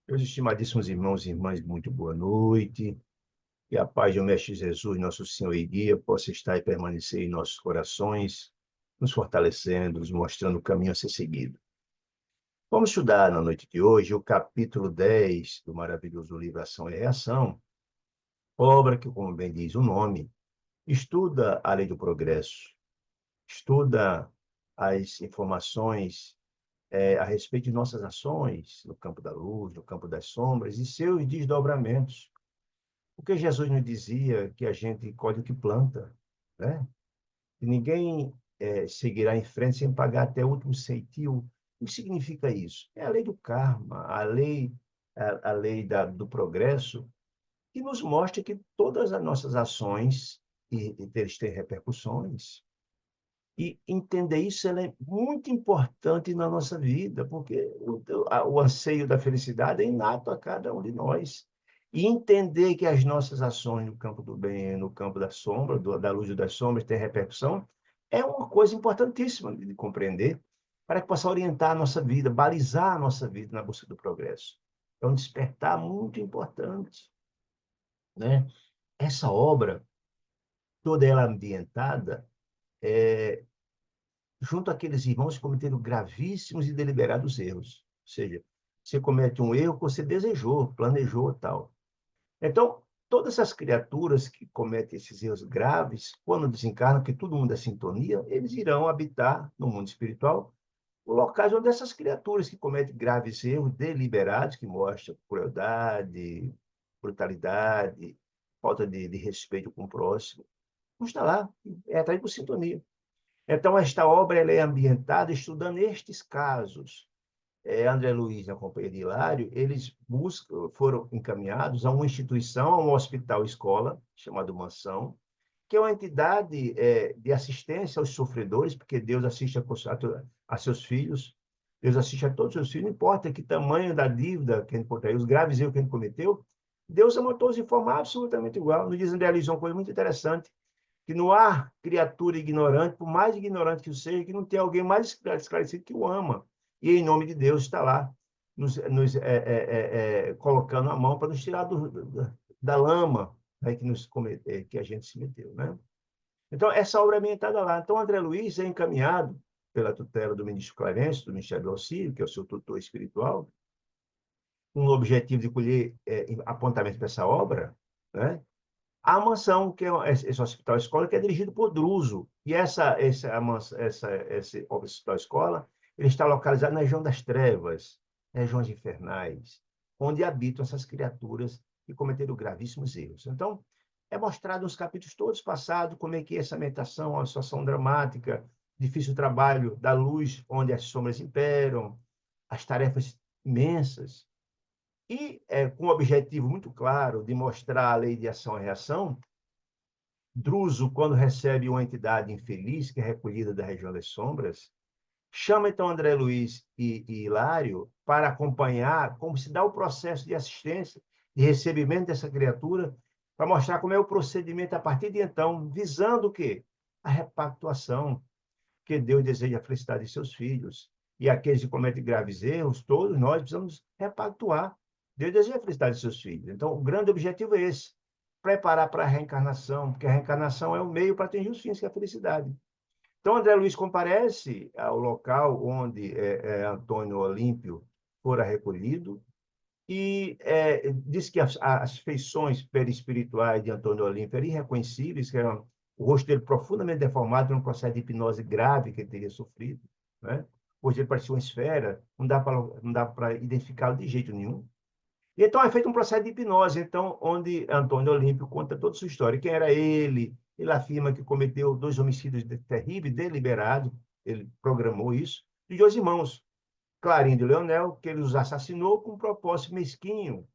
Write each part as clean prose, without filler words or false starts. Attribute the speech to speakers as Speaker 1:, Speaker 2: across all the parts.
Speaker 1: Meus estimadíssimos irmãos e irmãs, muito boa noite. Que a paz do Mestre Jesus, nosso Senhor e Guia, possa estar e permanecer em nossos corações, nos fortalecendo, nos mostrando o caminho a ser seguido. Vamos estudar na noite de hoje o capítulo 10 do maravilhoso livro Ação e Reação, obra que, como bem diz o nome, estuda a lei do progresso, estuda as informações a respeito de nossas ações no campo da luz, no campo das sombras e seus desdobramentos. Porque Jesus nos dizia que a gente colhe o que planta, né? E ninguém seguirá em frente sem pagar até o último ceitil. O que significa isso? É a lei do karma, a lei do progresso, que nos mostra que todas as nossas ações eles têm repercussões. E entender isso ela é muito importante na nossa vida, porque o anseio da felicidade é inato a cada um de nós. E entender que as nossas ações no campo do bem, no campo da sombra, da luz e das sombras, têm repercussão, é uma coisa importantíssima de compreender, para que possa orientar a nossa vida, balizar a nossa vida na busca do progresso. É um despertar muito importante, né? Essa obra, toda ela ambientada, é, junto àqueles irmãos que cometeram gravíssimos e deliberados erros. Ou seja, você comete um erro que você desejou, planejou tal. Então, todas essas criaturas que cometem esses erros graves, quando desencarnam, que todo mundo é sintonia, eles irão habitar no mundo espiritual locais onde essas criaturas que cometem graves erros deliberados, que mostram crueldade, brutalidade, falta de respeito com o próximo, vão estar lá, é atraído por sintonia. Então, esta obra ela é ambientada estudando estes casos. André Luiz e a companhia de Hilário, eles foram encaminhados a uma instituição, a um hospital-escola, chamado Mansão, que é uma entidade de assistência aos sofredores, porque Deus assiste a seus filhos, Deus assiste a todos os seus filhos, não importa que tamanho da dívida que ele contraiu, os graves erros que ele cometeu, Deus ama todos de forma absolutamente igual. Nos diz André Luiz uma coisa muito interessante, que não há criatura ignorante, por mais ignorante que seja, que não tem alguém mais esclarecido que o ama. E em nome de Deus está lá, colocando a mão para nos tirar da lama, né, que a gente se meteu. Né? Então, essa obra é ambientada lá. Então, André Luiz é encaminhado pela tutela do ministro Clarence, do Ministério do Auxílio, que é o seu tutor espiritual, com o objetivo de colher apontamentos para essa obra, né? A mansão, que é esse hospital-escola, que é dirigido por Druso. E esse hospital-escola, ele está localizado na região das trevas, regiões infernais, onde habitam essas criaturas que cometeram gravíssimos erros. Então, é mostrado nos capítulos todos passados como é que essa meditação é uma situação dramática, difícil trabalho da luz, onde as sombras imperam, as tarefas imensas, e com o objetivo muito claro de mostrar a lei de ação e reação, Druso, quando recebe uma entidade infeliz, que é recolhida da região das sombras, chama então André Luiz e Hilário para acompanhar como se dá o processo de assistência, de recebimento dessa criatura, para mostrar como é o procedimento a partir de então, visando o quê? A repactuação, que Deus deseja a felicidade de seus filhos. E aqueles que cometem graves erros, todos nós precisamos repactuar. Deus deseja a felicidade de seus filhos. Então, o grande objetivo é esse: preparar para a reencarnação, porque a reencarnação é o meio para atingir os fins, que é a felicidade. Então, André Luiz comparece ao local onde Antônio Olímpio fora recolhido e diz que as feições perispirituais de Antônio Olímpio eram irreconhecíveis, que eram o rosto dele profundamente deformado num processo de hipnose grave que ele teria sofrido, né? Hoje ele parecia uma esfera, não dá para identificá-lo de jeito nenhum. E então é feito um processo de hipnose, então, onde Antônio Olímpio conta toda a sua história. Quem era ele? Ele afirma que cometeu 2 homicídios terríveis, deliberados, ele programou isso, e 2 irmãos, Clarindo e Leonel, que ele os assassinou com um propósito mesquinho,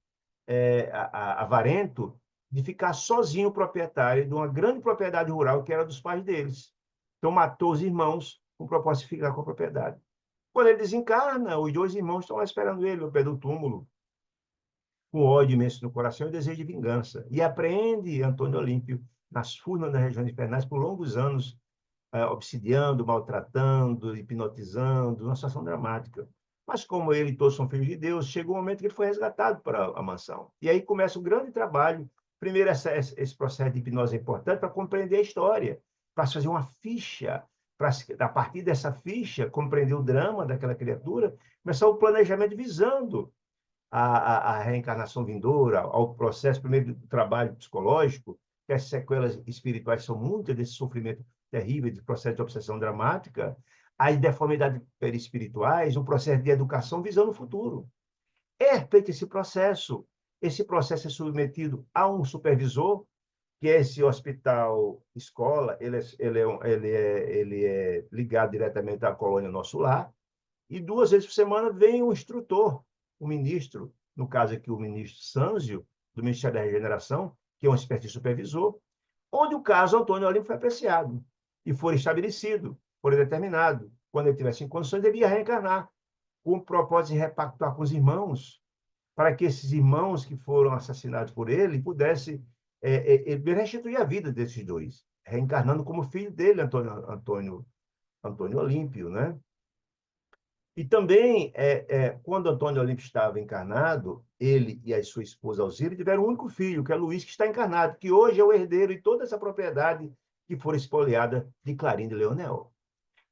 Speaker 1: avarento, de ficar sozinho o proprietário de uma grande propriedade rural que era dos pais deles. Então, matou os irmãos com o propósito de ficar com a propriedade. Quando ele desencarna, os 2 irmãos estão lá esperando ele, no pé do túmulo, com ódio imenso no coração e desejo de vingança. E apreende Antônio Olímpio nas furnas das regiões infernais por longos anos, obsidiando, maltratando, hipnotizando, uma situação dramática. Mas como ele e todos são filhos de Deus, chegou um momento que ele foi resgatado para a mansão. E aí começa o grande trabalho. Primeiro, esse processo de hipnose é importante para compreender a história, para fazer uma ficha, para, a partir dessa ficha, compreender o drama daquela criatura, começar o planejamento visando a reencarnação vindoura, ao processo, primeiro, do trabalho psicológico, que as sequelas espirituais são muitas desse sofrimento terrível, de processo de obsessão dramática, as deformidades perispirituais, o processo de educação visando o futuro. É feito esse processo é submetido a um supervisor, que é esse hospital escola, ele é ligado diretamente à colônia Nosso Lar, e 2 vezes por semana vem um instrutor, o ministro, no caso aqui o ministro Sânzio, do Ministério da Regeneração, que é uma espécie de supervisor, onde o caso Antônio Olímpio foi apreciado e foi estabelecido, foi determinado. Quando ele tivesse em condições, ele ia reencarnar, com o propósito de repactuar com os irmãos, para que esses irmãos que foram assassinados por ele pudessem restituir a vida desses dois, reencarnando como filho dele, Antônio Olímpio, né? E também, quando Antônio Olímpio estava encarnado, ele e a sua esposa Alzira tiveram um único filho, que é Luís, que está encarnado, que hoje é o herdeiro de toda essa propriedade que foi espoliada de Clarim de Leonel.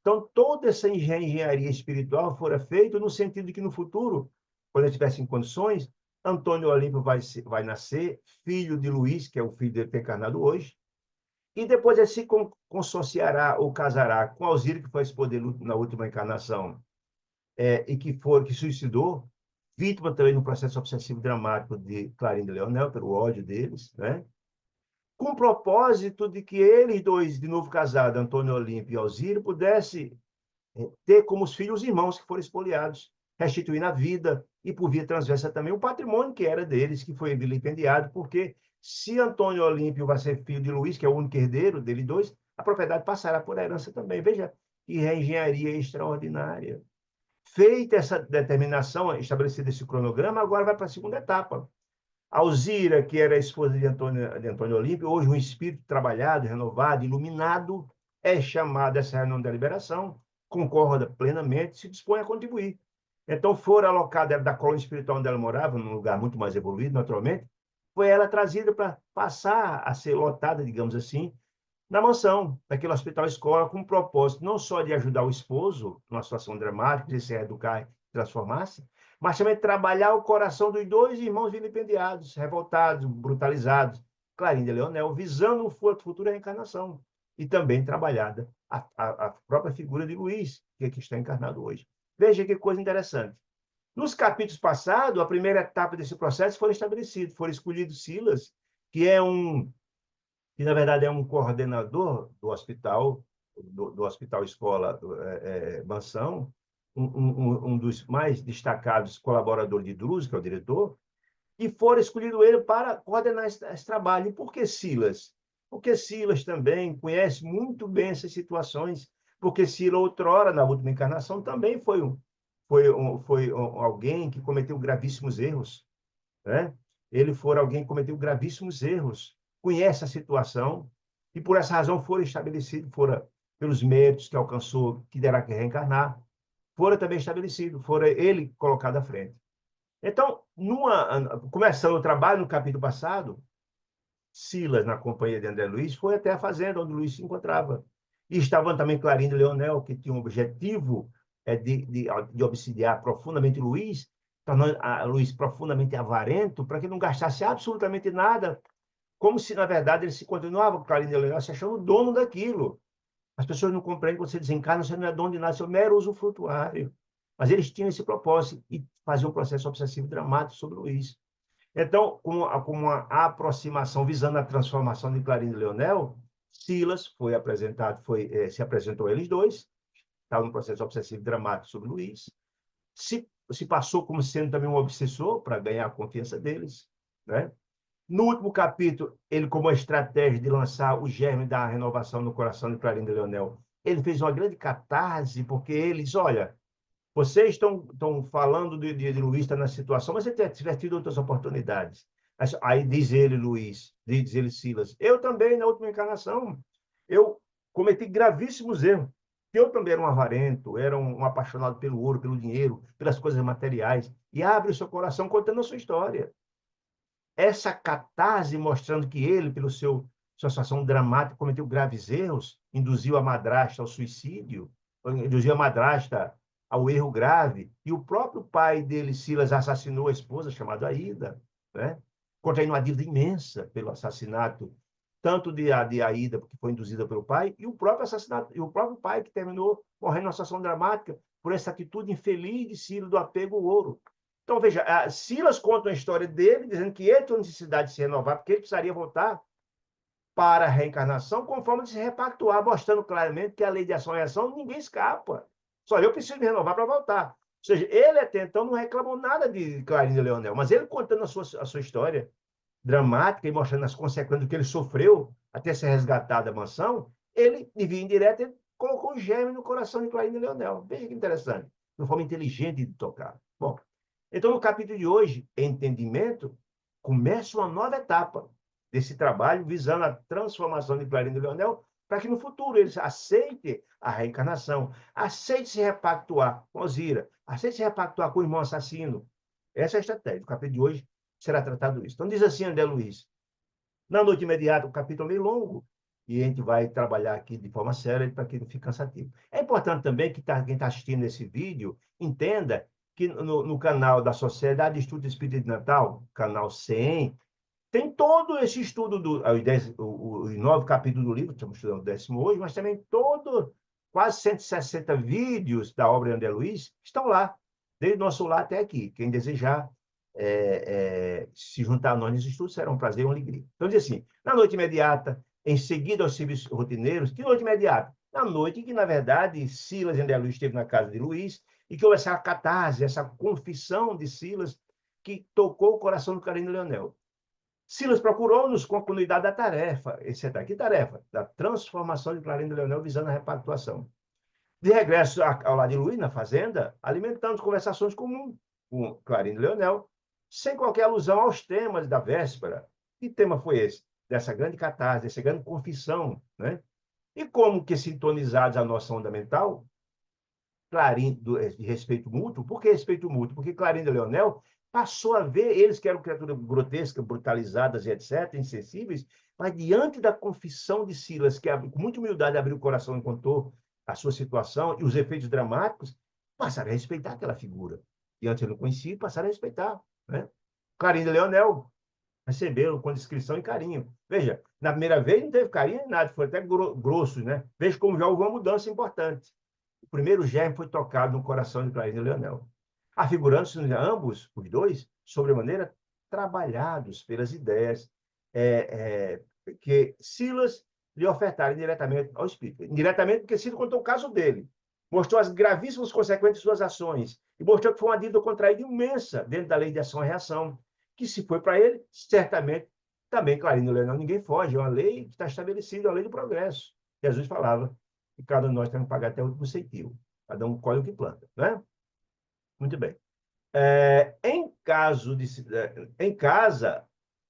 Speaker 1: Então, toda essa engenharia espiritual fora feita no sentido de que, no futuro, quando ele tivesse em condições, Antônio Olímpio vai nascer, filho de Luís, que é o filho dele que está encarnado hoje, e depois ele se consociará ou casará com Alzira, que foi a esposa dele na última encarnação, e que suicidou, vítima também no processo obsessivo dramático de Clarim de Leonel, pelo ódio deles, né? Com o propósito de que eles dois, de novo casados, Antônio Olímpio e Alzira, pudessem ter como os filhos os irmãos que foram espoliados, restituindo a vida e, por via transversa, também o patrimônio que era deles, que foi vilipendiado, porque se Antônio Olímpio vai ser filho de Luís, que é o único herdeiro dele dois, a propriedade passará por herança também. Veja que engenharia extraordinária. Feita essa determinação, estabelecido esse cronograma, agora vai para a segunda etapa. Alzira, que era a esposa de Antônio Olímpio, hoje um espírito trabalhado, renovado, iluminado, é chamada a essa reunião da liberação, concorda plenamente, se dispõe a contribuir. Então, fora alocada da colônia espiritual onde ela morava, num lugar muito mais evoluído, naturalmente, foi ela trazida para passar a ser lotada, digamos assim, na mansão, naquele hospital-escola, com o propósito não só de ajudar o esposo numa situação dramática, de se educar e transformar-se, mas também trabalhar o coração dos dois irmãos vilipendiados, revoltados, brutalizados, Clarim de Leonel, visando uma futura reencarnação. E também trabalhada a própria figura de Luís, que aqui está encarnado hoje. Veja que coisa interessante. Nos capítulos passados, a primeira etapa desse processo foi estabelecido, foi escolhido Silas, que é que na verdade é um coordenador do hospital, do Hospital Escola Mansão, um dos mais destacados colaboradores de Druso, que é o diretor, e fora escolhido ele para coordenar esse trabalho. E por que Silas? Porque Silas também conhece muito bem essas situações, porque Silas, outrora, na última encarnação, também foi alguém que cometeu gravíssimos erros, né? Ele foi alguém que cometeu gravíssimos erros, conhece a situação, e por essa razão fora estabelecido, fora pelos méritos que alcançou, que terá que reencarnar, fora também estabelecido, fora ele colocado à frente. Então, começando o trabalho no capítulo passado, Silas, na companhia de André Luiz, foi até a fazenda onde Luiz se encontrava. E estavam também Clarindo e Leonel, que tinham o objetivo de obsidiar profundamente Luiz, tornando a Luiz profundamente avarento, para que não gastasse absolutamente nada, como se, na verdade, ele se continuava, Clarindo e Leonel, se achando dono daquilo. As pessoas não compreendem que você desencarna, você não é dono de nada, você é um mero usufrutuário. Mas eles tinham esse propósito e faziam um processo obsessivo dramático sobre Luiz. Então, com uma aproximação visando a transformação de Clarindo e Leonel, Silas foi apresentado, se apresentou a eles dois, estava num processo obsessivo dramático sobre Luiz, se passou como sendo também um obsessor para ganhar a confiança deles, né? No último capítulo, ele, como estratégia de lançar o germe da renovação no coração de Clarindo e Leonel, ele fez uma grande catarse, porque eles, olha, vocês estão falando de Luiz estar na situação, mas ele tiver tido outras oportunidades. Aí diz ele, Luiz, diz ele, Silas, eu também, na última encarnação, eu cometi gravíssimos erros. que eu também era um avarento, era um apaixonado pelo ouro, pelo dinheiro, pelas coisas materiais, e abre o seu coração contando a sua história. Essa catarse mostrando que ele, sua situação dramática, cometeu graves erros, induziu a madrasta ao suicídio, induziu a madrasta ao erro grave, e o próprio pai dele, Silas, assassinou a esposa, chamada Aida, né? Contraindo uma dívida imensa pelo assassinato, tanto de Aida, que foi induzida pelo pai, e o próprio assassinato, e o próprio pai que terminou morrendo numa situação dramática por essa atitude infeliz de Silas do apego ao ouro. Então, veja, Silas conta a história dele, dizendo que ele tinha necessidade de se renovar, porque ele precisaria voltar para a reencarnação, conforme de se repactuar, mostrando claramente que a lei de ação e reação ninguém escapa. Só eu preciso me renovar para voltar. Ou seja, ele até então não reclamou nada de Clarindo Leonel, mas ele contando a sua história dramática e mostrando as consequências do que ele sofreu até ser resgatado da mansão, ele, de via indireta, ele colocou um germe no coração de Clarindo Leonel. Veja que interessante, de uma forma inteligente de tocar. Bom, então, no capítulo de hoje, Entendimento, começa uma nova etapa desse trabalho visando a transformação de Clarindo Leonel para que no futuro ele aceite a reencarnação, aceite se repactuar com Osira, aceite se repactuar com o irmão assassino. Essa é a estratégia. O capítulo de hoje será tratado isso. Então, diz assim André Luiz, na noite imediata, o capítulo é meio longo, e a gente vai trabalhar aqui de forma séria para que não fique cansativo. É importante também que quem está assistindo esse vídeo entenda que no canal da Sociedade de Estudo Espírita de Natal, canal 100, tem todo esse estudo, os 9 capítulos do livro, estamos estudando o 10º hoje, mas também quase 160 vídeos da obra de André Luiz estão lá, desde o nosso lar até aqui. Quem desejar se juntar a nós nesse estudo será um prazer e uma alegria. Então, diz assim, na noite imediata, em seguida aos serviços rotineiros, que noite imediata? Na noite em que, na verdade, Silas e André Luiz esteve na casa de Luiz, e que houve essa catarse, essa confissão de Silas, que tocou o coração do Clarindo Leonel. Silas procurou-nos com a continuidade da tarefa, esse é que tarefa? Da transformação de Clarindo Leonel visando a repactuação. De regresso ao lado de Luiz, na fazenda, alimentamos conversações comuns com Clarindo Leonel, sem qualquer alusão aos temas da véspera. Que tema foi esse? Dessa grande catarse, dessa grande confissão, né? E como que sintonizados à nossa onda mental, Clarindo, de respeito mútuo, por que respeito mútuo? Porque Clarindo e Leonel passou a ver eles que eram criaturas grotescas, brutalizadas e etc., insensíveis, mas diante da confissão de Silas, que com muita humildade abriu o coração e contou a sua situação e os efeitos dramáticos, passaram a respeitar aquela figura. E antes eu não conhecia, passaram a respeitar. Né? Clarindo e Leonel receberam com discrição e carinho. Veja, na primeira vez não teve carinho nem nada, foi até grosso, né? Veja como já houve uma mudança importante. O primeiro germe foi tocado no coração de Clarice e Leonel, afigurando-se ambos, os dois, sobremaneira trabalhados pelas ideias que Silas lhe ofertara diretamente ao Espírito. Indiretamente, porque Silas contou o caso dele, mostrou as gravíssimas consequências de suas ações e mostrou que foi uma dívida contraída imensa dentro da lei de ação e reação, que se foi para ele, certamente, também, Clarindo Leonel, ninguém foge, é uma lei que está estabelecida, é uma lei do progresso. Jesus falava que cada um de nós tem que pagar até o último centavo. Cada um colhe o que planta, né? Muito bem. Em casa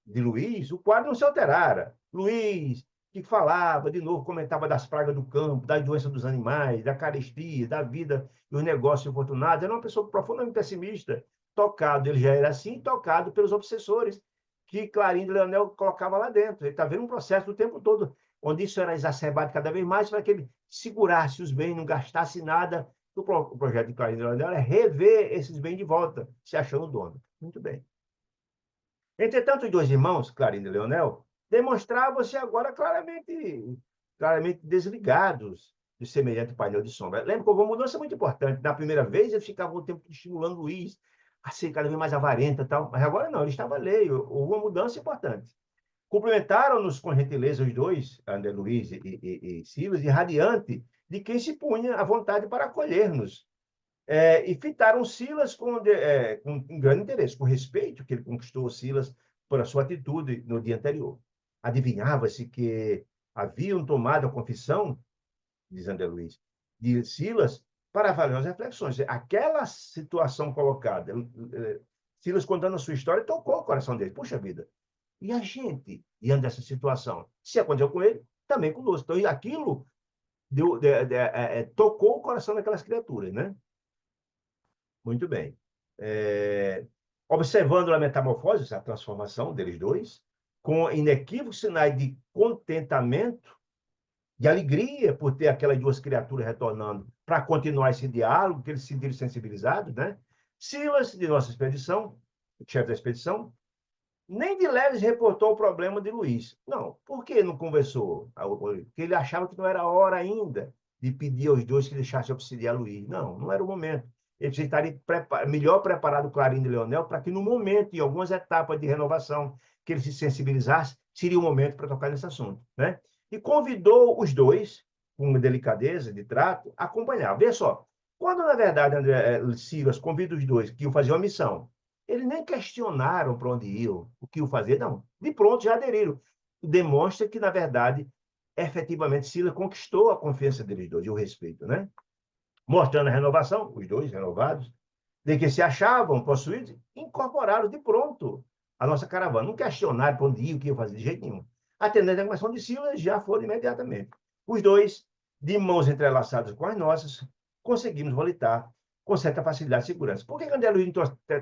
Speaker 1: de Luiz, o quadro não se alterara. Luiz, que falava, de novo, comentava das pragas do campo, da doença dos animais, da carestia, da vida e os negócios infortunados, era uma pessoa profundamente pessimista, tocado, ele já era assim, tocado pelos obsessores que Clarindo Leonel colocava lá dentro. Ele está vendo um processo do tempo todo, onde isso era exacerbado cada vez mais para que ele segurasse os bens, não gastasse nada. O projeto de Clarindo Leonel é rever esses bens de volta, se achando dono. Muito bem. Entretanto, os dois irmãos, Clarindo e Leonel, demonstravam-se agora claramente desligados de semelhante painel de sombra. Lembra que houve uma mudança muito importante. Na primeira vez, eles ficavam o tempo estimulando Luiz a ser cada vez mais avarenta e tal, mas agora não, ele estava alheio. Houve uma mudança importante. Cumprimentaram-nos com gentileza os dois, André Luiz e Silas, e radiante de quem se punha à vontade para acolher-nos. E fitaram Silas com um grande interesse, com respeito que ele conquistou Silas por a sua atitude no dia anterior. Adivinhava-se que haviam tomado a confissão, diz André Luiz, de Silas para avaliar as reflexões. Aquela situação colocada, Silas contando a sua história, tocou o coração dele. Puxa vida, e a gente, diante dessa situação? Se aconteceu com ele, também conosco. Então, aquilo tocou o coração daquelas criaturas, né? Muito bem. Observando a metamorfose, essa transformação deles dois, com inequívocos sinais de contentamento, de alegria por ter aquelas duas criaturas retornando para continuar esse diálogo, que eles se sentiram sensibilizados, né? Silas, de nossa expedição, o chefe da expedição, nem de leves reportou o problema de Luís. Não, por que não conversou? Porque ele achava que não era a hora ainda de pedir aos dois que deixassem obsidiar Luís. Não, não era o momento. Ele precisaria melhor preparado Clarindo e Leonel para que no momento, em algumas etapas de renovação, que ele se sensibilizasse, seria o momento para tocar nesse assunto, né? E convidou os dois, com delicadeza de trato, a acompanhar. Veja só, quando, na verdade, Silas convida os dois que iam fazer uma missão, eles nem questionaram para onde iam, o que iam fazer, não. De pronto já aderiram. Demonstra que, na verdade, efetivamente, Silas conquistou a confiança deles dois e o respeito, né? Mostrando a renovação, os dois renovados, de que se achavam possuídos, incorporaram de pronto a nossa caravana. Não questionaram para onde iam, o que iam fazer, de jeito nenhum. Atendendo a reclamação de Silas, já foram imediatamente. Os dois, de mãos entrelaçadas com as nossas, conseguimos volitar com certa facilidade e segurança. Por que André Luiz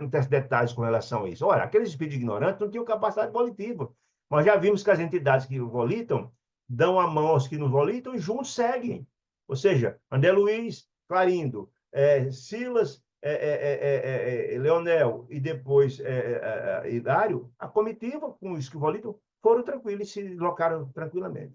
Speaker 1: não traz detalhes com relação a isso? Ora, aqueles espíritos ignorantes não tinham capacidade volitiva. Mas já vimos que as entidades que volitam dão a mão aos que não volitam e juntos seguem. Ou seja, André Luiz, Clarindo, Silas, Leonel e depois Hilário, a comitiva com os que volitam foram tranquilos e se deslocaram tranquilamente.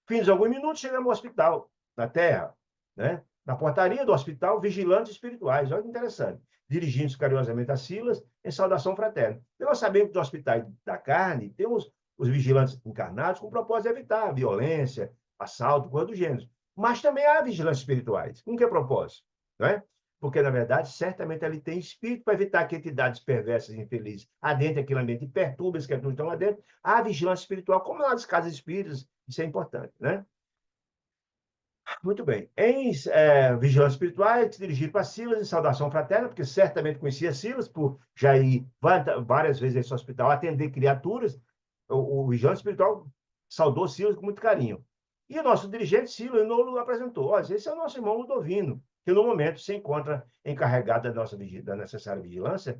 Speaker 1: Fins de alguns minutos, chegamos ao hospital, na Terra, né? Na portaria do hospital, vigilantes espirituais. Olha que interessante. Dirigindo-se carinhosamente a Silas, em saudação fraterna. E nós sabemos que nos hospitais da carne temos os vigilantes encarnados com o propósito de evitar violência, assalto, coisa do gênero. Mas também há vigilantes espirituais. Com que propósito? Não é? Porque, na verdade, certamente ali tem espírito para evitar que entidades perversas e infelizes adentrem aquele ambiente e perturbem as criaturas que estão lá dentro. Há vigilância espiritual, como nas casas espíritas, isso é importante, né? Muito bem. Em vigilância espiritual, ele se dirigiu para Silas em saudação fraterna, porque certamente conhecia Silas por já ir várias vezes a esse hospital atender criaturas. O vigilante espiritual saudou Silas com muito carinho. E o nosso dirigente, Silas, nos apresentou. Olha, esse é o nosso irmão Ludovino, que no momento se encontra encarregado da necessária vigilância.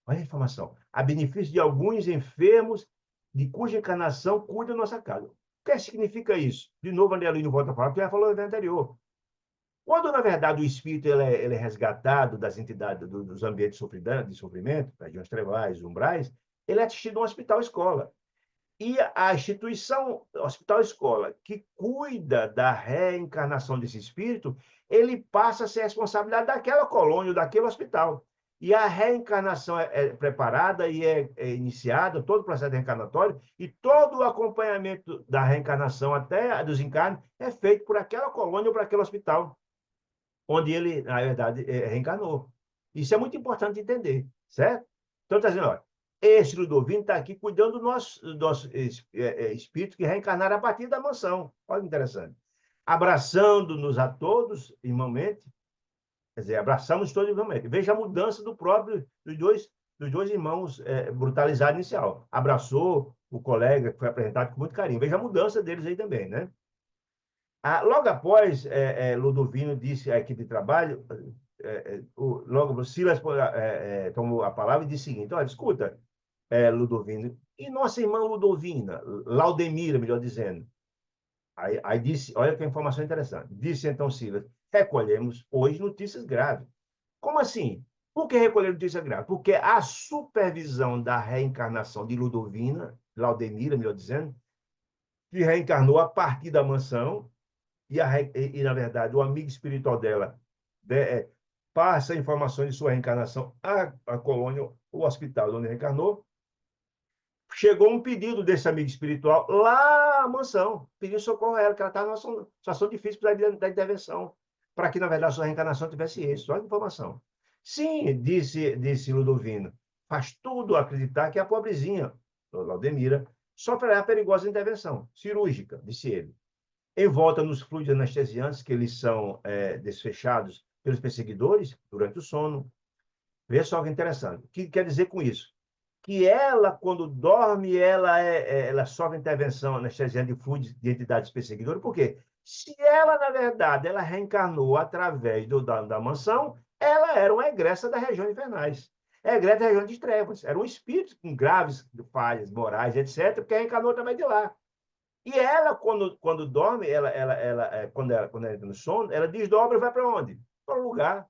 Speaker 1: Olha a informação. A benefício de alguns enfermos de cuja encarnação cuida da nossa casa. O que significa isso? De novo, André Luiz volta a falar, porque já falou no evento anterior. Quando, na verdade, o espírito ele é resgatado das entidades, dos ambientes de sofrimento, regiões trevais, umbrais, ele é assistido a um hospital-escola. E a instituição hospital-escola que cuida da reencarnação desse espírito, ele passa a ser responsabilidade daquela colônia, daquele hospital. E a reencarnação é preparada e é iniciada, todo o processo reencarnatório, e todo o acompanhamento da reencarnação até a desencarne é feito por aquela colônia ou por aquele hospital, onde ele, na verdade, reencarnou. Isso é muito importante entender, certo? Então, está dizendo, olha, esse Ludovino está aqui cuidando do nosso espírito que reencarnaram a partir da mansão. Olha que interessante. Abraçando-nos a todos, irmãmente, quer dizer, abraçamos todos irmãmente. Veja a mudança dos dois irmãos brutalizados inicial. Abraçou o colega que foi apresentado com muito carinho. Veja a mudança deles aí também, né? Logo após, Ludovino disse à equipe de trabalho, logo Silas tomou a palavra e disse o seguinte: olha, escuta, Ludovino, e nossa irmã Ludovina, Laudemira, melhor dizendo. Aí disse, olha que informação interessante. Disse então Silas: recolhemos hoje notícias graves. Como assim? Por que recolher notícias graves? Porque a supervisão da reencarnação de Ludovina, Laudemira, melhor dizendo, que reencarnou a partir da mansão, na verdade, o amigo espiritual dela passa informações de sua reencarnação à colônia, o hospital onde reencarnou. Chegou um pedido desse amigo espiritual lá à mansão, pedindo socorro a ela, que ela está numa situação difícil da intervenção, para que, na verdade, a sua reencarnação tivesse êxito. Olha a informação. Sim, disse Ludovino, faz tudo acreditar que a pobrezinha, Laudemira, sofrerá a perigosa intervenção cirúrgica, disse ele. Envolta nos fluidos anestesiantes, que eles são desfechados pelos perseguidores durante o sono. Veja só que interessante. O que quer dizer com isso? Que ela, quando dorme, ela sofre intervenção anestesiante de fluidos de entidades perseguidoras. Por quê? Se ela, na verdade, ela reencarnou através da mansão, ela era uma egressa da região infernais. Egressa da região de trevas. Era um espírito com graves falhas morais, etc., porque reencarnou também de lá. E ela, quando dorme, quando ela entra no sono, ela desdobra e vai para onde? Para um lugar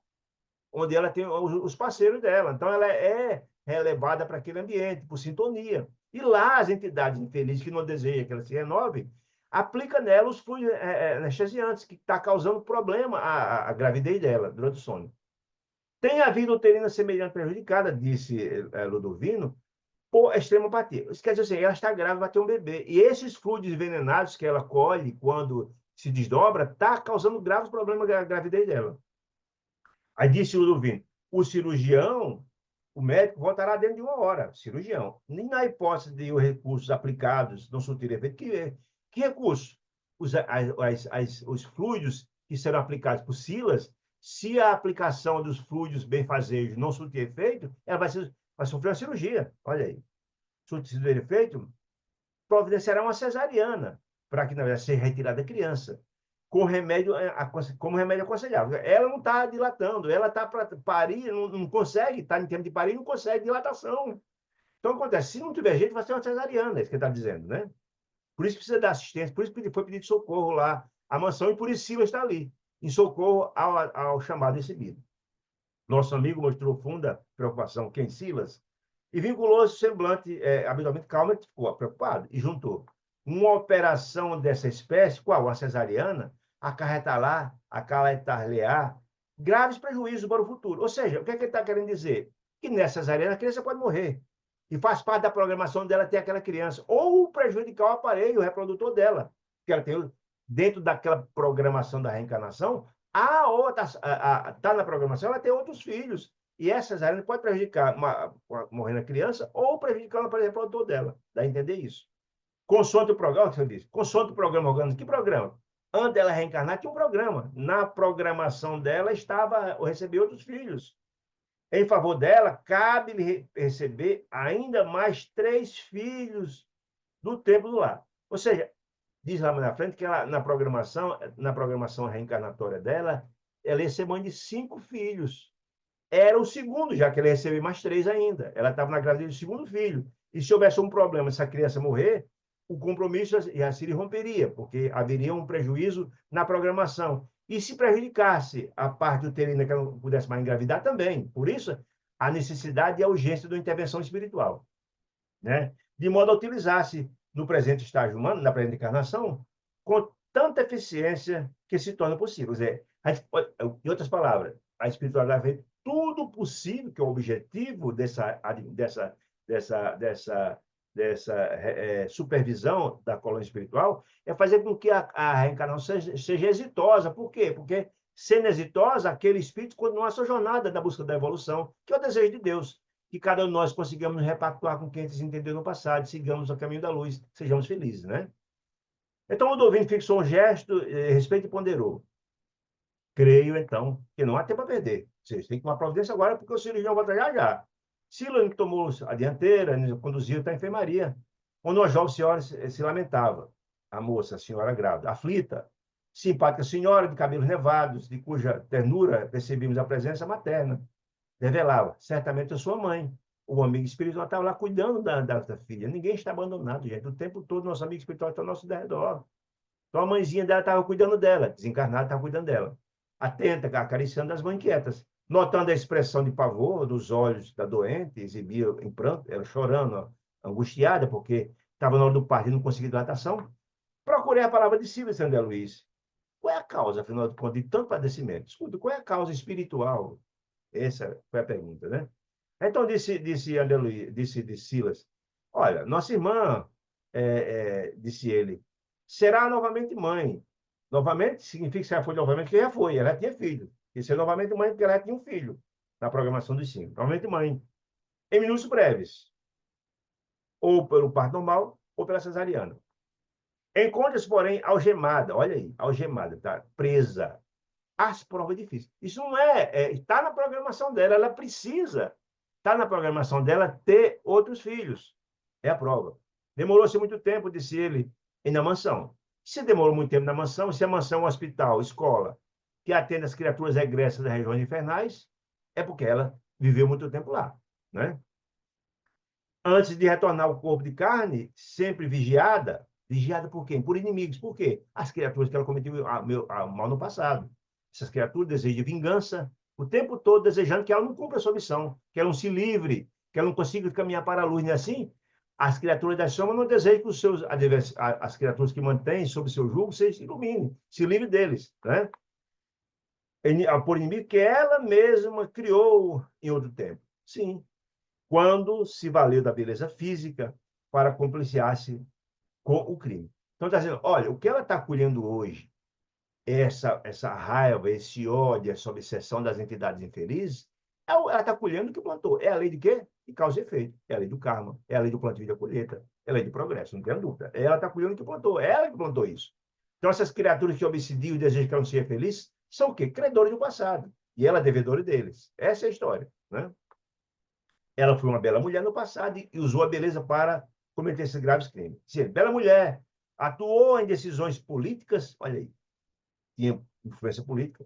Speaker 1: onde ela tem os parceiros dela. Então, ela é relevada para aquele ambiente, por sintonia. E lá, as entidades infelizes que não desejam que ela se renove, aplica nela os fluidos anestesiantes, que está causando problema à gravidez dela durante o sono. Tem a vida uterina semelhante prejudicada, disse Ludovino, por extremopatia. Isso quer dizer assim, ela está grávida, vai ter um bebê. E esses fluidos envenenados que ela colhe quando se desdobra, está causando graves problemas à gravidez dela. Aí disse o Ludovino, o cirurgião, o médico voltará dentro de 1 hora, cirurgião. Nem na hipótese de os recursos aplicados não surtirem efeito. Que recurso? Os fluidos que serão aplicados por Silas, se a aplicação dos fluidos benfazejos não surtir efeito, ela vai sofrer uma cirurgia. Olha aí. Surtir efeito, providenciará uma cesariana, para que, na verdade, seja retirada a criança com remédio, como remédio aconselhável. Ela não está dilatando, ela está para parir, não consegue, está em tempo de parir, não consegue dilatação. Então, acontece, se não tiver jeito, vai ser uma cesariana, é isso que ele está dizendo, né? Por isso precisa dar assistência, por isso foi pedido socorro lá à mansão, e por isso Silas está ali, em socorro ao chamado recebido. Nosso amigo mostrou profunda preocupação, quem? Silas, e vinculou-se semblante habitualmente calmo, e ficou preocupado, e juntou. Uma operação dessa espécie, qual? A cesariana, acarretar-lhe-á graves prejuízos para o futuro. Ou seja, o que, é que ele está querendo dizer? Que nessa cesariana a criança pode morrer. E faz parte da programação dela ter aquela criança. Ou prejudicar o aparelho, o reprodutor dela. Que ela tem, dentro daquela programação da reencarnação, a outra está na programação, ela tem outros filhos. E essa cesariana pode prejudicar, morrendo a criança, ou prejudicar o aparelho reprodutor dela. Dá a entender isso? Consoante o programa, que você disse, consoante o programa orgânico, que programa? Antes dela reencarnar, tinha um programa. Na programação dela estava receber outros filhos. Em favor dela, cabe-lhe receber ainda mais 3 filhos do tempo do lar. Ou seja, diz lá na frente que ela, na programação reencarnatória dela, ela ia ser mãe de 5 filhos. Era o segundo, já que ela ia receber mais 3 ainda. Ela estava na gravidez do segundo filho. E se houvesse um problema, se a criança morrer, o compromisso já se romperia, porque haveria um prejuízo na programação. E se prejudicasse a parte uterina que ela não pudesse mais engravidar também. Por isso, a necessidade e a urgência de uma intervenção espiritual, né? De modo a utilizar-se no presente estágio humano, na presente encarnação, com tanta eficiência que se torna possível. Em outras palavras, a espiritualidade fez tudo possível, que é o objetivo dessa supervisão da colônia espiritual, é fazer com que a reencarnação seja exitosa. Por quê? Porque, sendo exitosa, aquele espírito continua a sua jornada da busca da evolução, que é o desejo de Deus. Que cada um de nós consigamos repactuar com quem se entendeu no passado, sigamos o caminho da luz, sejamos felizes, né? Então, o Dovino fixou um gesto, respeito e ponderou. Creio, então, que não há tempo a perder. Vocês têm que tomar providência agora, porque o cirurgião volta já já. Sila tomou a dianteira, conduziu até a enfermaria, onde uma jovem senhora se lamentava. A moça, a senhora grávida, aflita, simpática senhora de cabelos nevados, de cuja ternura percebemos a presença materna. Revelava, certamente a sua mãe. O amigo espiritual estava lá cuidando da filha. Ninguém está abandonado, gente. O tempo todo, nosso amigo espiritual está ao nosso redor. Então, a mãezinha dela estava cuidando dela, desencarnada estava cuidando dela. Atenta, acariciando as mãos inquietas. Notando a expressão de pavor dos olhos da doente, exibia em pranto, ela chorando, angustiada, porque estava na hora do parto e não conseguia dilatação. Procurei a palavra de Silvio André Luiz. Qual é a causa, afinal de contas, de tanto padecimento? Escuta, qual é a causa espiritual? Essa foi a pergunta, né? Então, disse André Luiz, disse Silas, olha, nossa irmã, disse ele, será novamente mãe. Novamente significa que já foi novamente, que já foi, ela tinha filho. E ser novamente mãe, porque ela tinha um filho na programação dos 5. Novamente mãe. Em minutos breves. Ou pelo parto normal, ou pela cesariana. Encontra-se, porém, algemada. Olha aí, algemada, tá? Presa. As provas difíceis. Isso não está na programação dela, ela precisa. Está na programação dela ter outros filhos. É a prova. Demorou-se muito tempo, disse ele, na mansão. Se demorou muito tempo na mansão, se a mansão é um hospital, escola, que atende as criaturas regressas das regiões infernais, é porque ela viveu muito tempo lá, né? Antes de retornar ao corpo de carne, sempre vigiada. Vigiada por quem? Por inimigos. Por quê? As criaturas que ela cometeu mal no passado. Essas criaturas desejam vingança o tempo todo, desejando que ela não cumpra a sua missão, que ela não se livre, que ela não consiga caminhar para a luz. Não é assim? As criaturas da sombra não desejam que os seus as criaturas que mantêm sob seu jugo se iluminem, se livre deles, né? Por inimigo que ela mesma criou em outro tempo. Sim, quando se valeu da beleza física para compliciar-se com o crime. Então, está dizendo, olha, o que ela está colhendo hoje, essa raiva, esse ódio, essa obsessão das entidades infelizes, ela está colhendo o que plantou. É a lei de quê? De causa e efeito. É a lei do karma, é a lei do plantio e da colheita, é a lei do progresso, não tem dúvida. Ela está colhendo o que plantou, é ela que plantou isso. Então, essas criaturas que obsidiam e desejam que ela não seja feliz, são o quê? Credores do passado. E ela é devedora deles. Essa é a história, né? Ela foi uma bela mulher no passado e usou a beleza para cometer esses graves crimes. Sim, bela mulher, atuou em decisões políticas, olha aí, tinha influência política,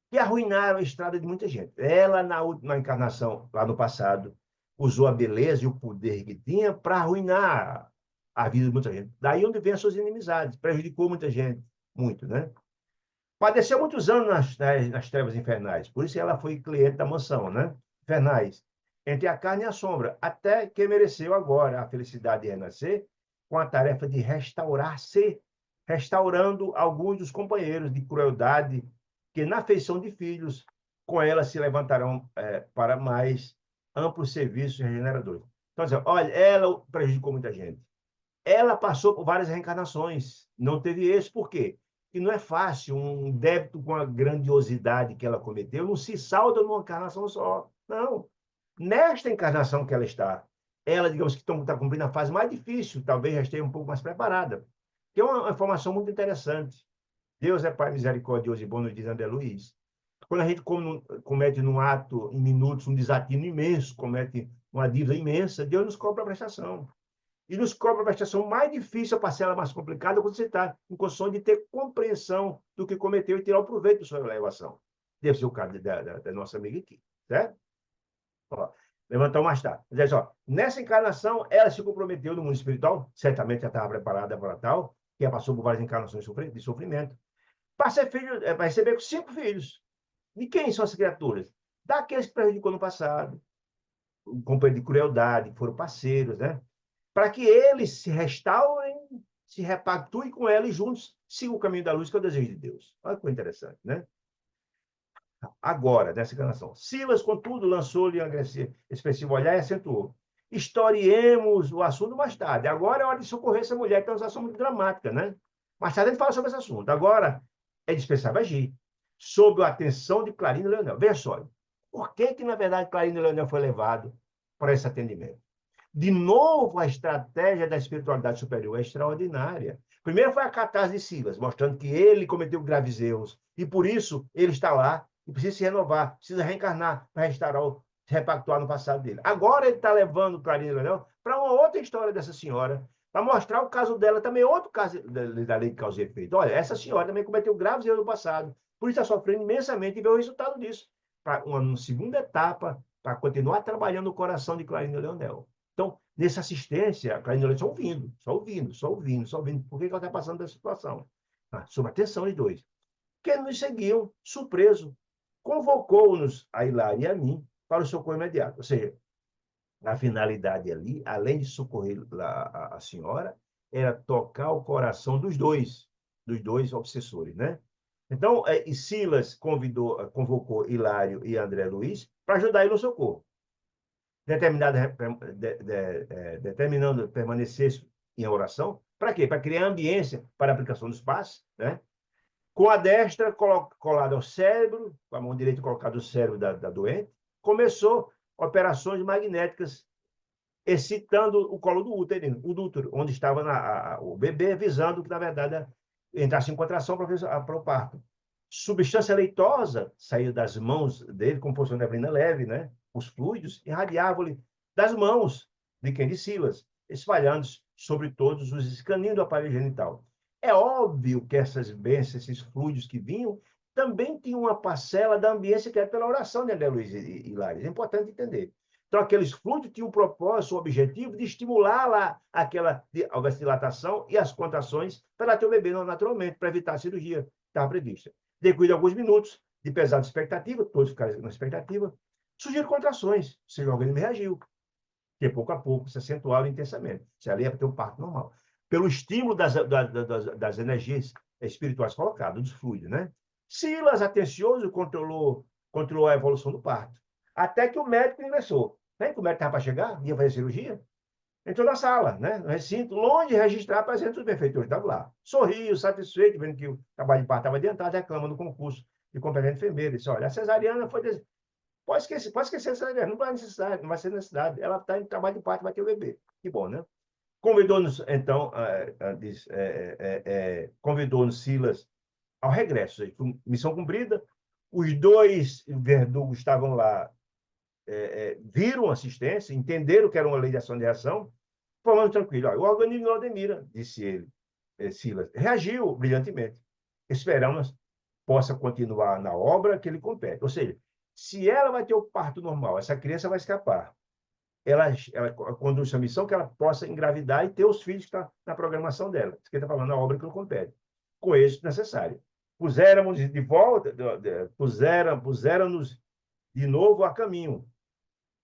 Speaker 1: que arruinaram a estrada de muita gente. Ela, na última encarnação, lá no passado, usou a beleza e o poder que tinha para arruinar a vida de muita gente. Daí onde vem as suas inimizades, prejudicou muita gente, muito, né? Padeceu muitos anos nas trevas infernais, por isso ela foi cliente da mansão, né? Infernais, entre a carne e a sombra, até que mereceu agora a felicidade de renascer com a tarefa de restaurar-se, restaurando alguns dos companheiros de crueldade que, na feição de filhos, com ela se levantarão para mais amplos serviços regeneradores. Então, assim, olha, ela prejudicou muita gente. Ela passou por várias reencarnações, não teve esse, por quê? Que não é fácil, um débito com a grandiosidade que ela cometeu não se salda numa encarnação só. Não. Nesta encarnação que ela está, ela, digamos que está cumprindo a fase mais difícil, talvez já esteja um pouco mais preparada. Que é uma informação muito interessante. Deus é Pai misericordioso e bom, nos diz André Luiz. Quando a gente comete num ato, em minutos, um desatino imenso, comete uma dívida imensa, Deus nos cobra a prestação. E nos cobra a prestação mais difícil, a parcela mais complicada, quando você está em condição de ter compreensão do que cometeu e tirar o proveito da sua elevação. Deve ser o caso da nossa amiga aqui, certo? Ó, levantou mais tarde. Diz só, nessa encarnação, ela se comprometeu no mundo espiritual, certamente já estava preparada para tal, que ela passou por várias encarnações de sofrimento, para ser filho, para receber 5 filhos. De quem são essas criaturas? Daqueles que prejudicou no passado, companheiro de crueldade, que foram parceiros, né? Para que eles se restaurem, se repactuem com ela e juntos sigam o caminho da luz, que é o desejo de Deus. Olha que coisa interessante, né? Agora, nessa encarnação. Silas, contudo, lançou-lhe um expressivo olhar e acentuou. Historiemos o assunto mais tarde. Agora é hora de socorrer essa mulher, que é uma situação muito dramática, né? Mais tarde a gente fala sobre esse assunto. Agora é dispensável agir, sob a atenção de Clarina e Leonel. Veja só, por que, na verdade, Clarina e Leonel foi levado para esse atendimento? De novo, a estratégia da espiritualidade superior é extraordinária. Primeiro foi a catarse de Silas, mostrando que ele cometeu graves erros e por isso ele está lá e precisa se renovar, precisa reencarnar para restaurar, repactuar no passado dele. Agora ele está levando Clarina e Leonel para uma outra história dessa senhora, para mostrar o caso dela também, outro caso da lei de causa e efeito. Olha, essa senhora também cometeu graves erros no passado, por isso está sofrendo imensamente e vê o resultado disso. Para uma segunda etapa, para continuar trabalhando o coração de Clarina e Leonel. Então, nessa assistência, a Clarina Leonel só ouvindo, só ouvindo, só ouvindo, só ouvindo. Por que ela está passando dessa situação? Sob a atenção de dois. Que nos seguiam, surpreso, convocou-nos a Hilária e a mim para o socorro imediato. Ou seja, a finalidade ali, além de socorrer a senhora, era tocar o coração dos dois obsessores, né? Então, Silas convocou Hilário e André Luiz para ajudar ele no socorro. Determinando permanecer em oração. Para quê? Para criar ambiência para a aplicação dos passos, né? Com a destra colada ao cérebro, com a mão direita colocada no cérebro da doente, começou operações magnéticas, excitando o colo do útero, onde estava o bebê, visando que, na verdade, entrasse em contração para o parto. Substância leitosa saía das mãos dele, como fosse uma neblina leve, né? Os fluidos irradiavam-lhe das mãos de quem? De Silas, espalhando-se sobre todos os escaninhos do aparelho genital. É óbvio que essas bênçãos, esses fluidos que vinham, também tinham uma parcela da ambiência criada pela oração de André Luiz e Lares. É importante entender. Então, aqueles fluidos tinham um propósito, um objetivo de estimular lá a vasodilatação e as contrações para ela ter o bebê naturalmente, para evitar a cirurgia que estava prevista. Depois de alguns minutos de pesada expectativa, todos ficaram na expectativa, surgiram contrações, ou seja, o organismo reagiu, que pouco a pouco se acentuaram intensamente. Se ali é para ter um parto normal. Pelo estímulo das energias espirituais colocadas, dos fluidos, né? Silas, atencioso, controlou a evolução do parto. Até que o médico ingressou. Né? Que o médico estava para chegar, ia fazer cirurgia, entrou na sala, né? No recinto, longe de registrar a presença dos benfeitores. Estava lá. Sorriu, satisfeito, vendo que o trabalho de parto estava adiantado, reclama do concurso de competente enfermeira. Disse, olha, a cesariana foi... pode esquecer a cesariana, não vai necessidade, não vai ser necessidade. Ela está em trabalho de parto, vai ter o bebê. Que bom, né? Convidou-nos, então, convidou-nos Silas ao regresso. Missão cumprida. Os dois verdugos estavam lá, viram a assistência, entenderam que era uma lei de ação e reação, falando tranquilo. Olha, o organismo não admira, disse ele, Silas. Reagiu brilhantemente. Esperamos possa continuar na obra que ele compete. Ou seja, se ela vai ter o parto normal, essa criança vai escapar. Ela conduz essa missão que ela possa engravidar e ter os filhos que estão na programação dela. Isso que ele está falando, na obra que ele compete. Com êxito necessário. Puseram-nos de volta, puseram-nos de novo a caminho.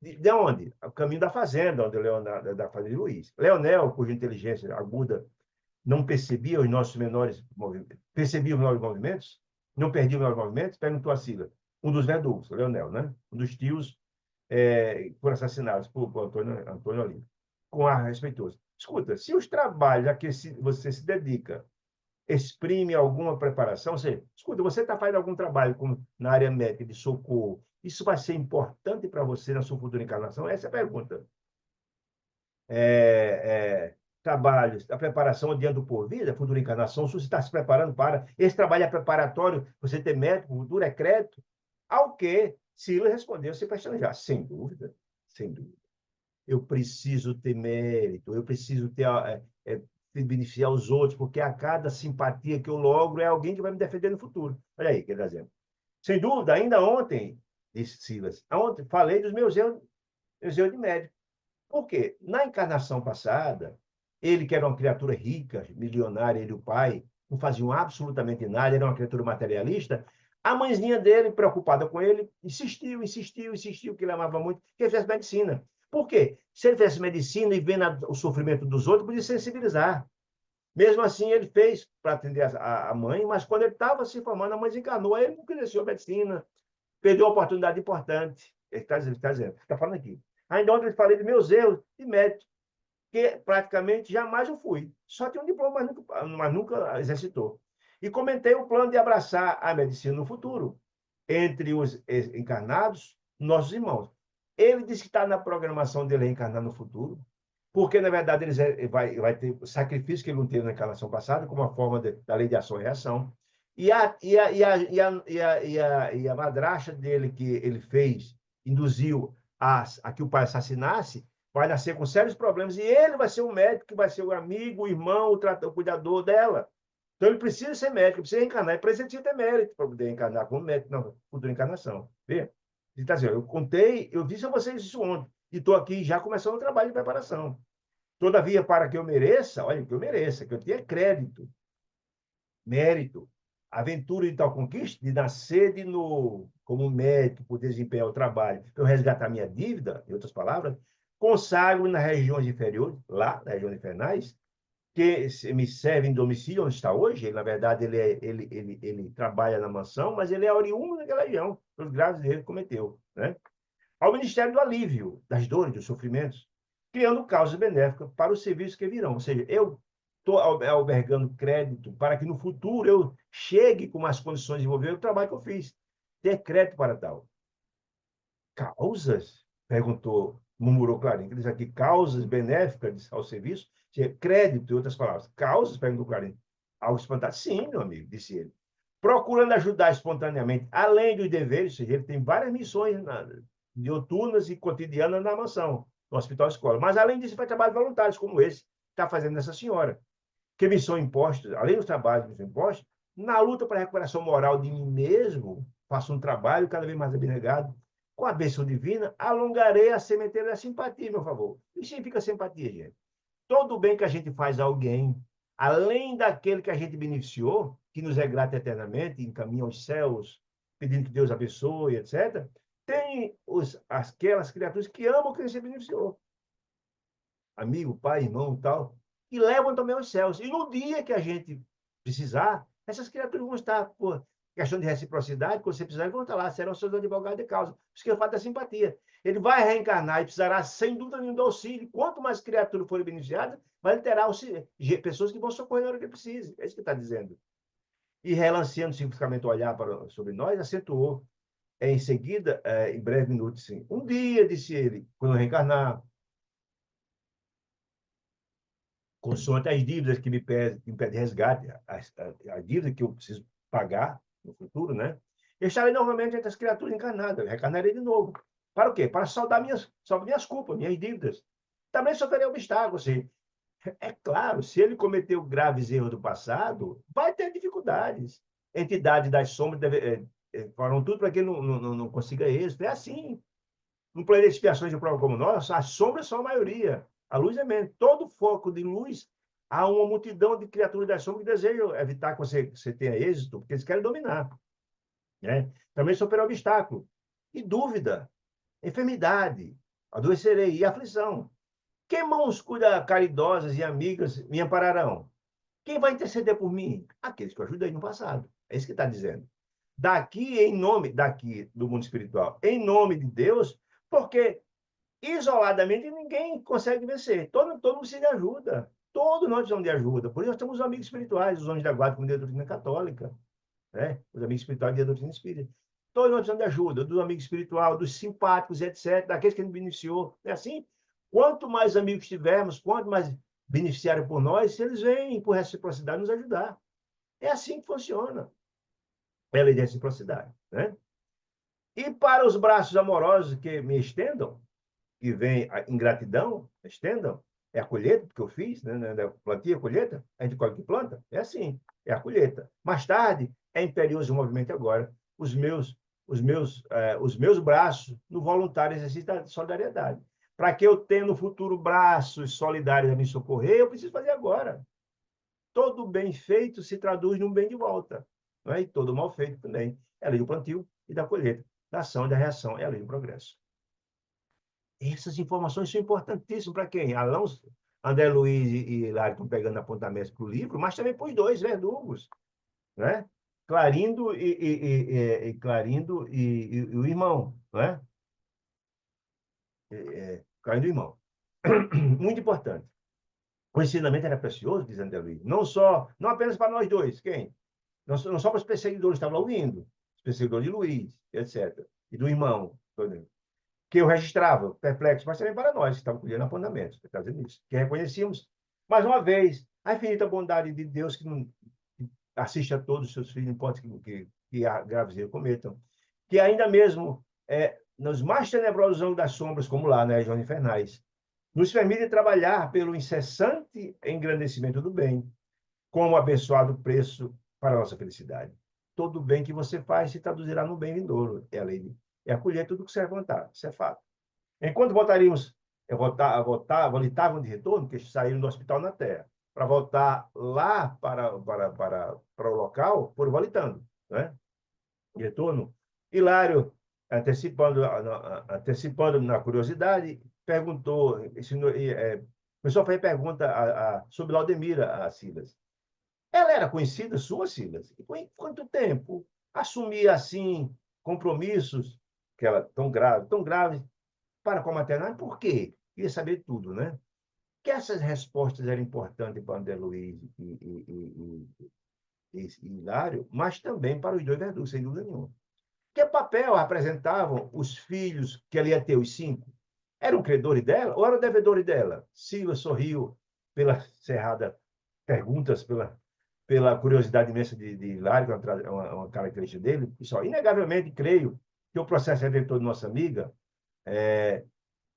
Speaker 1: De onde? O caminho da fazenda, onde Leonardo, da fazenda de Luiz. Leonel, cuja inteligência aguda não percebia os nossos menores movimentos, percebia os menores movimentos, não perdia os menores movimentos, perguntou a Sila, um dos verdugos, Leonel, né? Um dos tios foram assassinados por Antônio Olinda, com ar respeitoso. Escuta, se os trabalhos a que você se dedica exprime alguma preparação, ou seja, escuta, você está fazendo algum trabalho na área médica de socorro, isso vai ser importante para você na sua futura encarnação? Essa é a pergunta. Trabalhos, a preparação adiante por vida, futura encarnação, se você está se preparando para, esse trabalho é preparatório, você ter médico, futuro é crédito, ao que Silas respondeu se questionando já, sem dúvida, sem dúvida. Eu preciso ter mérito, eu preciso ter, beneficiar os outros, porque a cada simpatia que eu logro é alguém que vai me defender no futuro. Olha aí, que ele está dizendo. Sem dúvida, ainda ontem, disse Silas, ontem falei dos meus erros de médico. Por quê? Na encarnação passada, ele, que era uma criatura rica, milionária, ele e o pai, não faziam absolutamente nada, era uma criatura materialista, a mãezinha dele, preocupada com ele, insistiu, que ele amava muito, que ele fizesse medicina. Por quê? Se ele fizesse medicina e vendo o sofrimento dos outros, podia sensibilizar. Mesmo assim, ele fez para atender a mãe, mas quando ele estava se formando, a mãe desencarnou, aí ele não cresceu medicina, perdeu uma oportunidade importante. Ele está dizendo, está falando aqui. Ainda ontem eu falei dos meus erros de médico, que praticamente jamais eu fui. Só tinha um diploma, mas nunca exercitou. E comentei o plano de abraçar a medicina no futuro, entre os encarnados, nossos irmãos. Ele disse que está na programação dele reencarnar no futuro, porque, na verdade, ele vai ter sacrifício que ele não teve na encarnação passada, como uma forma da lei de ação e reação. E a madrasta dele que ele fez, induziu a que o pai assassinasse, vai nascer com sérios problemas e ele vai ser o médico, que vai ser o amigo, o irmão, o cuidador dela. Então ele precisa ser médico, precisa reencarnar, e precisa ter mérito para poder encarnar como médico na futura encarnação. Vê? Ele está dizendo, eu disse a vocês isso ontem, e estou aqui já começando o trabalho de preparação. Todavia, para que eu mereça, olha, que eu mereça, que eu tenha crédito, mérito, aventura de tal conquista, de nascer de novo como médico, por desempenhar o trabalho, para eu resgatar minha dívida, em outras palavras, consagro nas regiões inferiores, lá, nas regiões infernais, que me serve em domicílio, onde está hoje. Ele, na verdade, ele trabalha na mansão, mas ele é oriundo daquela região, pelos graves erros que cometeu. Né? Ao Ministério do Alívio das dores, dos sofrimentos, criando causas benéficas para os serviços que virão. Ou seja, eu estou albergando crédito para que no futuro eu chegue com mais condições de desenvolver o trabalho que eu fiz. Ter crédito para tal. Causas? Perguntou, murmurou Clarim. Diz aqui, causas benéficas ao serviço? Crédito, em outras palavras. Causas? Perguntou Clarim. Algo espantado? Sim, meu amigo, disse ele. Procurando ajudar espontaneamente, além dos deveres, ou seja, ele tem várias missões noturnas e cotidianas na mansão, no hospital escola. Mas, além disso, faz trabalhos voluntários, como esse que está fazendo essa senhora. que me são impostos, além dos trabalhos que me são impostos, na luta para a recuperação moral de mim mesmo, faço um trabalho cada vez mais abnegado, com a bênção divina, alongarei a sementeira da simpatia, meu favor. O que significa simpatia, gente? Todo o bem que a gente faz a alguém, além daquele que a gente beneficiou, que nos é grato eternamente, encaminha aos céus, pedindo que Deus abençoe, etc., tem aquelas criaturas que amam quem se beneficiou. Amigo, pai, irmão e tal, e levam também aos céus. E no dia que a gente precisar, essas criaturas vão estar, por questão de reciprocidade, quando você precisar, vão estar lá, serão seus advogados de causa. Isso que é o fato da simpatia. Ele vai reencarnar e precisará, sem dúvida nenhuma, do auxílio. Quanto mais criaturas forem beneficiadas, mais ele terá pessoas que vão socorrer na hora que precise. É isso que está dizendo. E relanceando simbolicamente o olhar sobre nós, acentuou em seguida, em breve minuto, sim. Um dia, disse ele, quando eu reencarnar, consoante as dívidas que me pedem resgate, a dívida que eu preciso pagar no futuro, né? Eu estarei novamente entre as criaturas encarnadas, eu reencarnarei de novo. Para o quê? Para saldar minhas culpas, minhas dívidas. Também sofrerei obstáculos. Assim. É claro, se ele cometeu graves erros do passado, vai ter dificuldades. Entidades das sombras farão tudo para que ele não consiga êxito. É assim. No planeta de expiações de prova como nós, as sombras são a maioria. A luz é menos. Todo foco de luz, há uma multidão de criaturas das sombras que desejam evitar que você tenha êxito, porque eles querem dominar. Né? Também superar obstáculo. E dúvida, enfermidade, adoecerei e aflição. Que mãos cuida caridosas e amigas me ampararão? Quem vai interceder por mim? Aqueles que eu ajudei no passado. É isso que está dizendo. Daqui do mundo espiritual, em nome de Deus, porque isoladamente ninguém consegue vencer. Todo mundo precisa de ajuda. Todos nós precisamos de ajuda. Por isso nós temos os amigos espirituais, os anjos da guarda, como da doutrina católica, né? Os amigos espirituais da doutrina espírita. Todos nós precisamos de ajuda, dos amigos espirituais, dos simpáticos, etc., daqueles que a gente beneficiou. É assim? Quanto mais amigos tivermos, quanto mais beneficiarem por nós, eles vêm por reciprocidade nos ajudar. É assim que funciona. É a lei de reciprocidade, né? E para os braços amorosos que me estendam, que vem a ingratidão, estendam, é a colheita que eu fiz, né? Plantio, a colheita, a gente colhe que planta, é assim, é a colheita. Mais tarde, é imperioso o movimento agora, os meus braços no voluntário exercício da solidariedade. Para que eu tenha no futuro braços solidários a me socorrer, eu preciso fazer agora. Todo bem feito se traduz num bem de volta. Não é? E todo mal feito também. É a lei do plantio e da colheita, da ação e da reação, é a lei do progresso. Essas informações são importantíssimas para quem? Alonso, André Luiz e Hilário estão pegando apontamentos para o livro, mas também para os dois verdugos, né? Clarindo e o irmão, né? Clarindo e o irmão. Muito importante. O ensinamento era precioso, diz André Luiz. Não apenas para nós dois, quem? Não só para os perseguidores que estavam lá ouvindo, os perseguidores de Luiz, etc. E do irmão, que eu registrava, perplexo, mas também para nós que estávamos colhendo apontamentos, está dizendo isso, que reconhecíamos, mais uma vez, a infinita bondade de Deus que assiste a todos os seus filhos, não importa que graves erros cometam, que ainda mesmo nos mais tenebrosos ângulos das sombras, como lá nas regiões infernais, nos permite trabalhar pelo incessante engrandecimento do bem, como abençoado preço para a nossa felicidade. Todo bem que você faz se traduzirá no bem vindouro, é a lei é acolher tudo que você vai plantar, isso é fato. Enquanto voltavam de retorno, que saíram do hospital na Terra, para voltar lá para o local, foram voltando, né? De retorno. Hilário, antecipando na curiosidade, perguntou, começou a fazer pergunta sobre Laudemira a Silas. Ela era conhecida, sua Silas? E por quanto tempo assumia assim compromissos que ela tão grave para com a maternidade? Por quê? Queria saber tudo, né? Que essas respostas eram importantes para André Luiz e Hilário, mas também para os dois verdugos, sem dúvida nenhuma. Que papel apresentavam os filhos que ela ia ter, os cinco? Eram credores dela ou eram devedores dela? Silva sorriu pela cerrada perguntas, pela curiosidade imensa de Hilário, que é uma característica dele. Pessoal, inegavelmente, creio que o processo redentor de nossa amiga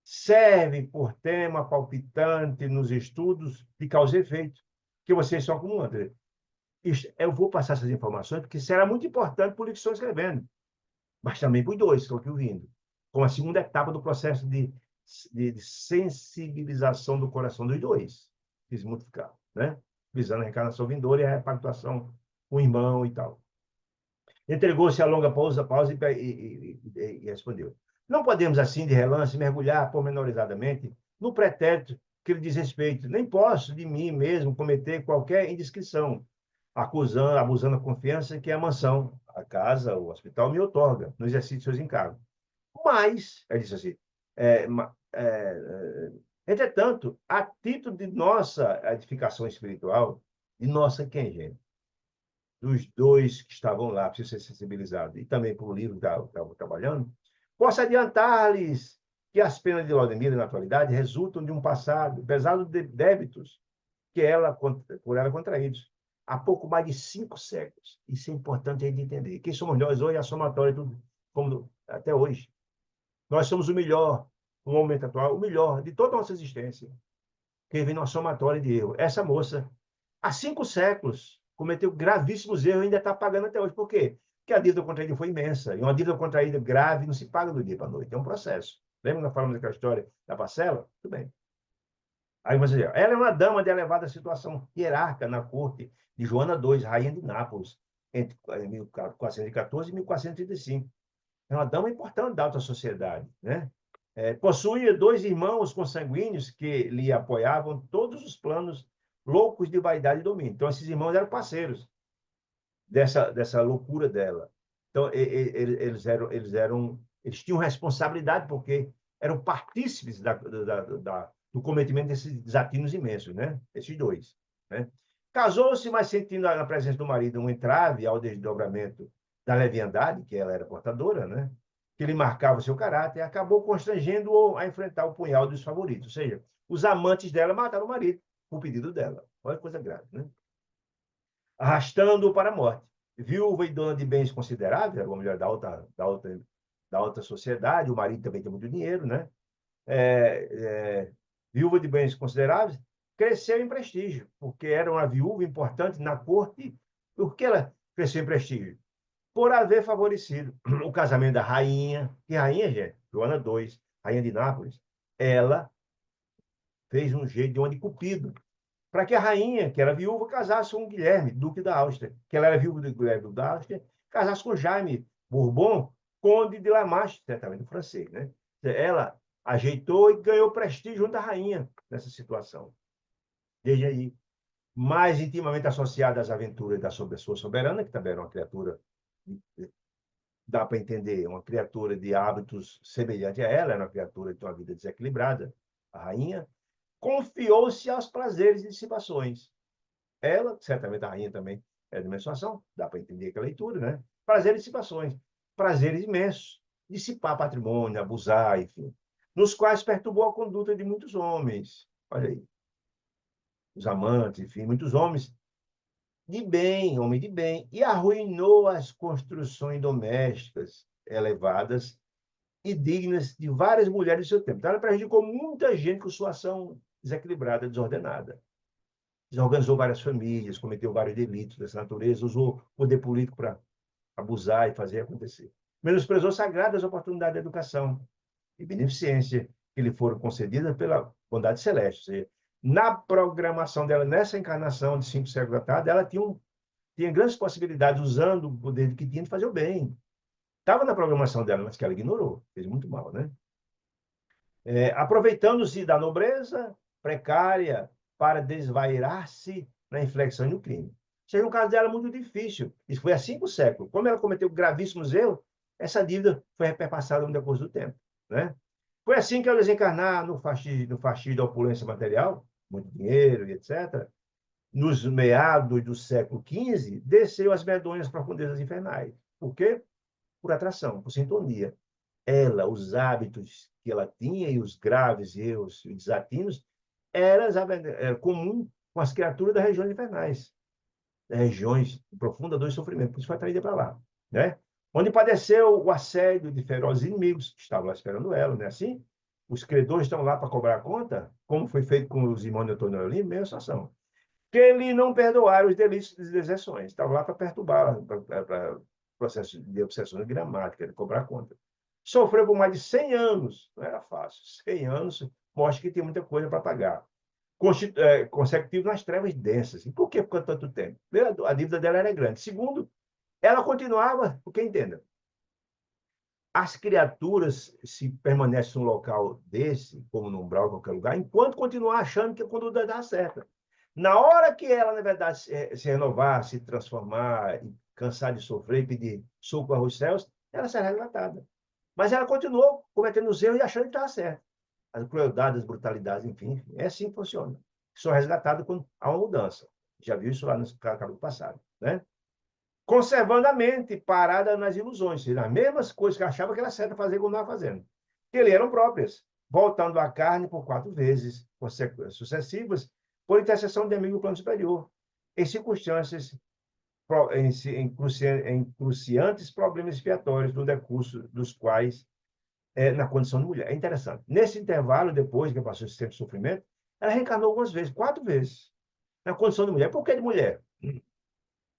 Speaker 1: serve por tema palpitante nos estudos de causa e efeito, que vocês estão acumulando. Eu vou passar essas informações porque será muito importante para o que estou escrevendo, mas também para os dois que estão aqui ouvindo, como a segunda etapa do processo de sensibilização do coração dos dois, fiz modificar, né? Visando a reencarnação vindoura e a repactuação com o irmão e tal. Entregou-se a longa pausa e respondeu. Não podemos, assim, de relance, mergulhar pormenorizadamente no pretérito que lhe diz respeito. Nem posso, de mim mesmo, cometer qualquer indiscrição, acusando, abusando da confiança que a mansão, a casa, o hospital me outorga no exercício de seus encargos. Mas, ele disse assim, entretanto, a título de nossa edificação espiritual, de nossa quem, gente? Dos dois que estavam lá, precisa ser sensibilizado, e também para o livro que estava trabalhando, posso adiantar-lhes que as penas de Laudemira, na atualidade, resultam de um passado pesado de débitos que por ela contraídos há pouco mais de 5 séculos. Isso é importante a gente entender. Quem somos nós hoje é a somatória de tudo, como até hoje. Nós somos o melhor, no momento atual, o melhor de toda a nossa existência. Quem vem numa somatória de erro. Essa moça, há 5 séculos, cometeu gravíssimos erros e ainda está pagando até hoje. Por quê? Porque a dívida contraída foi imensa. E uma dívida contraída grave não se paga do dia para a noite. É um processo. Lembra que nós falamos daquela história da parcela? Tudo bem. Aí você diz, ela é uma dama de elevada situação hierárquica na corte de Joana II, rainha de Nápoles, entre 1414 e 1435. É uma dama importante da alta sociedade, né? Possuía 2 irmãos consanguíneos que lhe apoiavam todos os planos loucos de vaidade e domínio. Então, esses irmãos eram parceiros dessa loucura dela. Então, eles tinham responsabilidade porque eram partícipes do cometimento desses desatinos imensos, né? Esses dois, né? Casou-se, mas sentindo na presença do marido um entrave ao desdobramento da leviandade, que ela era portadora, né? Que lhe marcava o seu caráter, acabou constrangendo-o a enfrentar o punhal dos favoritos. Ou seja, os amantes dela mataram o marido por pedido dela. Olha que coisa grave, né? Arrastando-o para a morte. Viúva e dona de bens consideráveis, era uma mulher da alta sociedade, o marido também tem muito dinheiro, né? É, é, Viúva de bens consideráveis, cresceu em prestígio, porque era uma viúva importante na corte. Por que ela cresceu em prestígio? Por haver favorecido o casamento da rainha, que rainha, gente, Joana II, rainha de Nápoles, ela fez um jeito de uma de Cupido, para que a rainha, que era viúva, casasse com Guilherme, duque da Áustria, que ela era viúva de Guilherme, duque da Áustria, casasse com Jaime Bourbon, conde de La Marche, certamente francês, né? Ela ajeitou e ganhou prestígio junto à rainha nessa situação. Desde aí, mais intimamente associada às aventuras da sua soberana, que também era uma criatura, dá para entender, uma criatura de hábitos semelhantes a ela, era uma criatura de uma vida desequilibrada, a rainha, confiou-se aos prazeres e dissipações. Ela, certamente a rainha também é de menstruação, dá para entender aquela leitura, né? Prazeres e dissipações, prazeres imensos, dissipar patrimônio, abusar, enfim, nos quais perturbou a conduta de muitos homens. Olha aí, os amantes, enfim, muitos homens de bem, homem de bem, e arruinou as construções domésticas elevadas e dignas de várias mulheres do seu tempo. Então, ela prejudicou muita gente com sua ação desequilibrada, desordenada. Desorganizou várias famílias, cometeu vários delitos dessa natureza, usou o poder político para abusar e fazer acontecer. Menosprezou sagradas oportunidades de educação e beneficência que lhe foram concedidas pela bondade celeste. Ou seja, na programação dela, nessa encarnação de 5 séculos atrás, ela tinha grandes possibilidades, usando o poder que tinha de fazer o bem. Estava na programação dela, mas que ela ignorou. Fez muito mal, né? Aproveitando-se da nobreza precária para desvairar-se na inflexão e no crime. Seja um caso dela muito difícil. Isso foi há 5 séculos. Como ela cometeu gravíssimos erros, essa dívida foi repassada no decurso do tempo, né? Foi assim que ao desencarnar no fascínio da opulência material, muito dinheiro e etc., nos meados do século XV, desceu às medonhas profundezas infernais. Por quê? Por atração, por sintonia. Ela, os hábitos que ela tinha e os graves erros e desatinos, era comum com as criaturas das regiões infernais, das regiões de profunda dor e sofrimento. Por isso foi atraída para lá, né? Onde padeceu o assédio de ferozes inimigos que estavam lá esperando ela, não é assim? Os credores estão lá para cobrar a conta, como foi feito com os irmãos de Antônio Olimpo, mesma situação. que lhe não perdoaram os delitos e deserções. Estava lá para perturbar, para processo de obsessão de gramática, de cobrar conta. Sofreu por mais de 100 anos, não era fácil. 100 anos mostra que tem muita coisa para pagar. Consecutivo nas trevas densas. E por que por tanto tempo? Primeiro, a dívida dela era grande. Segundo, ela continuava, porque entenda, as criaturas se permanecem num local desse, como no umbral, em qualquer lugar, enquanto continuar achando que a conduta dá certa. Na hora que ela, na verdade, se renovar, se transformar, e cansar de sofrer e pedir socorro aos céus, ela será resgatada. Mas ela continuou cometendo os erros e achando que estava certo. As crueldades, as brutalidades, enfim, é assim que funciona. São resgatadas quando há uma mudança. Já viu isso lá no capítulo passado, né? Conservando a mente parada nas ilusões, nas mesmas coisas que achava que era certo fazer, quando estava fazendo. Que lhe eram próprias, voltando à carne por 4 vezes sucessivas, por intercessão de amigo do plano superior, em circunstâncias, em cruciantes problemas expiatórios, no decurso dos quais, na condição de mulher. É interessante. Nesse intervalo, depois que passou esse tempo de sofrimento, ela reencarnou algumas vezes, 4 vezes, na condição de mulher. Por que de mulher?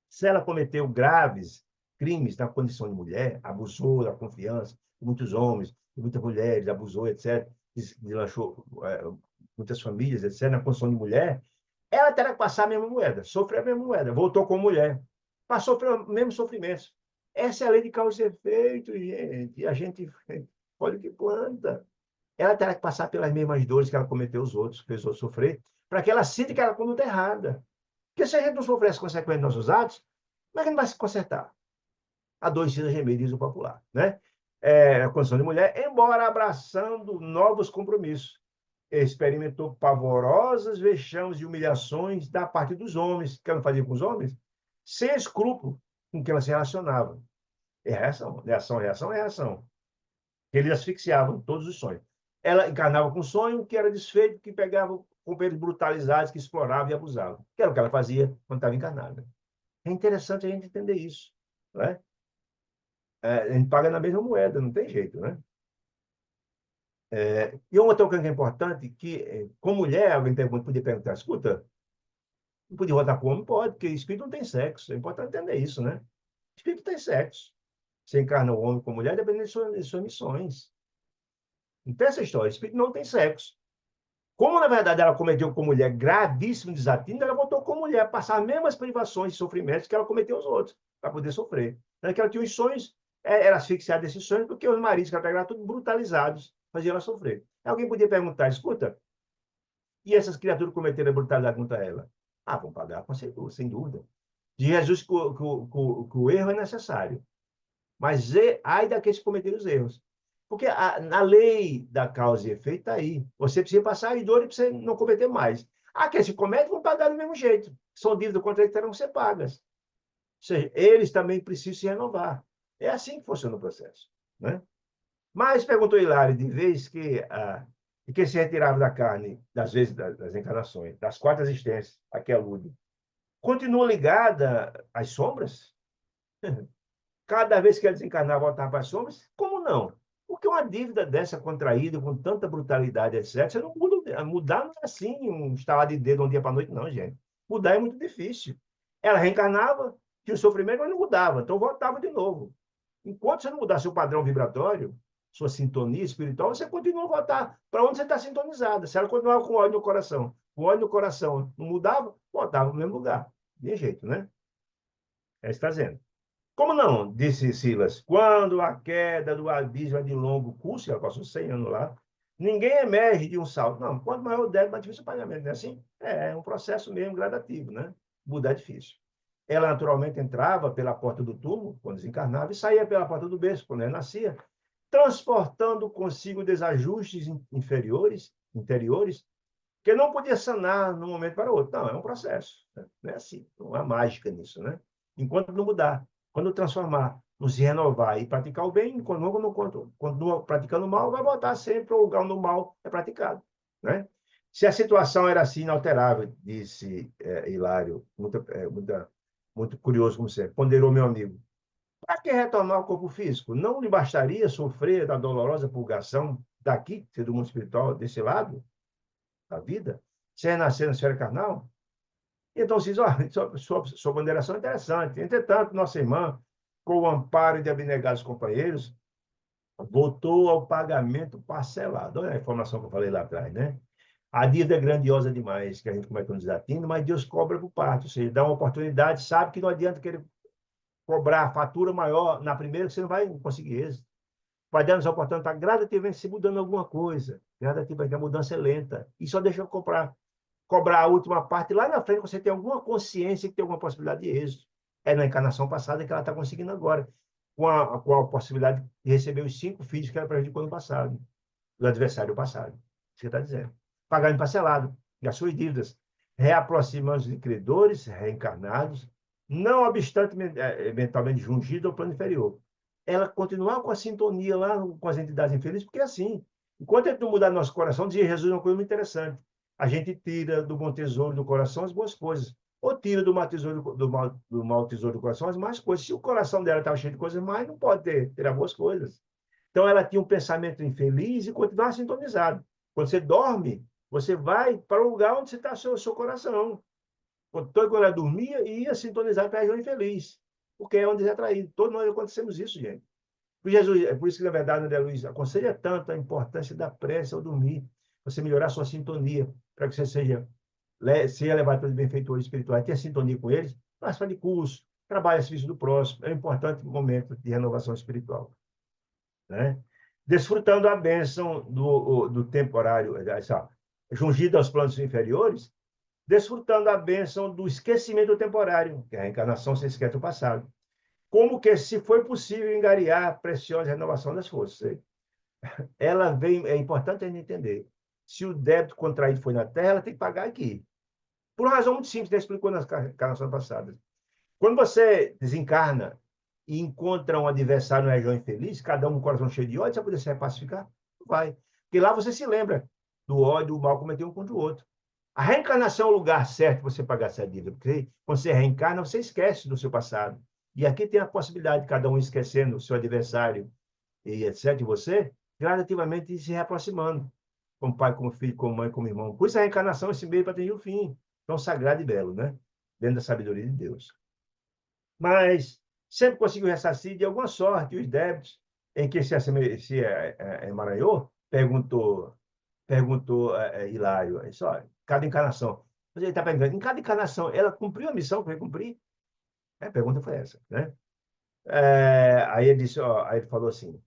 Speaker 1: Se ela cometeu graves crimes na condição de mulher, abusou da confiança de muitos homens, de muitas mulheres, abusou, etc., deslanchou muitas famílias, etc., na condição de mulher, ela terá que passar a mesma moeda, sofrer a mesma moeda. Voltou como mulher, passou pelos mesmos sofrimentos. Essa é a lei de causa e efeito, gente. E a gente olha o que planta. Ela terá que passar pelas mesmas dores que ela cometeu os outros, fez os outros sofrer, para que ela sinta que ela conduta errada. Porque se a gente não sofrer as consequências dos nossos atos, como é que a gente vai se consertar? A dor ensina a gemer, diz o popular, né? A condição de mulher, embora abraçando novos compromissos, experimentou pavorosas vexames e humilhações da parte dos homens, que ela não fazia com os homens, sem escrúpulo com que ela se relacionava. É reação, reação, reação, reação. Eles asfixiavam todos os sonhos. Ela encarnava com sonho que era desfeito, que pegava companheiros brutalizados, que exploravam e abusavam. Que era o que ela fazia quando estava encarnada. É interessante a gente entender isso, né? A gente paga na mesma moeda, não tem jeito, né? E uma outra coisa que é importante, que com mulher, alguém podia perguntar, escuta, não podia votar com homem? Pode, porque espírito não tem sexo. É importante entender isso, né? Espírito tem sexo. Você encarna o homem com mulher, dependendo de suas missões. Não tem essa história. Espírito não tem sexo. Como, na verdade, ela cometeu com mulher gravíssimo desatino, ela voltou com mulher, passar as mesmas privações e sofrimentos que ela cometeu aos outros, para poder sofrer. Porque ela tinha os sonhos, era asfixiada desses sonhos, porque os maridos que ela pegava, tudo brutalizados, faziam ela sofrer. Alguém podia perguntar, escuta, e essas criaturas cometeram brutalidade contra ela? Ah, vão pagar, com certeza, sem dúvida. De Jesus que o erro é necessário, mas ai daqueles que cometeram os erros. Porque na lei da causa e efeito está aí. Você precisa passar as dores para você não cometer mais. Aqueles que cometem vão pagar do mesmo jeito. São dívidas contra eles que terão que ser pagas. Ou seja, eles também precisam se renovar. É assim que funciona o processo, né? Mas, perguntou Hilário, de vez que se retirava da carne, das vezes das encarnações, das 4 existências a que alude, continua ligada às sombras? Cada vez que ela desencarnava, voltava para as sombras? Como não? Porque uma dívida dessa contraída com tanta brutalidade, etc., você não muda. Mudar não é assim, um estalar de dedo de um dia para a noite, não, gente. Mudar é muito difícil. Ela reencarnava, tinha o sofrimento, mas não mudava, então voltava de novo. Enquanto você não mudar seu padrão vibratório, sua sintonia espiritual, você continua a voltar para onde você está sintonizada. Se ela continuava com ódio no coração, não mudava, voltava no mesmo lugar. De jeito, né? É isso que está dizendo. Como não? Disse Silas. Quando a queda do abismo é de longo curso, ela passou 100 anos lá, ninguém emerge de um salto. Não, quanto maior o débito, mais difícil o pagamento, não é assim? É um processo mesmo gradativo, né? Mudar é difícil. Ela naturalmente entrava pela porta do túmulo, quando desencarnava, e saía pela porta do berço, quando ela nascia, transportando consigo desajustes interiores, que não podia sanar de um momento para o outro. Não, é um processo. Né? Não é assim, não há mágica nisso, né? Enquanto não mudar, quando transformar, não se renovar e praticar o bem, quando praticando o mal, vai voltar sempre ao lugar onde o mal é praticado, né? Se a situação era assim, inalterável, disse Hilário, muito curioso como sempre, ponderou meu amigo, para que retornar ao corpo físico? Não lhe bastaria sofrer da dolorosa purgação daqui, ser do mundo espiritual, desse lado? A vida, sem nascer na esfera carnal? Então, diz, ó, sua ponderação é interessante. Entretanto, nossa irmã, com o amparo de abnegados companheiros, voltou ao pagamento parcelado. Olha a informação que eu falei lá atrás, né? A dívida é grandiosa demais, que a gente comete um desatino, mas Deus cobra por parte, ou seja, dá uma oportunidade, sabe que não adianta querer cobrar a fatura maior na primeira, que você não vai conseguir êxito. Vai dando essa oportunidade, gradativamente se mudando alguma coisa. Gradativamente, a mudança é lenta. E só deixa eu cobrar a última parte lá na frente, você tem alguma consciência que tem alguma possibilidade de êxito. É na encarnação passada que ela está conseguindo agora, com a possibilidade de receber os 5 filhos que ela prejudicou no passado, do adversário passado. Isso que está dizendo. Pagar em parcelado, e as suas dívidas, reaproximando de credores reencarnados, não obstante mentalmente jungido ao plano inferior. Ela continuar com a sintonia lá com as entidades infelizes, porque é assim. Enquanto a gente não mudar nosso coração, dizia Jesus uma coisa muito interessante. A gente tira do bom tesouro do coração as boas coisas. Ou tira do mau tesouro do mau tesouro do coração as más coisas. Se o coração dela estava cheio de coisas mais, não pode ter boas coisas. Então, ela tinha um pensamento infeliz e continuava sintonizado. Quando você dorme, você vai para o lugar onde está o seu coração. Quando ela dormia, ia sintonizar para a região infeliz, porque é onde é atraído. Todos nós acontecemos isso, gente. Jesus, é por isso que, na verdade, André Luiz aconselha tanto a importância da prece ao dormir, você melhorar a sua sintonia, para que você seja levado pelos benfeitores espirituais, ter sintonia com eles, faça de curso, trabalhe a serviço do próximo, é um importante momento de renovação espiritual. Né? Desfrutando a bênção do temporário, jungido aos planos inferiores, desfrutando a bênção do esquecimento temporário, que é a reencarnação se esquece do passado. Como que se foi possível engariar a preciosa renovação das forças. Ela vem, é importante a gente entender. Se o débito contraído foi na Terra, ela tem que pagar aqui. Por uma razão muito simples, que explicou nas encarnações passadas. Quando você desencarna e encontra um adversário na região infeliz, cada um com o coração cheio de ódio, você vai poder se repacificar? Não vai. Porque lá você se lembra do ódio, do mal cometido um contra o outro. A reencarnação é o lugar certo para você pagar essa dívida, porque quando você reencarna, você esquece do seu passado. E aqui tem a possibilidade de cada um esquecendo o seu adversário e etc., e você, gradativamente se reaproximando, como pai, como filho, como mãe, como irmão. Por isso a reencarnação é esse meio para atingir o fim. Então, sagrado e belo, né? Dentro da sabedoria de Deus. Mas sempre conseguiu ressarcir de alguma sorte os débitos em que se emaranhou, perguntou Hilário. Isso, ó, cada encarnação. Ele está perguntando, em cada encarnação, ela cumpriu a missão que vai cumprir? A pergunta foi essa, né? Aí ele disse, ó, aí ele falou assim,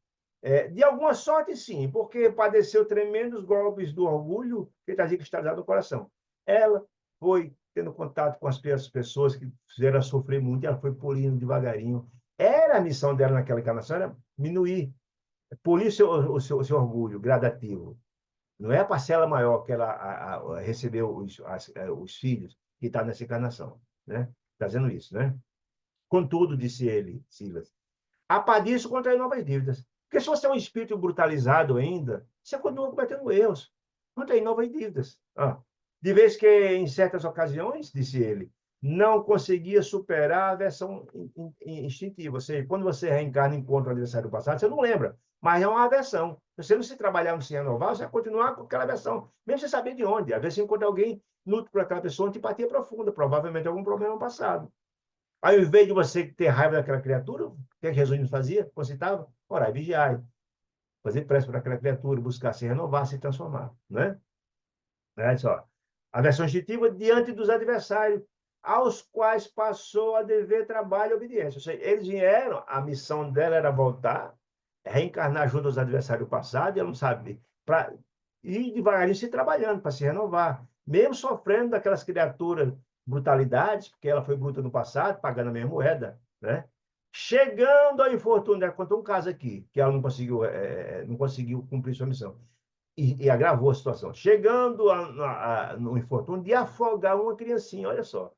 Speaker 1: de alguma sorte, sim, porque padeceu tremendos golpes do orgulho que trazia cristalizado no coração. Ela foi tendo contato com as pessoas que fizeram sofrer muito, e ela foi polindo devagarinho. Era a missão dela naquela encarnação, era diminuir, polir o seu orgulho gradativo. Não é a parcela maior que ela recebeu os filhos que está nessa encarnação, né? Trazendo isso, né? Contudo, disse ele, Silas, apague contra novas dívidas. Porque se você é um espírito brutalizado ainda, você continua cometendo erros. Não tem novas dívidas. De vez que, em certas ocasiões, disse ele, não conseguia superar a aversão instintiva. Ou seja, quando você reencarna e encontra o adversário do passado, você não lembra, mas é uma aversão. Se você não se trabalhar, não se renovar, você vai continuar com aquela aversão, mesmo sem saber de onde. Às vezes você encontra alguém, luta por aquela pessoa, antipatia profunda, provavelmente algum problema no passado. Ao invés de você ter raiva daquela criatura, o que Jesus fazia? Concitava? Orar e vigiar. Fazer prece para aquela criatura, buscar se renovar, se transformar. Né? É só. A versão instintiva diante dos adversários, aos quais passou a dever trabalho e obediência. Ou seja, eles vieram, a missão dela era voltar, reencarnar junto aos adversários do passado, e ela não sabe, para ir devagarinho se trabalhando, para se renovar. Mesmo sofrendo daquelas criaturas brutalidades, porque ela foi bruta no passado, pagando a mesma moeda, né? Chegando ao infortúnio, ela contou um caso aqui, que ela não conseguiu cumprir sua missão e agravou a situação, chegando no infortúnio de afogar uma criancinha, olha só,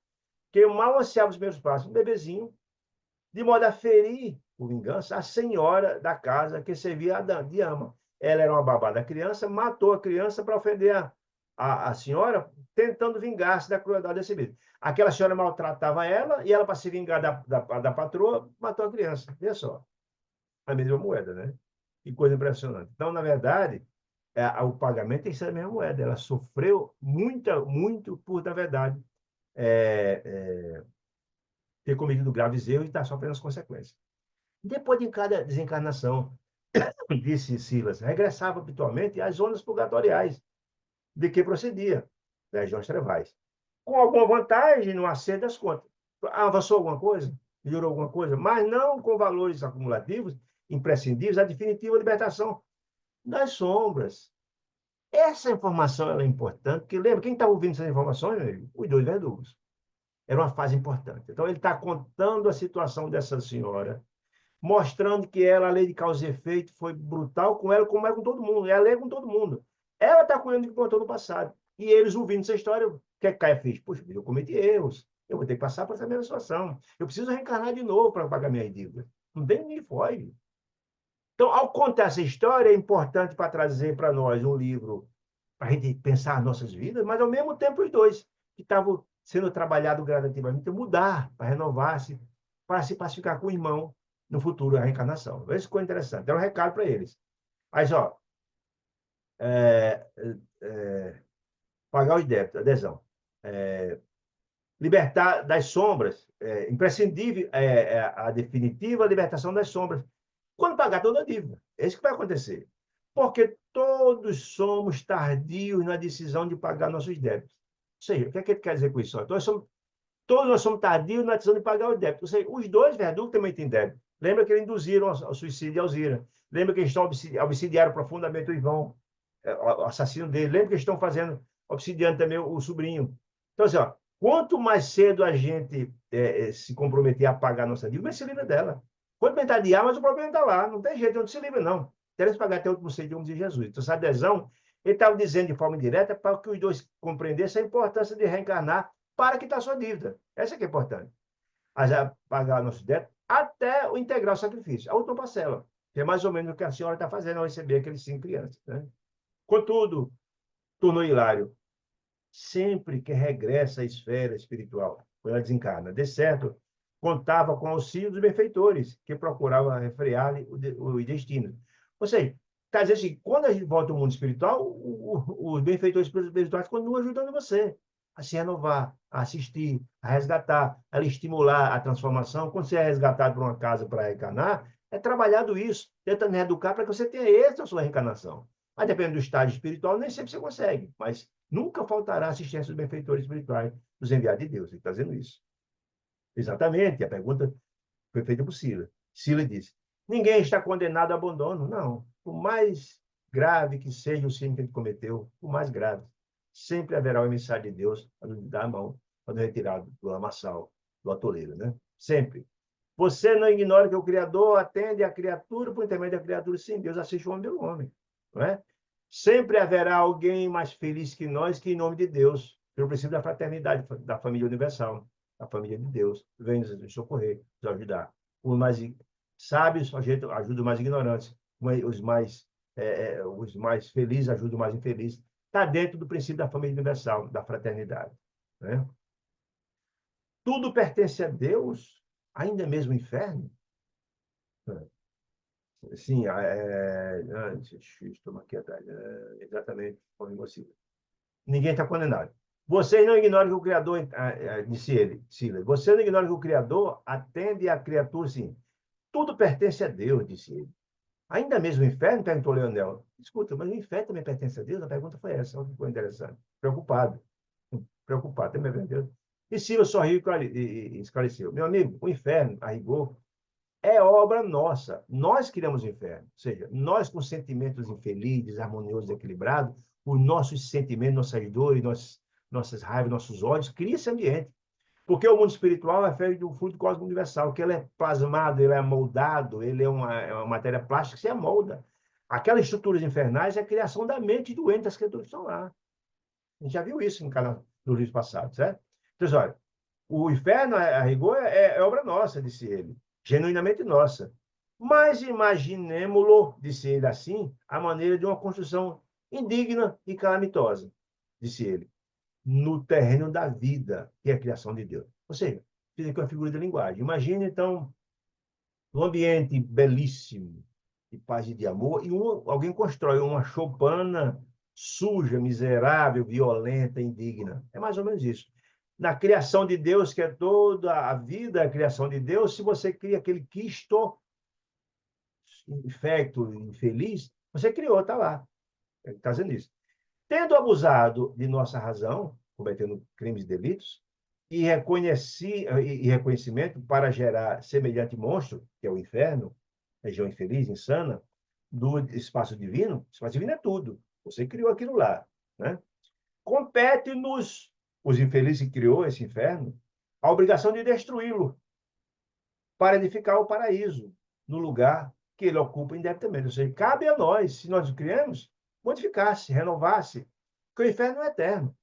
Speaker 1: que mal ansiava os primeiros passos, um bebezinho, de modo a ferir, por vingança, a senhora da casa que servia de ama. Ela era uma babá da criança, matou a criança para ofender a senhora, tentando vingar-se da crueldade desse bicho. Aquela senhora maltratava ela, e ela, para se vingar da patroa, matou a criança. Veja só, a mesma moeda, né? Que coisa impressionante. Então, na verdade, o pagamento tem que ser a mesma moeda. Ela sofreu muito por, na verdade, é, é, ter cometido graves erros e estar sofrendo as consequências. Depois de cada desencarnação, disse Silas, regressava habitualmente às zonas purgatoriais de que procedia, das regiões trevais, com alguma vantagem no acerto das contas. Avançou alguma coisa? Melhorou alguma coisa? Mas não com valores acumulativos imprescindíveis à definitiva libertação das sombras. Essa informação ela é importante, porque lembra, quem estava ouvindo essas informações, amigo? Os dois verdugos. Era uma fase importante. Então, ele está contando a situação dessa senhora, mostrando que ela, a lei de causa e efeito, foi brutal com ela, como é com todo mundo. Ela é com todo mundo. Ela está com ele que contou no passado. E eles ouvindo essa história, o que é que Caia fez? Poxa, eu cometi erros. Eu vou ter que passar por essa mesma situação. Eu preciso reencarnar de novo para pagar minhas dívidas. Não tem ninguém foge. Então, ao contar essa história, é importante para trazer para nós um livro para a gente pensar nossas vidas, mas ao mesmo tempo os dois que estavam sendo trabalhados gradativamente, mudar, para renovar-se, para se pacificar com o irmão no futuro, a reencarnação. Isso ficou interessante. Era um recado para eles. Mas, ó, é, pagar os débitos, adesão. Libertar das sombras, imprescindível a definitiva libertação das sombras. Quando pagar toda a dívida. É isso que vai acontecer. Porque todos somos tardios na decisão de pagar nossos débitos. Ou seja, o que é que ele quer dizer com isso? Todos nós somos tardios na decisão de pagar os débitos. Ou seja, os dois verdugos também têm débito. Lembra que eles induziram ao suicídio de Alzira. Lembra que eles estão obsidiaram profundamente o Ivão, o assassino dele. Lembra que eles estão obsidiando também o sobrinho. Então, assim, ó, quanto mais cedo a gente se comprometer a pagar a nossa dívida, mais se livra dela. Quanto mais adiar, mas o problema está lá. Não tem jeito, não se livra, não. Teremos que pagar até 8% de homens de Jesus. Então, essa adesão, ele estava dizendo de forma indireta para que os dois compreendessem a importância de reencarnar para quitar sua dívida. Essa que é importante. A pagar nosso débitos até o integral sacrifício. A última parcela, que é mais ou menos o que a senhora está fazendo ao receber aqueles 5 crianças. Né? Contudo, tornou hilário. Sempre que regressa à esfera espiritual, quando ela desencarna, de certo, contava com o auxílio dos benfeitores, que procuravam refrear-lhe o destino. Ou seja, está dizendo assim, quando a gente volta ao mundo espiritual, os benfeitores espirituais continuam ajudando você a se renovar, a assistir, a resgatar, a estimular a transformação. Quando você é resgatado por uma casa para reencarnar, é trabalhado isso, tentando reeducar para que você tenha êxito na sua reencarnação. Mas dependendo do estágio espiritual, nem sempre você consegue, mas nunca faltará assistência dos benfeitores espirituais, dos enviados de Deus. Ele está dizendo isso. Exatamente. A pergunta foi feita por Sila. Sila disse: ninguém está condenado ao abandono. Não. Por mais grave que seja o crime que ele cometeu, por mais grave, sempre haverá o emissário de Deus a nos dar a mão, para nos retirar do lamaçal, do atoleiro. Né? Sempre. Você não ignora que o Criador atende a criatura por intermédio da criatura. Sim, Deus assiste o homem pelo homem. Não é? Sempre haverá alguém mais feliz que nós, que em nome de Deus, pelo princípio da fraternidade, da família universal, a família de Deus, vem nos socorrer, nos ajudar. Os mais sábios ajudam os mais ignorantes, os mais felizes ajudam os mais infelizes. Está dentro do princípio da família universal, da fraternidade. Né? Tudo pertence a Deus, ainda mesmo o inferno. Sim, toma aqui atrás. Exatamente, ninguém está condenado. Vocês não ignoram que o Criador, disse ele, Silas, você não ignora que o Criador atende a criatura, sim. Tudo pertence a Deus, disse ele. Ainda mesmo o inferno, perguntou Leonel. Escuta, mas o inferno também pertence a Deus? A pergunta foi essa, olha que coisa interessante. Preocupado. Preocupado, também é Deus. E Silas sorriu e esclareceu. Meu amigo, o inferno, a rigor, é obra nossa. Nós criamos o inferno. Ou seja, nós com sentimentos infelizes, harmoniosos, equilibrados, os nossos sentimentos, nossas dores, nossas raivas, nossos ódios, cria esse ambiente. Porque o mundo espiritual é feito do fruto do cosmos universal, que ele é plasmado, ele é moldado, ele é uma matéria plástica que se amolda. Aquelas estruturas infernais é a criação da mente doente das criaturas que estão lá. A gente já viu isso no livro passado, certo? Então, olha, o inferno, a rigor, é obra nossa, disse ele, genuinamente nossa. Mas imaginemo-lo, disse ele assim, à maneira de uma construção indigna e calamitosa, disse ele, no terreno da vida, que é a criação de Deus. Ou seja, fiz aqui uma figura de linguagem. Imagine, então, um ambiente belíssimo, de paz e de amor, e alguém constrói uma choupana suja, miserável, violenta, indigna. É mais ou menos isso. na criação de Deus, que é toda a vida, a criação de Deus, se você cria aquele quisto infecto, infeliz, você criou, está lá. Ele está dizendo isso. Tendo abusado de nossa razão, cometendo crimes e delitos, e reconhecimento para gerar semelhante monstro, que é o inferno, região infeliz, insana, do espaço divino. O espaço divino é tudo. Você criou aquilo lá. Né? Compete-nos, os infelizes que criou esse inferno, a obrigação de destruí-lo para edificar o paraíso no lugar que ele ocupa indebitamente. Ou seja, cabe a nós, se nós o criamos, modificar-se, renovar-se, porque o inferno não é eterno.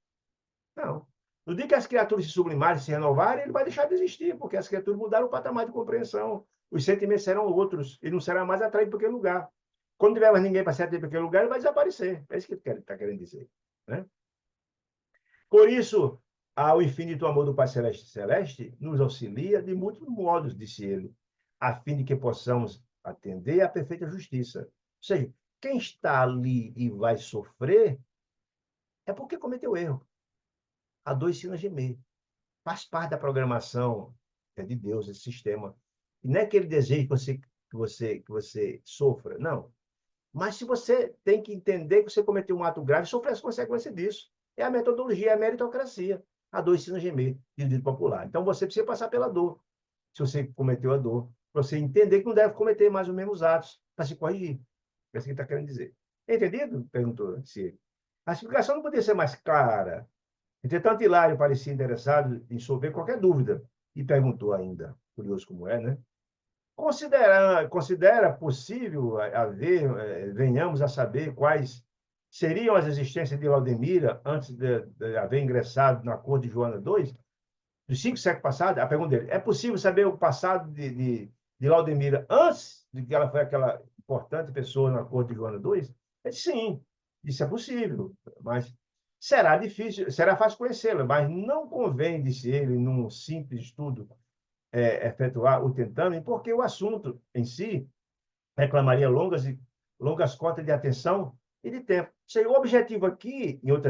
Speaker 1: Não. No dia que as criaturas se sublimarem, se renovarem, ele vai deixar de existir, porque as criaturas mudaram o patamar de compreensão. Os sentimentos serão outros, ele não será mais atraído por aquele lugar. Quando tiver mais ninguém para ser atraído por aquele lugar, ele vai desaparecer. É isso que ele está querendo dizer. Né? Por isso, o infinito amor do Pai Celeste Celeste nos auxilia de múltiplos modos, disse ele, a fim de que possamos atender à perfeita justiça. Ou seja, quem está ali e vai sofrer é porque cometeu erro. A dor ensina a gemer. Faz parte da programação de Deus, esse sistema. E não é que ele deseja que você sofra, não. Mas se você tem que entender que você cometeu um ato grave, sofre as consequências disso. É a metodologia, é a meritocracia. A dor ensina a gemer, diz o dito popular. Então você precisa passar pela dor, se você cometeu a dor, para você entender que não deve cometer mais os mesmos atos, para se corrigir. É isso que ele está querendo dizer. Entendido? Perguntou se a explicação não podia ser mais clara. Entretanto, Hilário parecia interessado em resolver qualquer dúvida e perguntou ainda, curioso como é, né? Considera possível venhamos a saber quais seriam as existências de Laudemira antes de haver ingressado na corte de Joana II, dos 5 séculos passados? A pergunta dele, é possível saber o passado de Laudemira antes de que ela foi aquela importante pessoa na corte de Joana II? Ele disse, sim, isso é possível, mas será difícil, será fácil conhecê-la, mas não convém, disse ele, num simples estudo efetuar o tentame, porque o assunto em si reclamaria longas cotas de atenção e de tempo. O objetivo aqui, em outra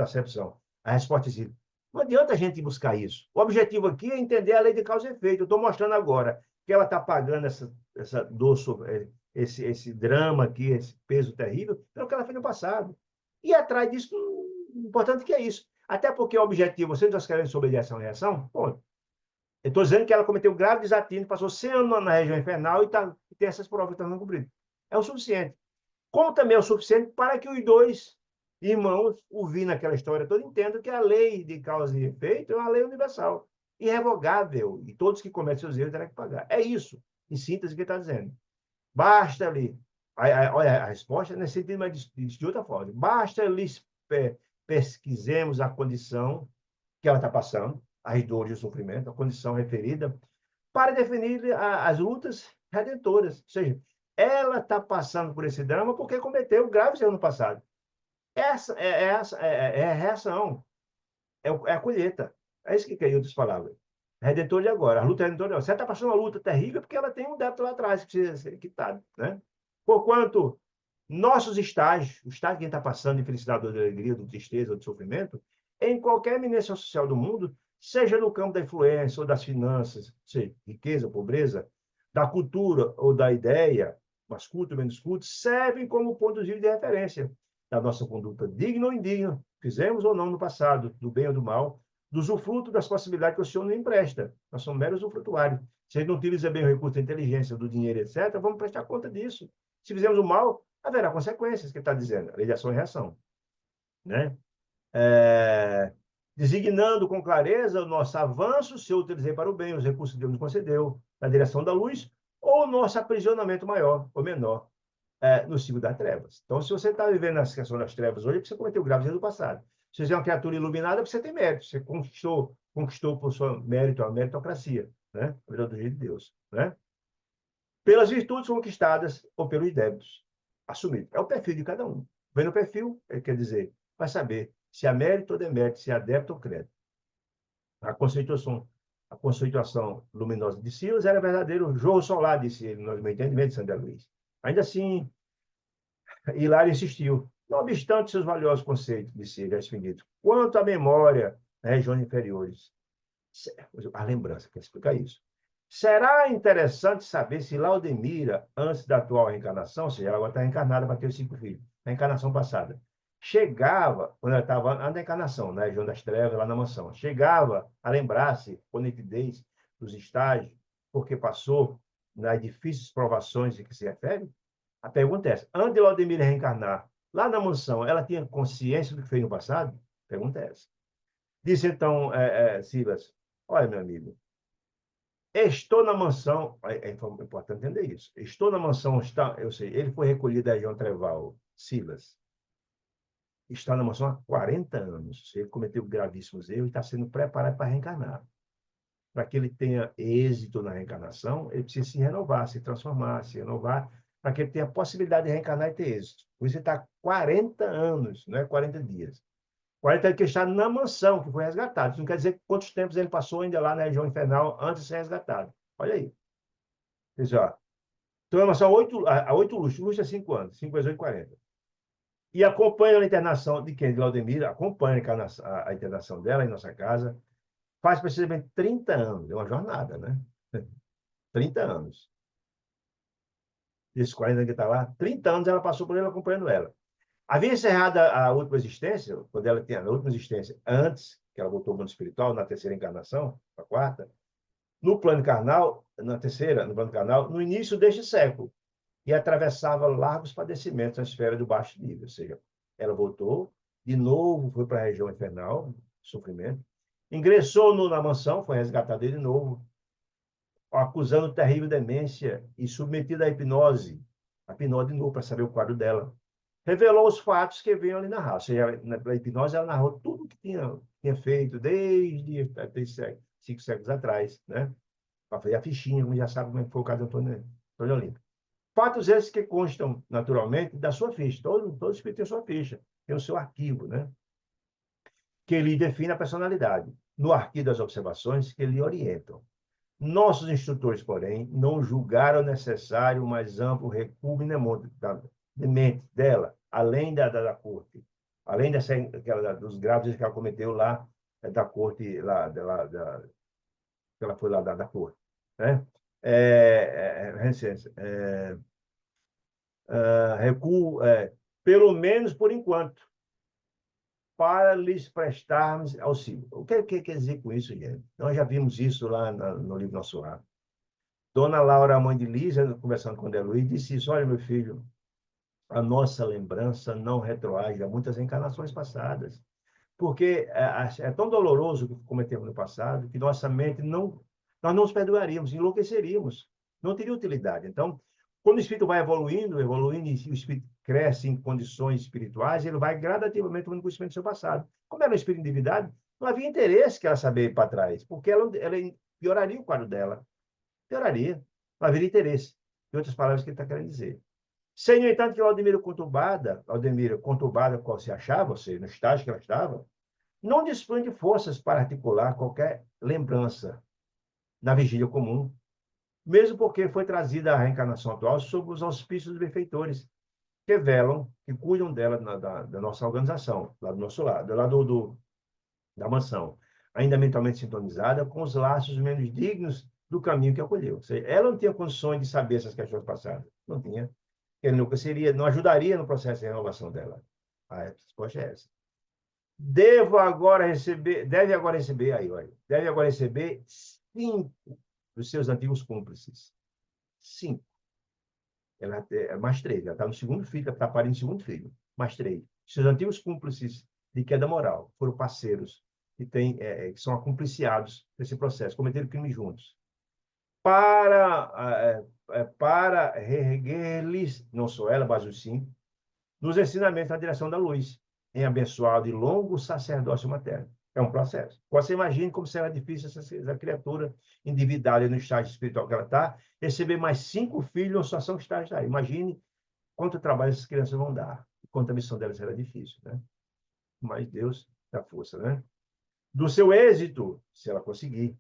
Speaker 1: acepção, a resposta é assim, não adianta a gente buscar isso. O objetivo aqui é entender a lei de causa e efeito. Eu estou mostrando agora que ela está pagando essa dor, esse drama aqui, esse peso terrível, pelo que ela fez no passado. E atrás disso, importante que é isso. Até porque o objetivo, você não está querendo sobre ação e reação? Pô, eu estou dizendo que ela cometeu grave desatino, passou 100 anos na região infernal e tem essas provas que estão sendo cumpridas. É o suficiente. Como também é o suficiente para que os dois irmãos, ouvindo aquela história toda, entendam que a lei de causa e efeito é uma lei universal, irrevogável, e todos que cometem seus erros terão que pagar. É isso, em síntese, que ele está dizendo. Basta-lhe, olha a resposta nesse sentido, mas de outra forma, basta-lhes pesquisemos a condição que ela está passando, as dores e o sofrimento, a condição referida, para definir as lutas redentoras. Ou seja, ela está passando por esse drama porque cometeu graves erros no passado. Essa é a reação, é a colheita. É isso que quer, em outras palavras. Redentor de agora, a luta redentora. Você está passando uma luta terrível porque ela tem um débito lá atrás que precisa ser quitado. Né? Porquanto nossos estágios, o estágio que a gente está passando de felicidade, ou de alegria, de tristeza, ou de sofrimento, em qualquer eminência social do mundo, seja no campo da influência ou das finanças, seja riqueza, pobreza, da cultura ou da ideia, mais culto, menos culto, servem como ponto de referência da nossa conduta digna ou indigna, fizemos ou não no passado, do bem ou do mal, do usufruto das possibilidades que o Senhor nos empresta. Nós somos meros usufrutuários. Se a gente não utiliza bem o recurso da inteligência, do dinheiro, etc., vamos prestar conta disso. Se fizermos o mal, haverá consequências, que está dizendo, a lei de ação e reação. Né? Designando com clareza o nosso avanço, se eu utilizei para o bem, os recursos que Deus nos concedeu, na direção da luz, ou o nosso aprisionamento maior ou menor no ciclo das trevas. Então, se você está vivendo na questão das trevas hoje, é porque você cometeu graves erros do passado. Se você é uma criatura iluminada, é porque você tem mérito, você conquistou por seu mérito a meritocracia, né? A verdade do jeito de Deus. Né? Pelas virtudes conquistadas ou pelos débitos assumidos. É o perfil de cada um. Vendo o perfil, quer dizer, vai saber se há mérito ou demérito, se há débito ou crédito. A conceituação luminosa de Silas era verdadeiro jogo solar, disse ele, no meu entendimento de Sandra Luiz. Ainda assim, Hilário insistiu. Não obstante seus valiosos conceitos de si, já expendidos, quanto à memória nas regiões inferiores, a lembrança, quer explicar isso. Será interessante saber se Laudemira, antes da atual reencarnação, ou seja, ela agora está reencarnada para ter os 5 filhos, na encarnação passada, chegava, quando ela estava antes da encarnação, na região das trevas, lá na mansão, chegava a lembrar-se, com nitidez, dos estágios, porque passou nas difíceis provações em que se refere? A pergunta é essa. Antes de Laudemira reencarnar, lá na mansão, ela tinha consciência do que fez no passado? A pergunta é essa. Disse então Silas, olha, meu amigo, estou na mansão, é importante entender isso, estou na mansão, eu sei, ele foi recolhido da região Treval, Silas, está na mansão há 40 anos, ele cometeu gravíssimos erros e está sendo preparado para reencarnar. Para que ele tenha êxito na reencarnação, ele precisa se renovar, se transformar, se renovar, para que ele tenha a possibilidade de reencarnar e ter êxito. Por isso ele está há 40 anos, não é 40 dias. 40 anos que ele está na mansão, que foi resgatado. Isso não quer dizer quantos tempos ele passou ainda lá na região infernal antes de ser resgatado. Olha aí. Diz, ó, então, na mansão há 8 lustros. Lustro é 5 anos. 5 vezes 8, 40. E acompanha a internação de quem? De Laudemira. Acompanha a internação dela em nossa casa. Faz precisamente 30 anos. É uma jornada, né? 30 anos. Esses 40 anos que está lá, 30 anos ela passou por ele acompanhando ela. Havia encerrado a última existência, quando ela tinha a última existência, antes que ela voltou ao mundo espiritual, na terceira encarnação, na quarta, no plano carnal, na terceira, no plano carnal, no início deste século, e atravessava largos padecimentos na esfera do baixo nível, ou seja, ela voltou, de novo foi para a região infernal, sofrimento, ingressou na mansão, foi resgatada de novo, acusando terrível demência e submetida à hipnose de novo para saber o quadro dela. Revelou os fatos que veio ali narrar. Ou seja, na hipnose ela narrou tudo o que tinha feito desde 5 séculos atrás, né? Para fazer a fichinha, como já sabe como é que foi o caso do Antônio Olímpio. Fatos esses que constam, naturalmente, da sua ficha. Todo espírito tem sua ficha, tem o seu arquivo, né? Que lhe define a personalidade. No arquivo das observações que lhe orientam. Nossos instrutores, porém, não julgaram necessário o mais amplo recuo de mente dela, além da corte, além dos graves que ela cometeu lá, da corte, que ela foi lá da corte. Né? Recuo, pelo menos por enquanto, para lhes prestarmos auxílio. O que quer dizer com isso, gente? Nós já vimos isso lá no livro Nosso Lar. Dona Laura, a mãe de Lígia, conversando com o Luiz, disse isso: olha, meu filho, a nossa lembrança não retroage a muitas encarnações passadas, porque é tão doloroso o que cometemos no passado que nossa mente nós não nos perdoaríamos, enlouqueceríamos, não teria utilidade. Então, quando o espírito vai evoluindo, e o espírito cresce em condições espirituais, ele vai gradativamente tomando conhecimento do seu passado. Como era um espírito de divindade, não havia interesse que ela saber para trás, porque ela pioraria o quadro dela. Pioraria. Não haveria interesse. Em outras palavras, o que ele está querendo dizer. Sem, no entanto, que Laudemira conturbada, qual se achava, ou seja, no estágio que ela estava, não dispõe de forças para articular qualquer lembrança na vigília comum, mesmo porque foi trazida a reencarnação atual sob os auspícios dos benfeitores, que velam, que cuidam dela da nossa organização, lá do nosso lado, lá da mansão, ainda mentalmente sintonizada com os laços menos dignos do caminho que acolheu. Ou seja, ela não tinha condições de saber essas questões passadas. Não tinha. Ele nunca não ajudaria no processo de renovação dela. A resposta é essa. Deve agora receber, aí, olha, deve agora receber 5 dos seus antigos cúmplices. 5. Ela é mais 3, ela está no segundo filho, ela está parindo o segundo filho. Mais 3. Seus antigos cúmplices de queda moral foram parceiros que são acompliciados nesse processo, cometeram crime juntos. Para reerguer-lhes, não só ela, mas os 5, nos ensinamentos na direção da luz, em abençoado e longo sacerdócio materno. É um processo. Você imagine como será difícil essa criatura endividada no estágio espiritual que ela está, receber mais 5 filhos numa situação que está. Imagine quanto trabalho essas crianças vão dar, quanto a missão delas será difícil, né? Mas Deus dá força, né? Do seu êxito, se ela conseguir,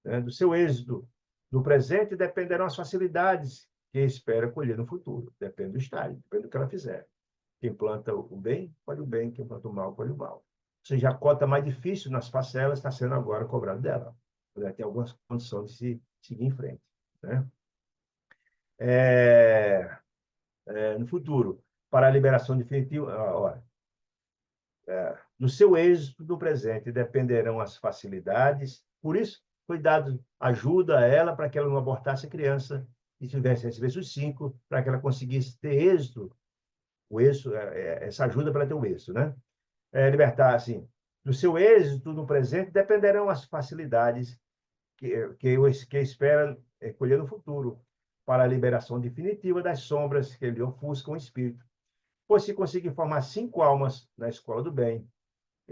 Speaker 1: né? Do seu êxito no presente dependerão as facilidades que espera colher no futuro. Depende do estágio, depende do que ela fizer. Quem planta o bem, colhe o bem. Quem planta o mal, colhe o mal. Ou seja, a cota mais difícil nas parcelas está sendo agora cobrada dela. Ela tem algumas condições de se seguir em frente. Né? No futuro, para a liberação definitiva, do seu êxito no presente dependerão as facilidades. Por isso, cuidado, ajuda ela para que ela não abortasse a criança e recebesse os 5, para que ela conseguisse ter êxito. Essa ajuda para ter o êxito, né? Libertar, assim, do seu êxito no presente dependerão as facilidades que espera colher no futuro, para a liberação definitiva das sombras que lhe ofuscam o espírito. Pois se conseguir formar 5 almas na escola do bem,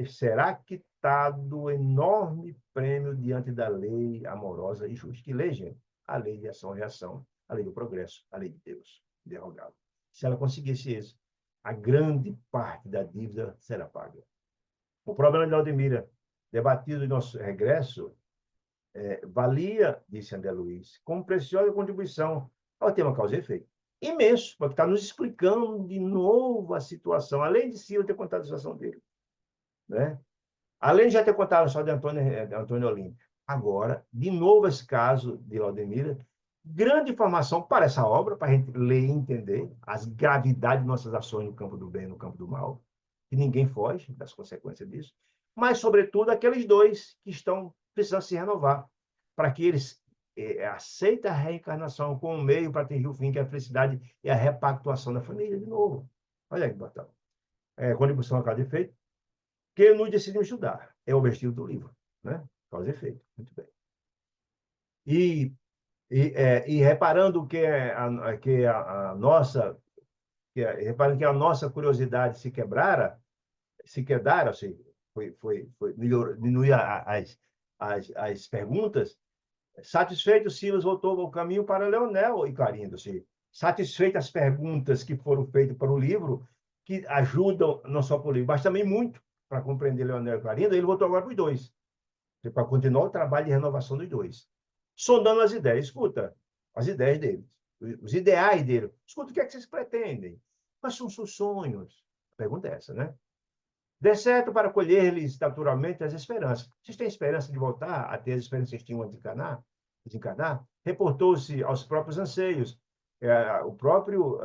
Speaker 1: será quitado enorme prêmio diante da lei amorosa e justa. Que lei, gente? A lei de ação e reação, a lei do progresso, a lei de Deus, derrogado. Se ela conseguisse isso, a grande parte da dívida será paga. O problema de Aldemira, debatido em nosso regresso, valia, disse André Luiz, como preciosa contribuição ao tema causa e efeito. Imenso, porque está nos explicando de novo a situação, além de si eu ter contado a situação dele. Né? Além de já ter contado só de Antônio Olímpio. Agora, de novo, esse caso de Laudemira, grande informação para essa obra, para a gente ler e entender as gravidades de nossas ações no campo do bem e no campo do mal, que ninguém foge das consequências disso, mas, sobretudo, aqueles dois que estão precisando se renovar, para que eles aceitem a reencarnação como meio para atingir o fim, que é a felicidade e a repactuação da família, de novo. Olha aí que botão. Contribuição a cada efeito, que nos decidimos estudar. É o objetivo do livro, né? Causa e efeito. Muito bem. E reparando reparando que a nossa curiosidade se quebrara, assim, diminuir as perguntas, satisfeito, Silas voltou ao caminho para Leonel e Clarindo. Assim, satisfeitas as perguntas que foram feitas para o livro, que ajudam não só para o livro, mas também muito para compreender Leonel e Clarindo, ele voltou agora para os dois, para continuar o trabalho de renovação dos dois. Sondando as ideias, escuta as ideias deles, os ideais dele. Escuta, o que é que vocês pretendem? Quais são os seus sonhos? A pergunta é essa, né? Dê certo para colher-lhes naturalmente as esperanças. Vocês têm esperança de voltar a ter as esperanças que vocês tinham antes de desencarnar? Reportou-se aos próprios anseios. O próprio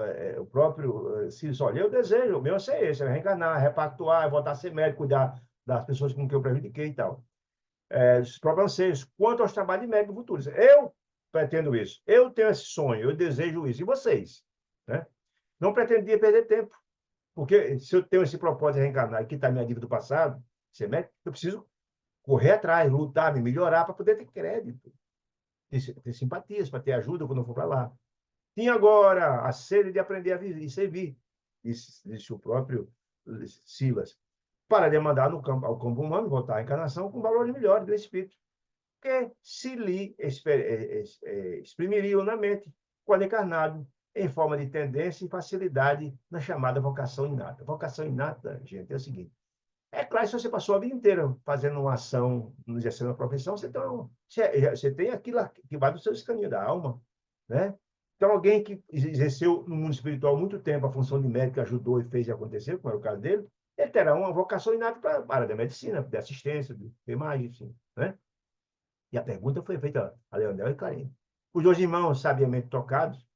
Speaker 1: Círio, olha, eu desejo, o meu anseio é esse, é reencarnar, repactuar, voltar a ser médico, cuidar das pessoas com quem eu prejudiquei e tal. Os próprios anseios. Quanto aos trabalhos de médico futuros, eu pretendo isso, eu tenho esse sonho, eu desejo isso, e vocês? Né? Não pretendia perder tempo. Porque se eu tenho esse propósito de reencarnar e quitar minha dívida do passado, eu preciso correr atrás, lutar, me melhorar para poder ter crédito, ter simpatias, para ter ajuda quando eu for para lá. Tinha agora a sede de aprender a viver e servir, disse o próprio Silas, para demandar ao campo humano, voltar à encarnação com valores melhores do espírito, que se lhe exprimiriam na mente, quando encarnado, em forma de tendência e facilidade na chamada vocação inata. Vocação inata, gente, é o seguinte. É claro, se você passou a vida inteira fazendo uma ação, exercendo uma profissão, você tem aquilo que vai do seu escaninho da alma, né? Então, alguém que exerceu no mundo espiritual muito tempo a função de médico, ajudou e fez acontecer, como era o caso dele, ele terá uma vocação inata para a área da medicina, de assistência, de enfermagem, enfim, né? E a pergunta foi feita a Leonel e Clarine. Os dois irmãos, sabiamente tocados,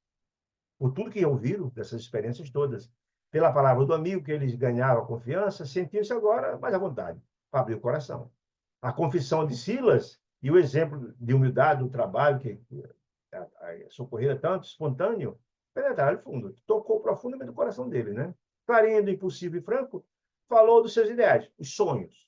Speaker 1: por tudo que ouviram dessas experiências todas, pela palavra do amigo que eles ganharam a confiança, sentiam-se agora mais à vontade para abrir o coração. A confissão de Silas e o exemplo de humildade do trabalho que socorrera tanto, espontâneo, penetraram fundo, tocou profundamente o coração dele, né? Clarindo, impulsivo e franco, falou dos seus ideais, os sonhos,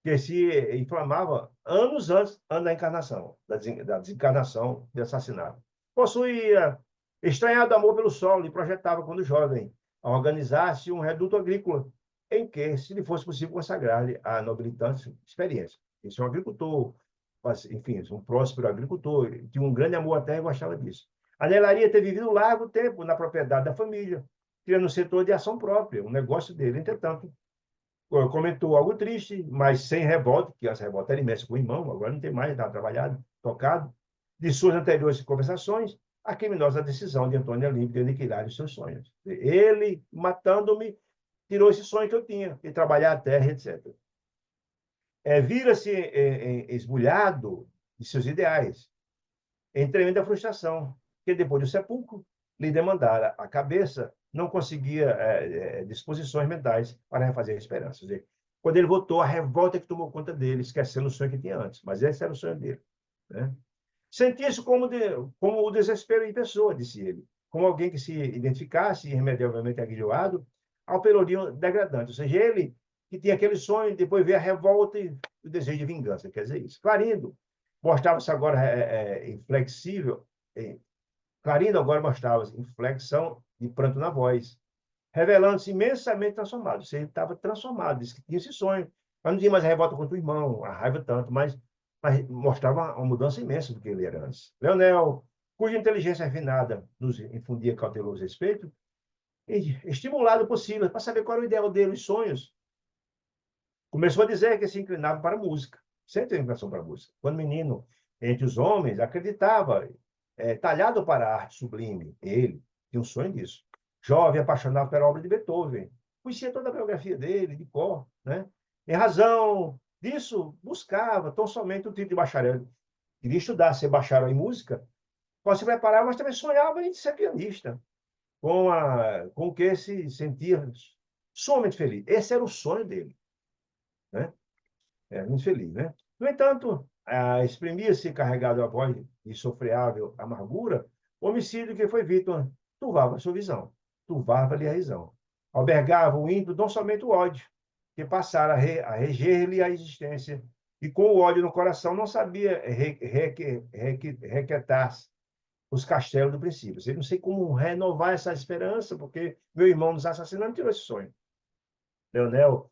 Speaker 1: que se inflamava anos antes da encarnação, da desencarnação, de assassinato. Possuía estranhado amor pelo solo e projetava, quando jovem, a organizar-se um reduto agrícola, em que, se lhe fosse possível, consagrar-lhe a nobilitante experiência. Esse é um agricultor, enfim, um próspero agricultor, tinha um grande amor à terra e gostava disso. Anelaria ter vivido um largo tempo na propriedade da família, criando um setor de ação própria, um negócio dele. Entretanto, comentou algo triste, mas sem revolta, que essa revolta era imensa com o irmão, agora não tem mais, estava trabalhado, tocado, de suas anteriores conversações, a criminosa decisão de Antônio Olímpio de aniquilar os seus sonhos. Ele, matando-me, tirou esse sonho que eu tinha, de trabalhar a terra, etc. Vira-se esbulhado de seus ideais, em tremenda frustração, que depois do sepulcro lhe demandara a cabeça, não conseguia disposições mentais para refazer a esperança. Ou seja, quando ele voltou, a revolta que tomou conta dele, esquecendo o sonho que tinha antes. Mas esse era o sonho dele. Né? Sentia-se como o desespero em pessoa, disse ele, como alguém que se identificasse irremediavelmente aguilhoado ao pelourinho degradante. Ou seja, ele que tinha aquele sonho, depois veio a revolta e o desejo de vingança, quer dizer isso. Clarindo mostrava-se agora inflexível, Clarindo agora mostrava-se inflexão de pranto na voz, revelando-se imensamente transformado. Você estava transformado, disse que tinha esse sonho. Mas não tinha mais a revolta contra o irmão, a raiva tanto, mas mostrava uma mudança imensa do que ele era antes. Leonel, cuja inteligência refinada nos infundia cauteloso respeito, estimulado por Silas para saber qual era o ideal dele, os sonhos, começou a dizer que se inclinava para a música, sempre teve inclinação para a música. Quando menino, entre os homens, acreditava, talhado para a arte sublime, ele tinha um sonho disso. Jovem, apaixonado pela obra de Beethoven, conhecia toda a biografia dele, de cor, né? Em razão disso, buscava tão somente o título de bacharel. Queria estudar, ser bacharel em música, pode se preparar, mas também sonhava em ser pianista, com o que se sentia somente feliz. Esse era o sonho dele, né? Muito feliz, né? No entanto, exprimia-se carregado a voz de sofreável amargura, o homicídio que foi vítima turvava sua visão, turvava-lhe a razão. Albergava o íntimo não somente o ódio, que passara a reger-lhe a existência, e com o ódio no coração não sabia requietar-se os castelos do princípio. Eu não sei como renovar essa esperança, porque meu irmão nos assassinando tirou esse sonho. Leonel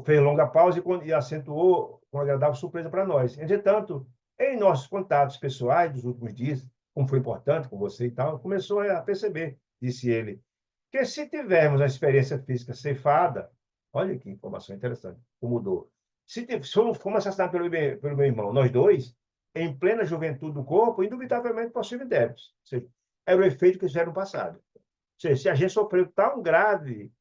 Speaker 1: fez longa pausa e acentuou com agradável surpresa para nós. Entretanto, em nossos contatos pessoais dos últimos dias, como foi importante com você e tal, começou a perceber, disse ele, que se tivermos a experiência física ceifada, olha que informação interessante, como mudou. Se fomos assassinados pelo meu irmão, nós dois, em plena juventude do corpo, indubitavelmente possuímos débitos. Ou seja, era o efeito que fizeram no passado. Ou seja, se a gente sofreu tão grave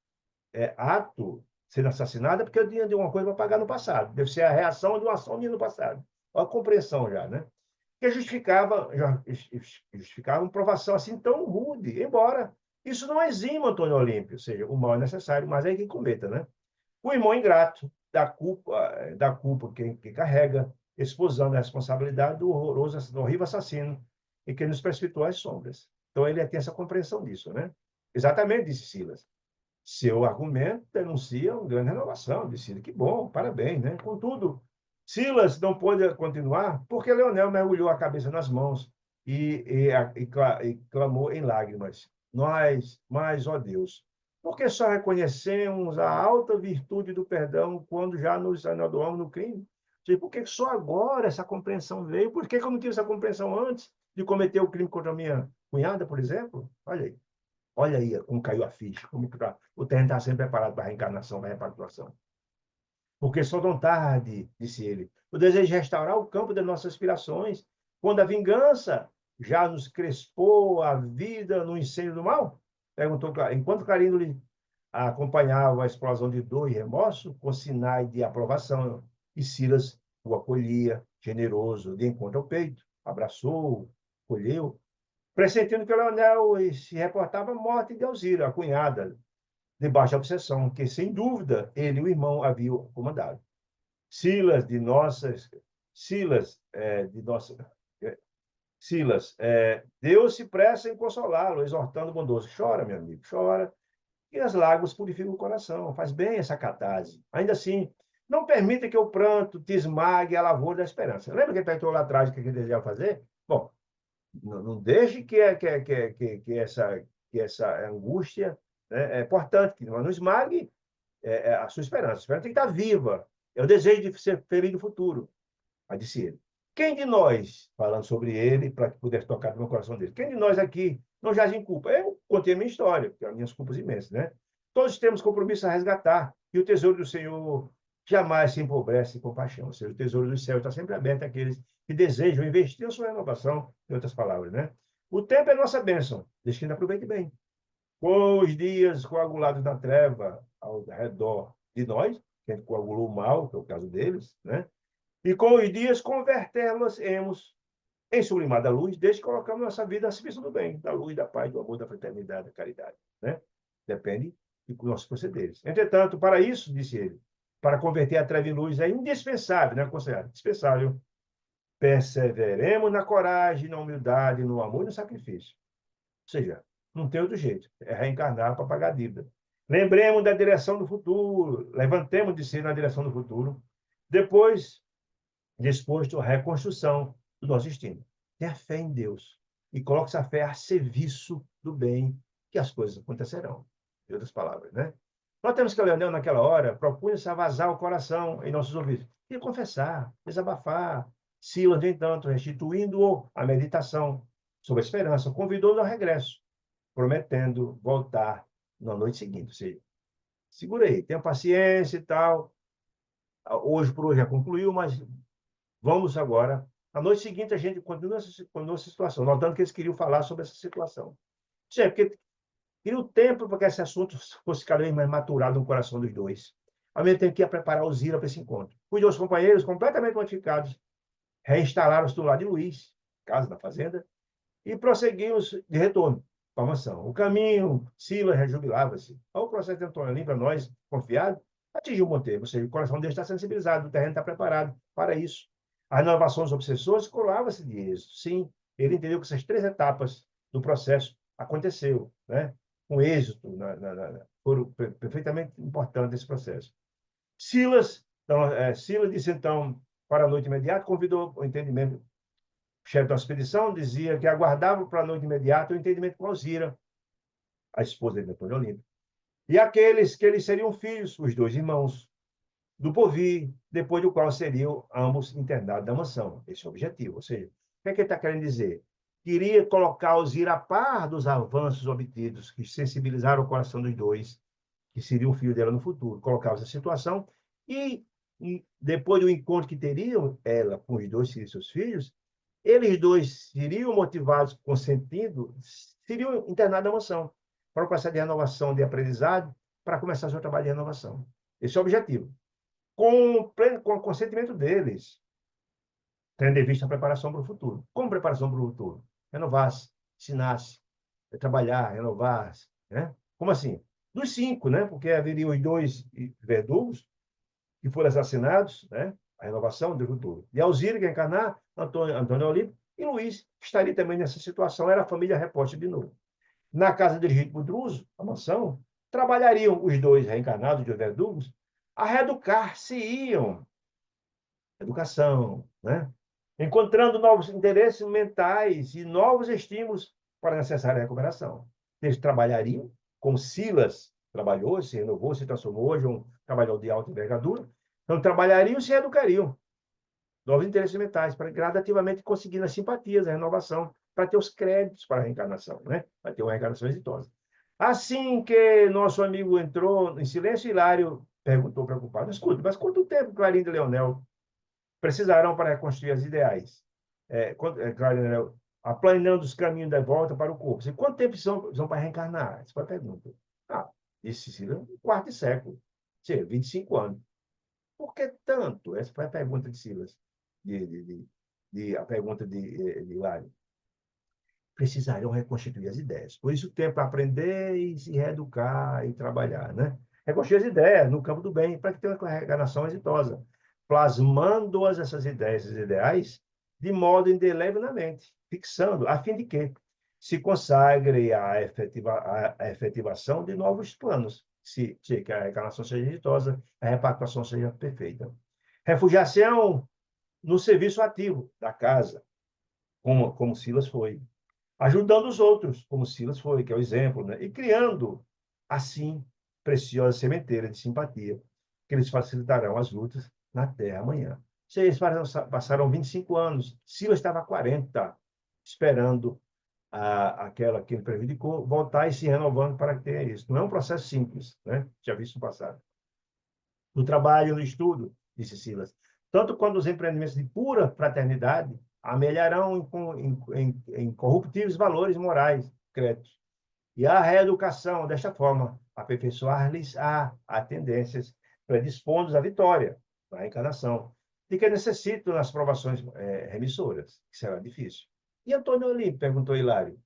Speaker 1: ato sendo assassinado, é porque eu tinha de uma coisa para pagar no passado. Deve ser a reação de uma ação minha no passado. Olha a compreensão já, né? Que justificava uma provação assim tão rude, embora isso não exima Antônio Olímpio, ou seja, o mal é necessário, mas é quem cometa, né? O irmão ingrato da culpa que carrega, exposando a responsabilidade do horrível assassino e que nos precipitou às sombras. Então ele tem essa compreensão disso, né? Exatamente, disse Silas. Seu argumento denuncia uma grande renovação, disse que bom, parabéns, né? Contudo, Silas não pôde continuar porque Leonel mergulhou a cabeça nas mãos e clamou em lágrimas. Mas, ó Deus, porque só reconhecemos a alta virtude do perdão quando já nos anedoamos no crime? Por que só agora essa compreensão veio? Por que eu não tive essa compreensão antes de cometer o crime contra a minha cunhada, por exemplo? Olha aí. Olha aí como caiu a ficha, como o terreno está sempre preparado para a reencarnação, para a repactuação. Porque só tão tarde, disse ele, o desejo de restaurar o campo das nossas aspirações, quando a vingança já nos crespou a vida no incêndio do mal? Perguntou, enquanto Clarindo lhe acompanhava a explosão de dor e remorso, com sinais de aprovação, e Silas o acolhia, generoso, de encontro ao peito, abraçou, colheu, pressentindo que Leonel se reportava a morte de Alzira, a cunhada, debaixo da obsessão, que, sem dúvida, ele e o irmão haviam comandado. Silas, de nossas... Silas, de nossa... Silas, Deus se pressa em consolá-lo, exortando o bondoso. Chora, meu amigo, chora, e as lágrimas purificam o coração. Faz bem essa catarse. Ainda assim, não permita que o pranto te esmague a lavoura da esperança. Lembra que ele perguntou lá atrás o que ele desejava fazer? Bom, não deixe que essa angústia, né, é importante, que não esmague a sua esperança. A esperança tem que estar viva. É o desejo de ser feliz no futuro. Aí disse ele. Quem de nós, falando sobre ele, para que pudesse tocar no meu coração dele, quem de nós aqui não jaz em culpa? Eu contei a minha história, que as minhas culpas imensas, né? Todos temos compromisso a resgatar, e o tesouro do Senhor jamais se empobrece com paixão. Ou seja, o tesouro do céu está sempre aberto àqueles que desejam investir a sua renovação, em outras palavras, né? O tempo é nossa bênção, deixa que ele aproveite bem. Com os dias coagulados na treva ao redor de nós, que a gente coagulou o mal, que é o caso deles, né? E com os dias convertê-los-emos em sublimada luz, desde que colocamos nossa vida a serviço do bem, da luz, da paz, do amor, da fraternidade, da caridade, né? Depende de nossos procederes. Entretanto, para isso, disse ele, para converter a treva em luz é indispensável, né? Considerado indispensável, perseveremos na coragem, na humildade, no amor e no sacrifício. Ou seja, não tem outro jeito. É reencarnar para pagar a dívida. Lembremos da direção do futuro. Levantemos de si na direção do futuro. Depois, disposto à reconstrução do nosso destino. Tenha fé em Deus. E coloque essa fé a serviço do bem, que as coisas acontecerão. Em outras palavras, né? Nós temos que, Leonel, naquela hora, propunha-se vazar o coração em nossos ouvidos. E confessar, desabafar. Silas, no entanto, restituindo-o à meditação sobre a esperança, convidou-o ao regresso, prometendo voltar na noite seguinte. Ou seja, segura aí, tenha paciência e tal. Hoje por hoje já concluiu, mas vamos agora. Na noite seguinte, a gente continua com essa situação, notando que eles queriam falar sobre essa situação. Isso é, porque queria o tempo para que esse assunto fosse cada vez mais maturado no coração dos dois. Ao mesmo tempo que ia preparar o Zira para esse encontro. Os dois companheiros, completamente modificados, reinstalaram-se do lado de Luís, casa da fazenda, e prosseguimos de retorno para a mansão. O caminho, Silas rejubilava-se. O processo de Antônio para nós, confiado, atingiu o Monteiro. Ou seja, o coração dele está sensibilizado, o terreno está preparado para isso. A renovação dos obsessores coroava-se de êxito. Sim, ele entendeu que essas três etapas do processo aconteceu, né? Com êxito, foram perfeitamente importantes esse processo. Silas disse então, para a noite imediata, convidou o entendimento. O chefe da expedição dizia que aguardava para a noite imediata o entendimento com Alzira, a esposa de Antônio Olímpio, e aqueles que eles seriam filhos, os dois irmãos, do porvir, depois do qual seriam ambos internados da mansão. Esse é o objetivo. Ou seja, o que é que ele está querendo dizer? Queria colocar Alzira a par dos avanços obtidos, que sensibilizaram o coração dos dois, que seria o filho dela no futuro. Colocava essa situação e depois do encontro que teriam ela com os dois seus filhos, eles dois seriam motivados, consentindo, seriam internados na mansão, para o processo de renovação de aprendizado, para começar o seu trabalho de renovação. Esse é o objetivo. Com o consentimento deles, tendo em vista a preparação para o futuro. Como preparação para o futuro? Renovar-se, ensinar-se, trabalhar, renovar-se. Né? Como assim? Dos cinco, né? Porque haveriam os dois verdugos que foram assassinados, né? A renovação do futuro. E Alzira, que ia encarnar, Antônio Olímpio, e Luiz, que estaria também nessa situação, era a família reposta de novo. Na casa dirigida por Druso, a mansão, trabalhariam os dois reencarnados de verdugos a reeducar-se-iam. Educação, né? Encontrando novos interesses mentais e novos estímulos para a necessária recuperação. Eles trabalhariam, como Silas trabalhou, se renovou, se transformou, hoje um trabalhador de alta envergadura. Então, trabalhariam e se educariam. Novos interesses mentais, para gradativamente conseguir as simpatias, a renovação, para ter os créditos para a reencarnação, né? Para ter uma reencarnação exitosa. Assim que nosso amigo entrou em silêncio, Hilário perguntou preocupado: escuta, mas quanto tempo Clarindo e Leonel precisarão para reconstruir as ideais? Clarindo, aplanando os caminhos da volta para o corpo. Quanto tempo precisam para reencarnar? Essa foi a pergunta. Disse Cecília, um quarto de século, ou seja, 25 anos. Por que tanto? Essa foi a pergunta de Silas, a pergunta de Hilário. Precisarão reconstituir as ideias. Por isso, o tempo para aprender e se reeducar e trabalhar, né? Reconstruir as ideias no campo do bem, para que tenha uma reencarnação exitosa, plasmando-as, essas ideias, esses ideais, de modo indelével na mente, fixando, a fim de que se consagre a efetivação de novos planos, que a reencarnação seja exitosa, a repactuação seja perfeita. Refugiação no serviço ativo da casa, como Silas foi. Ajudando os outros, como Silas foi, que é o exemplo, né? E criando, assim, preciosa sementeira de simpatia, que eles facilitarão as lutas na terra amanhã. Eles passaram 25 anos, Silas estava há 40, esperando aquela que ele prejudicou voltar e se renovando para que tenha isso. Não é um processo simples, né? Já visto no passado. No trabalho, no estudo, disse Silas, tanto quando os empreendimentos de pura fraternidade amelharão incorruptíveis valores morais, créditos. E a reeducação, desta forma, aperfeiçoar-lhes a tendências, predispondo-os à vitória, na encarnação, de que necessitam nas provações remissoras, que será difícil. E Antônio Olímpio, perguntou Hilário,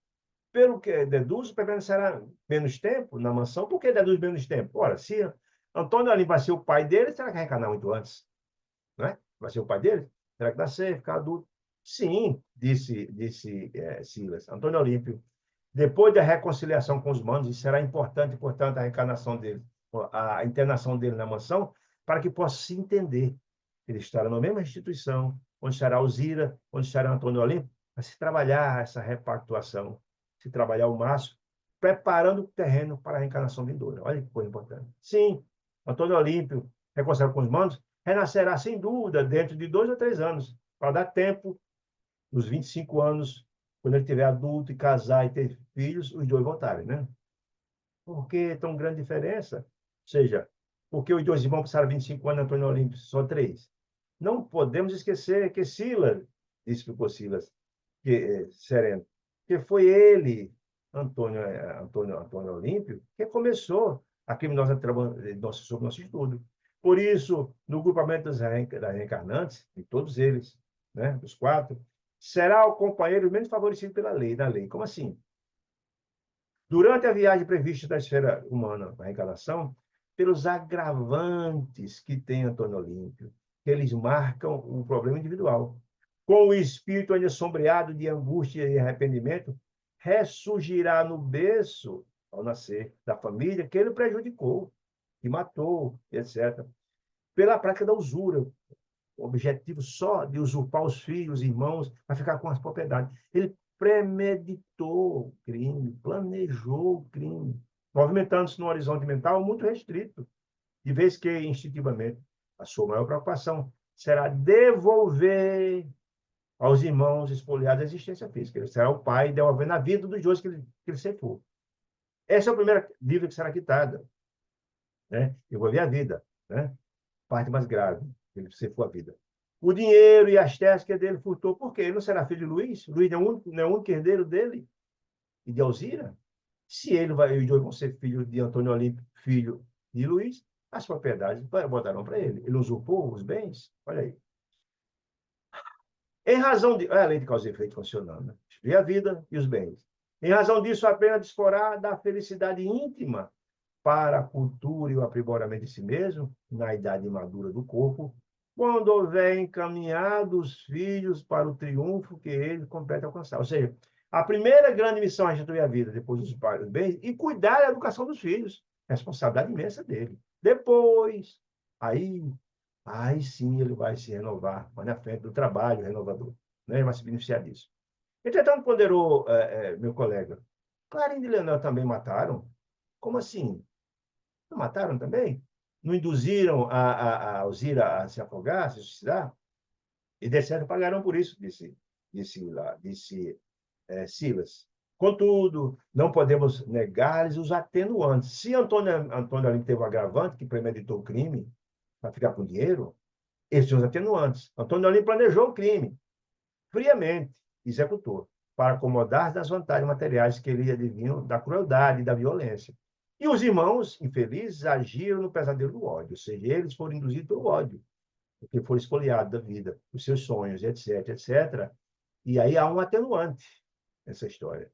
Speaker 1: pelo que deduzo, permanecerá menos tempo na mansão. Por que deduz menos tempo? Ora, se Antônio Olímpio vai ser o pai dele, será que vai reencarnar muito antes? Não é? Vai ser o pai dele? Será que nascer, ficar adulto? Sim, disse Silas. Antônio Olímpio, depois da reconciliação com os manos, será importante, portanto, a reencarnação dele, a internação dele na mansão, para que possa se entender. Ele estará na mesma instituição, onde estará Alzira, onde estará Antônio Olímpio, para se trabalhar essa repactuação, se trabalhar o máximo, preparando o terreno para a reencarnação vindoura. Olha que coisa importante. Sim, Antônio Olímpio, reconciliado com os manos, renascerá sem dúvida dentro de 2 ou 3 anos, para dar tempo, nos 25 anos, quando ele tiver adulto e casar e ter filhos, os dois voltarem, né? Por que tão grande diferença? Ou seja, porque os dois irmãos passaram 25 anos, Antônio Olímpio só 3. Não podemos esquecer que Silas, explicou Silas, sereno, que foi ele, Antônio Olímpio, que começou a criminosa trama sobre nosso estudo. Por isso, no grupamento das reencarnantes, de todos eles, né, dos 4, será o companheiro menos favorecido pela lei, da lei. Como assim? Durante a viagem prevista da esfera humana, a reencarnação, pelos agravantes que tem Antônio Olímpio, que eles marcam o problema individual. Com o espírito ainda sombreado de angústia e arrependimento, ressurgirá no berço, ao nascer, da família que ele prejudicou, que matou, etc. Pela prática da usura, o objetivo só de usurpar os filhos, irmãos, para ficar com as propriedades. Ele premeditou o crime, planejou o crime, movimentando-se num horizonte mental muito restrito, de vez que, instintivamente, a sua maior preocupação será devolver aos irmãos espoliados a existência física. Ele será o pai devolvendo a vida dos dois que ele ceifou. Essa é a primeira dívida que será quitada, né? Devolver a vida, né? Parte mais grave, ele ceifou a vida. O dinheiro e as terras que é dele furtou. Por quê? Ele não será filho de Luís? Luís não é o único herdeiro dele e de Alzira? Se ele vai, os dois vão ser filhos de Antônio Olímpio, filho de Luís, as propriedades botarão para ele. Ele usurpou os bens? Olha aí. Em razão de... É a lei de causa e efeito funcionando. Né? Destruir a vida e os bens. Em razão disso, apenas disporá da felicidade íntima para a cultura e o aprimoramento de si mesmo, na idade madura do corpo, quando houver encaminhado os filhos para o triunfo que ele compete alcançar. Ou seja, a primeira grande missão é restituir a vida, depois dos pais, dos bens, e cuidar da educação dos filhos. Responsabilidade imensa dele. Depois, aí sim ele vai se renovar, vai na frente do trabalho renovador. Né? Ele vai se beneficiar disso. Entretanto, ponderou meu colega, Clarindo e Leonel também mataram? Como assim? Não mataram também? Não induziram a Alzira a se afogar, a se suicidar? E de certo pagarão por isso, disse Silas. Contudo, não podemos negar-lhes os atenuantes. Se Antônio ali teve um agravante que premeditou o crime para ficar com dinheiro, esses são os atenuantes. Antônio ali planejou o crime, friamente, executor, para acomodar das vantagens materiais que lhe adivinham da crueldade e da violência. E os irmãos infelizes agiram no pesadelo do ódio, ou seja, eles foram induzidos pelo ódio, porque foram espoliados da vida, os seus sonhos, etc, etc. E aí há um atenuante nessa história.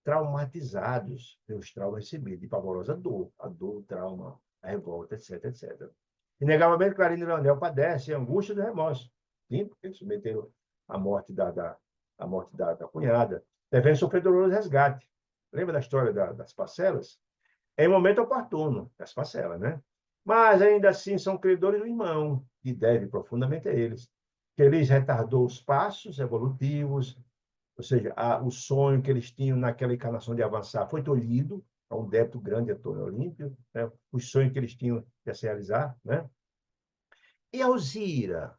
Speaker 1: Traumatizados pelos traumas recebidos, de pavorosa dor, a dor, o trauma, a revolta, etc, etc. Inegavelmente, Clarindo e Leonel padecem a angústia do remorso. Sim, porque eles submeteram a morte da cunhada, devendo sofrer doloroso resgate. Lembra da história das parcelas? Em momento oportuno, das parcelas, né? Mas ainda assim são credores do irmão, que deve profundamente a eles. Que eles retardou os passos evolutivos, ou seja, o sonho que eles tinham naquela encarnação de avançar foi tolhido, a um débito grande a Antônio Olímpio, né? Os sonhos que eles tinham de se realizar, né? E Alzira,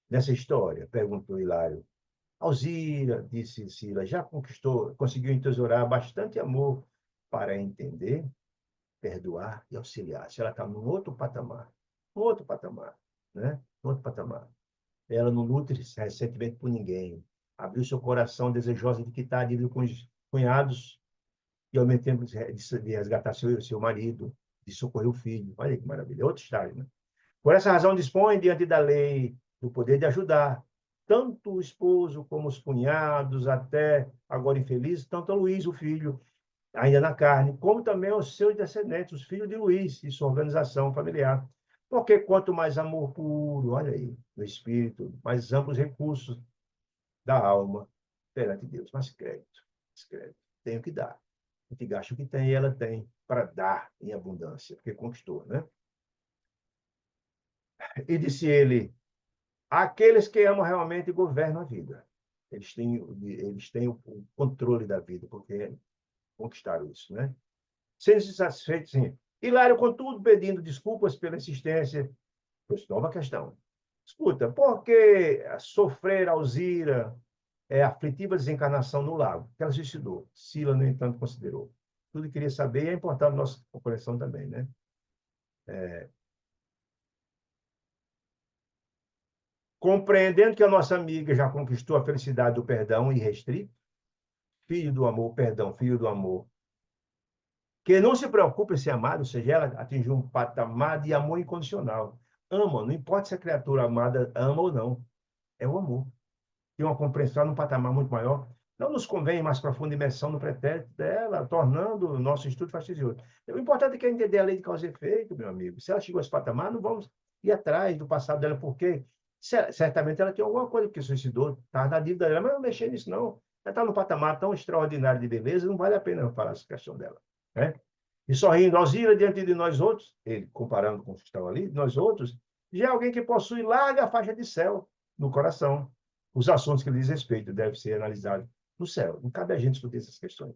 Speaker 1: nessa história? Perguntou Hilário. Alzira, disse Sila, já conseguiu entesourar bastante amor para entender, perdoar e auxiliar. Se ela está num outro patamar, né? Outro patamar. Ela não nutre ressentimento por ninguém. Abriu seu coração desejosa de quitar a dívida com os cunhados, e ao mesmo tempo de resgatar seu marido, de socorrer o filho. Olha que maravilha, outro estágio, né? Por essa razão, dispõe, diante da lei, do poder de ajudar tanto o esposo como os cunhados, até agora infelizes, tanto a Luís, o filho, ainda na carne, como também os seus descendentes, os filhos de Luís e sua organização familiar. Porque quanto mais amor puro, olha aí, no espírito, mais amplos recursos da alma perante Deus. Mas crédito, mais crédito. Tenho que dar. A gente gasta o que tem e ela tem para dar em abundância, porque conquistou, né? E disse ele: aqueles que amam realmente governam a vida. Eles têm o controle da vida, porque conquistaram isso, né? Sendo satisfeitos, sim. Hilário, contudo, pedindo desculpas pela insistência, pois nova questão. Escuta, por que sofrer Alzira aflitiva desencarnação no lago? Que ela suicidou. Sila, no entanto, considerou. Tudo que queria saber e é importante nossa compreensão também, né? Compreendendo que a nossa amiga já conquistou a felicidade do perdão irrestrito, filho do amor, perdão, filho do amor, que não se preocupe em ser amado, ou seja, ela atingiu um patamar de amor incondicional. Ama, não importa se a criatura amada ama ou não, é o amor. Tem uma compreensão num patamar muito maior. Não nos convém mais profunda imersão no pretérito dela, tornando o nosso estudo fastidioso. O importante é que é entender a lei de causa e efeito, meu amigo. Se ela chegou a esse patamar, não vamos ir atrás do passado dela, porque certamente ela tinha alguma coisa que suicidou, estava na dívida dela, mas não mexer nisso, não. Ela está num patamar tão extraordinário de beleza, não vale a pena falar essa questão dela. Né? E sorrindo, Alzira, diante de nós outros, ele comparando com os que estão ali, nós outros, já é alguém que possui larga faixa de céu no coração. Os assuntos que lhe diz respeito devem ser analisados no céu. Não cabe a gente discutir essas questões.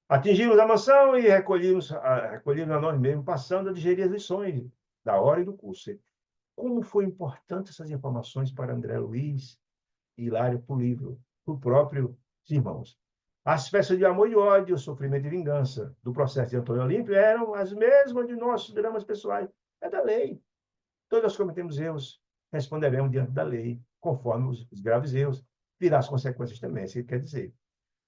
Speaker 1: Atingimos a mansão e recolhimos a nós mesmos, passando a digerir as lições da hora e do curso. Como foi importante essas informações para André Luiz e Hilário para o livro, para o próprio irmãos. As festas de amor e ódio, sofrimento e vingança do processo de Antônio Olímpio eram as mesmas de nossos dramas pessoais. É da lei. Todos nós cometemos erros, responderemos diante da lei, conforme os graves erros, virá as consequências também, isso quer dizer.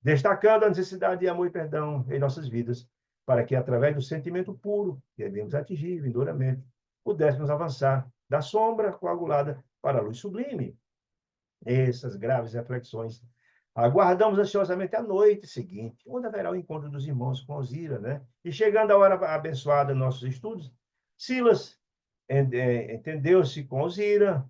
Speaker 1: Destacando a necessidade de amor e perdão em nossas vidas, para que, através do sentimento puro que devemos atingir vindouramente, pudéssemos avançar da sombra coagulada para a luz sublime. Essas graves reflexões. Aguardamos ansiosamente a noite seguinte, onde haverá o encontro dos irmãos com Alzira, né? E chegando a hora abençoada de nossos estudos, Silas entendeu-se com Alzira,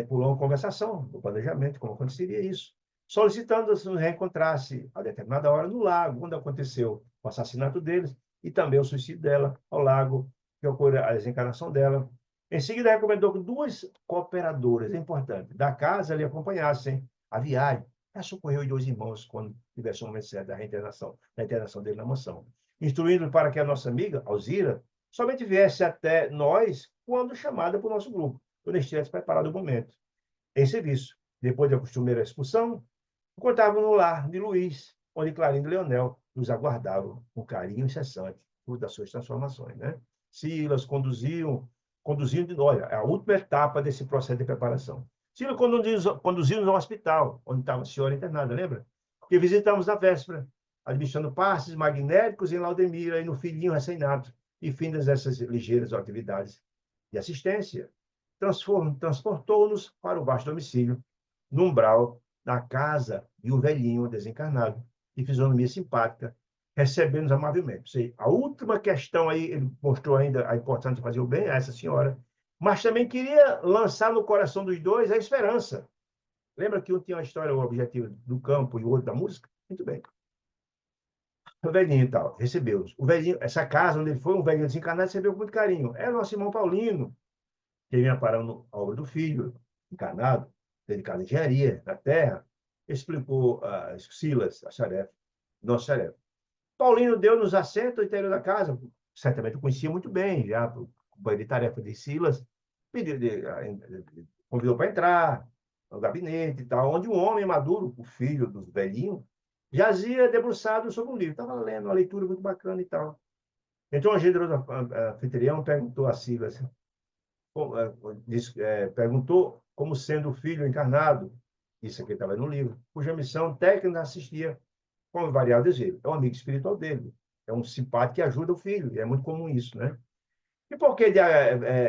Speaker 1: por uma conversação, no planejamento, como aconteceria isso, solicitando se nos reencontrasse a determinada hora no lago, onde aconteceu o assassinato deles e também o suicídio dela, ao lago, que ocorreu a desencarnação dela. Em seguida, recomendou que duas cooperadoras, é importante, da casa lhe acompanhassem a viagem, para socorrer os dois irmãos quando tivesse o momento certo da internação dele na mansão. Instruindo para que a nossa amiga, Alzira, somente viesse até nós quando chamada para o nosso grupo, quando estivesse preparado o momento. Em serviço, depois da costumeira expulsão, encontrávamos no lar de Luís, onde Clarindo e Leonel nos aguardavam com carinho incessante por das suas transformações. Né? Silas conduzindo, olha, a última etapa desse processo de preparação. Silas conduziu-nos ao hospital, onde estava a senhora internada, lembra? Que visitamos na véspera, administrando passes magnéticos em Laudemira e no filhinho recém-nato, e findas dessas ligeiras atividades de assistência, transportou-nos para o vasto domicílio, no umbral da casa de um velhinho desencarnado, de fisionomia simpática, recebendo-nos amavelmente. Ou seja, a última questão aí, ele mostrou ainda a importância de fazer o bem a essa senhora, mas também queria lançar no coração dos dois a esperança. Lembra que um tinha uma história, o objetivo do campo e o outro da música? Muito bem. O velhinho e tal, recebeu-os. O velhinho, essa casa onde ele foi, um velhinho desencarnado, recebeu com muito carinho. Era o nosso irmão Paulino, que vinha parando a obra do filho, encarnado, dedicado à engenharia, na terra, explicou a Silas, a tarefa, nossa tarefa. Paulino deu-nos assento no interior da casa, certamente o conhecia muito bem, já o companheiro de tarefa de Silas, convidou para entrar no gabinete e tal, onde um homem maduro, o filho dos velhinhos, jazia debruçado sobre um livro. Estava lendo uma leitura muito bacana e tal. Então, o generoso anfitrião perguntou a Silas, perguntou como sendo o filho encarnado, isso aqui estava no livro, cuja missão técnica assistia com variável desejo. É um amigo espiritual dele, é um simpático que ajuda o filho, é muito comum isso, né? E por que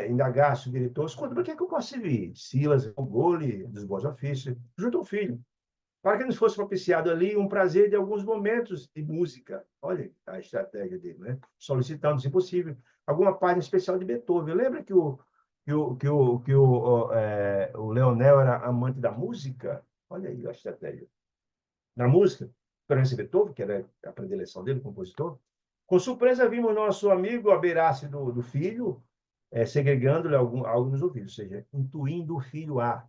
Speaker 1: indagar se o diretor, escuta, por que eu posso servir? Silas, o gole dos bons ofícios, junto ao filho, para que nos fosse propiciado ali um prazer de alguns momentos de música. Olha a estratégia dele, né? Solicitando, se possível, alguma página especial de Beethoven. Lembra que o Leonel era amante da música? Olha aí a estratégia. Na música, para receber Beethoven, que era a predileção dele, o compositor. Com surpresa, vimos nosso amigo à beira-se do filho, segregando-lhe algo nos ouvidos, ou seja, intuindo o filho a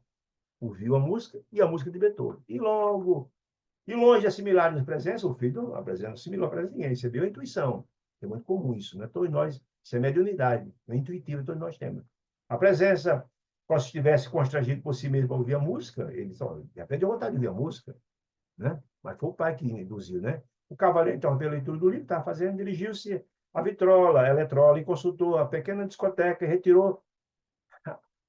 Speaker 1: ouviu a música e a música de Beethoven. E longe de assimilar de presença, o filho não assimilou a presença de ninguém, recebeu a intuição. É muito comum isso, né? Todos nós, isso é mediunidade, é intuitivo, todos nós temos. A presença, como se estivesse constrangido por si mesmo para ouvir a música, ele só perdeu vontade de ouvir a música, né? Mas foi o pai que induziu, né? O cavaleiro, então, pela leitura do livro, estava fazendo, dirigiu-se à vitrola, à eletrola, e consultou a pequena discoteca e retirou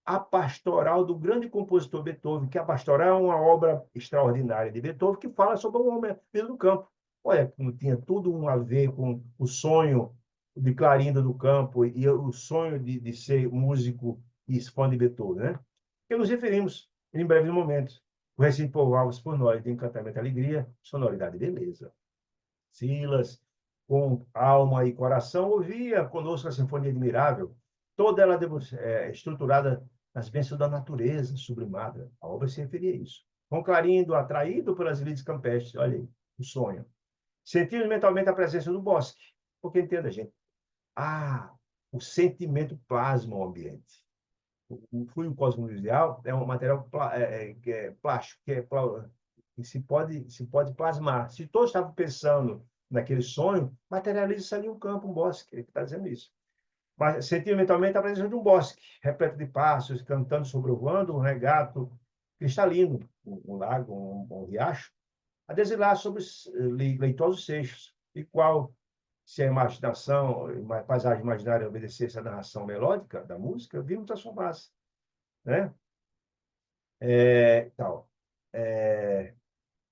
Speaker 1: a pastoral do grande compositor Beethoven, que a pastoral é uma obra extraordinária de Beethoven que fala sobre o homem vindo do campo. Olha, como tinha tudo a ver com o sonho de Clarinda do Campo e o sonho de ser músico e fã de Beethoven, né? Que nos referimos em breves momentos. O recinto povoava-se por nós de encantamento e alegria, sonoridade e beleza. Silas, com alma e coração, ouvia conosco a sinfonia admirável, toda ela estruturada nas bênçãos da natureza sublimada. A obra se referia a isso. Com Clarindo, atraído pelas lides campestres, olha aí, o sonho. Sentimos mentalmente a presença do bosque, porque entenda, gente, o sentimento plasma o ambiente. O fluido cosmovisual é um material plástico, que se pode plasmar. Se todos estavam pensando naquele sonho, materializa-se ali um campo, um bosque, ele está dizendo isso. Mas sentimentalmente a presença de um bosque, repleto de pássaros, cantando, sobrevoando, um regato cristalino, um lago, um riacho, a desilar sobre os leitosos seixos, e qual, se a imaginação, a paisagem imaginária obedecesse à narração melódica da música, vimos transformar-se, né? Tal.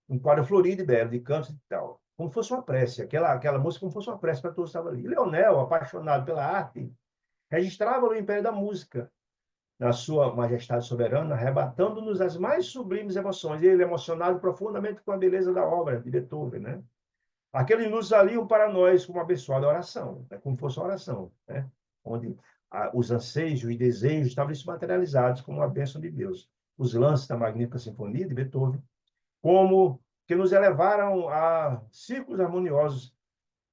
Speaker 1: Um quadro florido e belo, de cantos e tal. Como fosse uma prece, aquela música como fosse uma prece para todos que estavam ali. Leonel, apaixonado pela arte, registrava o império da música, na sua majestade soberana, arrebatando-nos as mais sublimes emoções. Ele emocionado profundamente com a beleza da obra de Beethoven, né? Aqueles nos aliam para nós como abençoada oração, né? Como fosse uma oração, né? Onde os anseios e desejos estavam se materializados como a bênção de Deus. Os lances da magnífica sinfonia de Beethoven, como que nos elevaram a círculos harmoniosos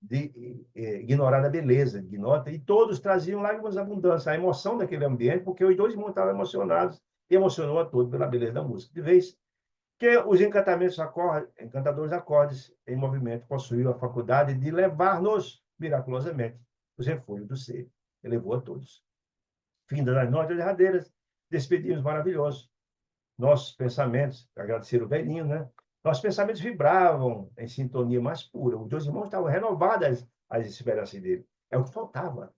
Speaker 1: de ignorar a beleza, ignota, e todos traziam lágrimas de abundância, a emoção daquele ambiente, porque os dois irmãos estavam emocionados, e emocionou a todos pela beleza da música. De vez que os encantadores acordes em movimento possuíam a faculdade de levar-nos miraculosamente os refúgios do ser. Elevou a todos. Fim das notas derradeiras, despedimos maravilhosos. Nossos pensamentos, agradecer o velhinho, né? Nossos pensamentos vibravam em sintonia mais pura. Os dois irmãos estavam renovadas as esperanças dele. É o que faltava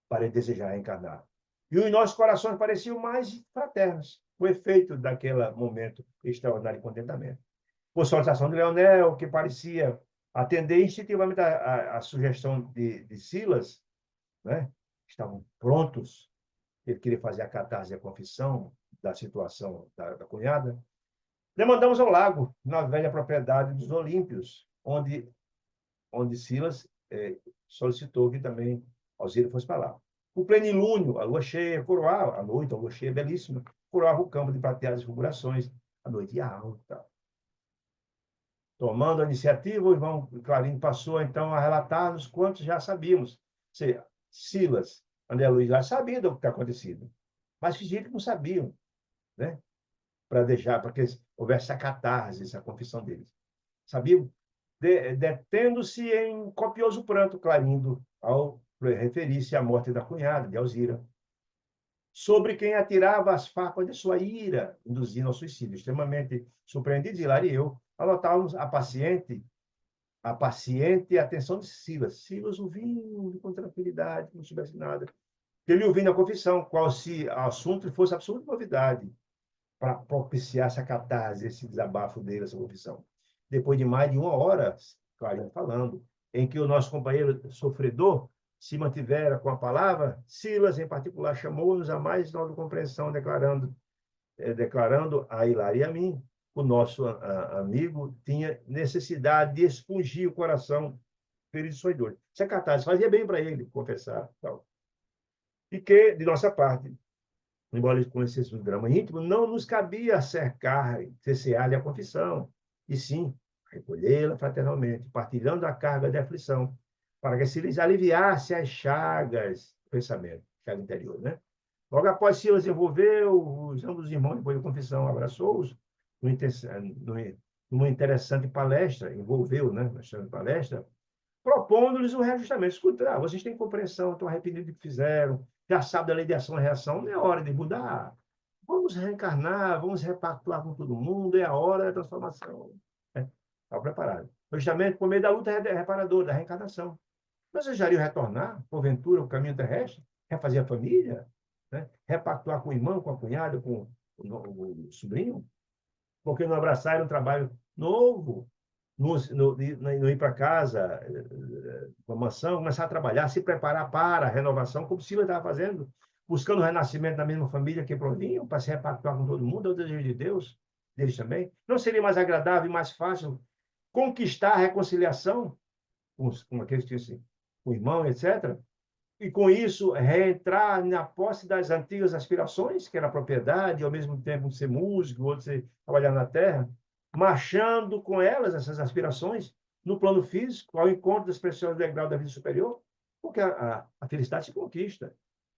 Speaker 1: para ele desejar reencarnar. E os nossos corações pareciam mais fraternos, o efeito daquele momento extraordinário de contentamento. Por solicitação de Leonel, que parecia atender instintivamente a sugestão de Silas, né? Estavam prontos. Ele queria fazer a catarse e a confissão da situação da cunhada. Demandamos ao lago, na velha propriedade dos Olímpios, onde Silas solicitou que também Alzira fosse para lá. O plenilúnio, a lua cheia, coroava, a noite, a lua cheia belíssima, coroava o campo de prateadas fulgurações, a noite alta. Tomando a iniciativa, o irmão Clarindo passou, então, a relatar-nos quantos já sabíamos. Ou seja, Silas, André Luiz já sabia do que tinha acontecido, mas que gente não sabiam, né? Para que houvesse a catarse, essa confissão deles. Sabiam? Detendo-se em copioso pranto, Clarindo, ao referir-se à morte da cunhada, de Alzira, sobre quem atirava as farpas de sua ira, induzindo ao suicídio. Extremamente surpreendidos, Hilário e eu, anotávamos a paciente atenção de Silas. Silas ouvindo com tranquilidade, como se soubesse nada. Ele ouvindo a confissão, qual se o assunto fosse absoluta novidade, para propiciar essa catarse, esse desabafo dele, essa confissão. depois de mais de 1 hora, Clarinha falando, em que o nosso companheiro sofredor se mantivera com a palavra, Silas, em particular, chamou-nos a mais nova compreensão, declarando a Hilária e a mim, o nosso amigo tinha necessidade de expungir o coração ferido de dor. Isso é catarse, fazia bem para ele confessar. Tal. E que, de nossa parte, embora ele conhecesse o drama íntimo, não nos cabia cessear-lhe a confissão, e sim recolhê-la fraternalmente, partilhando a carga de aflição, para que se lhes aliviasse as chagas do pensamento, chaga interior, né? Logo após Silas envolveu ambos os irmãos depois da confissão, abraçou-os numa interessante palestra, envolveu, né, na palestra, propondo-lhes um reajustamento. Escuta, vocês têm compreensão, estão arrependidos do que fizeram, já sabem da lei de ação e reação, não é hora de mudar. Vamos reencarnar, vamos repactuar com todo mundo, é a hora da transformação. Estava preparado. Justamente por meio da luta reparadora, da reencarnação. Mas desejariam retornar, porventura, o caminho terrestre, refazer a família, né? Repactuar com o irmão, com a cunhada, com o sobrinho, porque não abraçaram um trabalho novo, não ir para casa, uma mansão, começar a trabalhar, se preparar para a renovação, como Silvia estava fazendo, buscando o renascimento da mesma família que provinham, para se repactuar com todo mundo, é o desejo de Deus, deles também. Não seria mais agradável e mais fácil conquistar a reconciliação com aqueles que tinham com o irmão, etc., e com isso reentrar na posse das antigas aspirações, que era a propriedade, e ao mesmo tempo ser músico, outro ser trabalhar na terra, marchando com elas, essas aspirações, no plano físico, ao encontro das preciosas degraus da vida superior, porque a felicidade se conquista.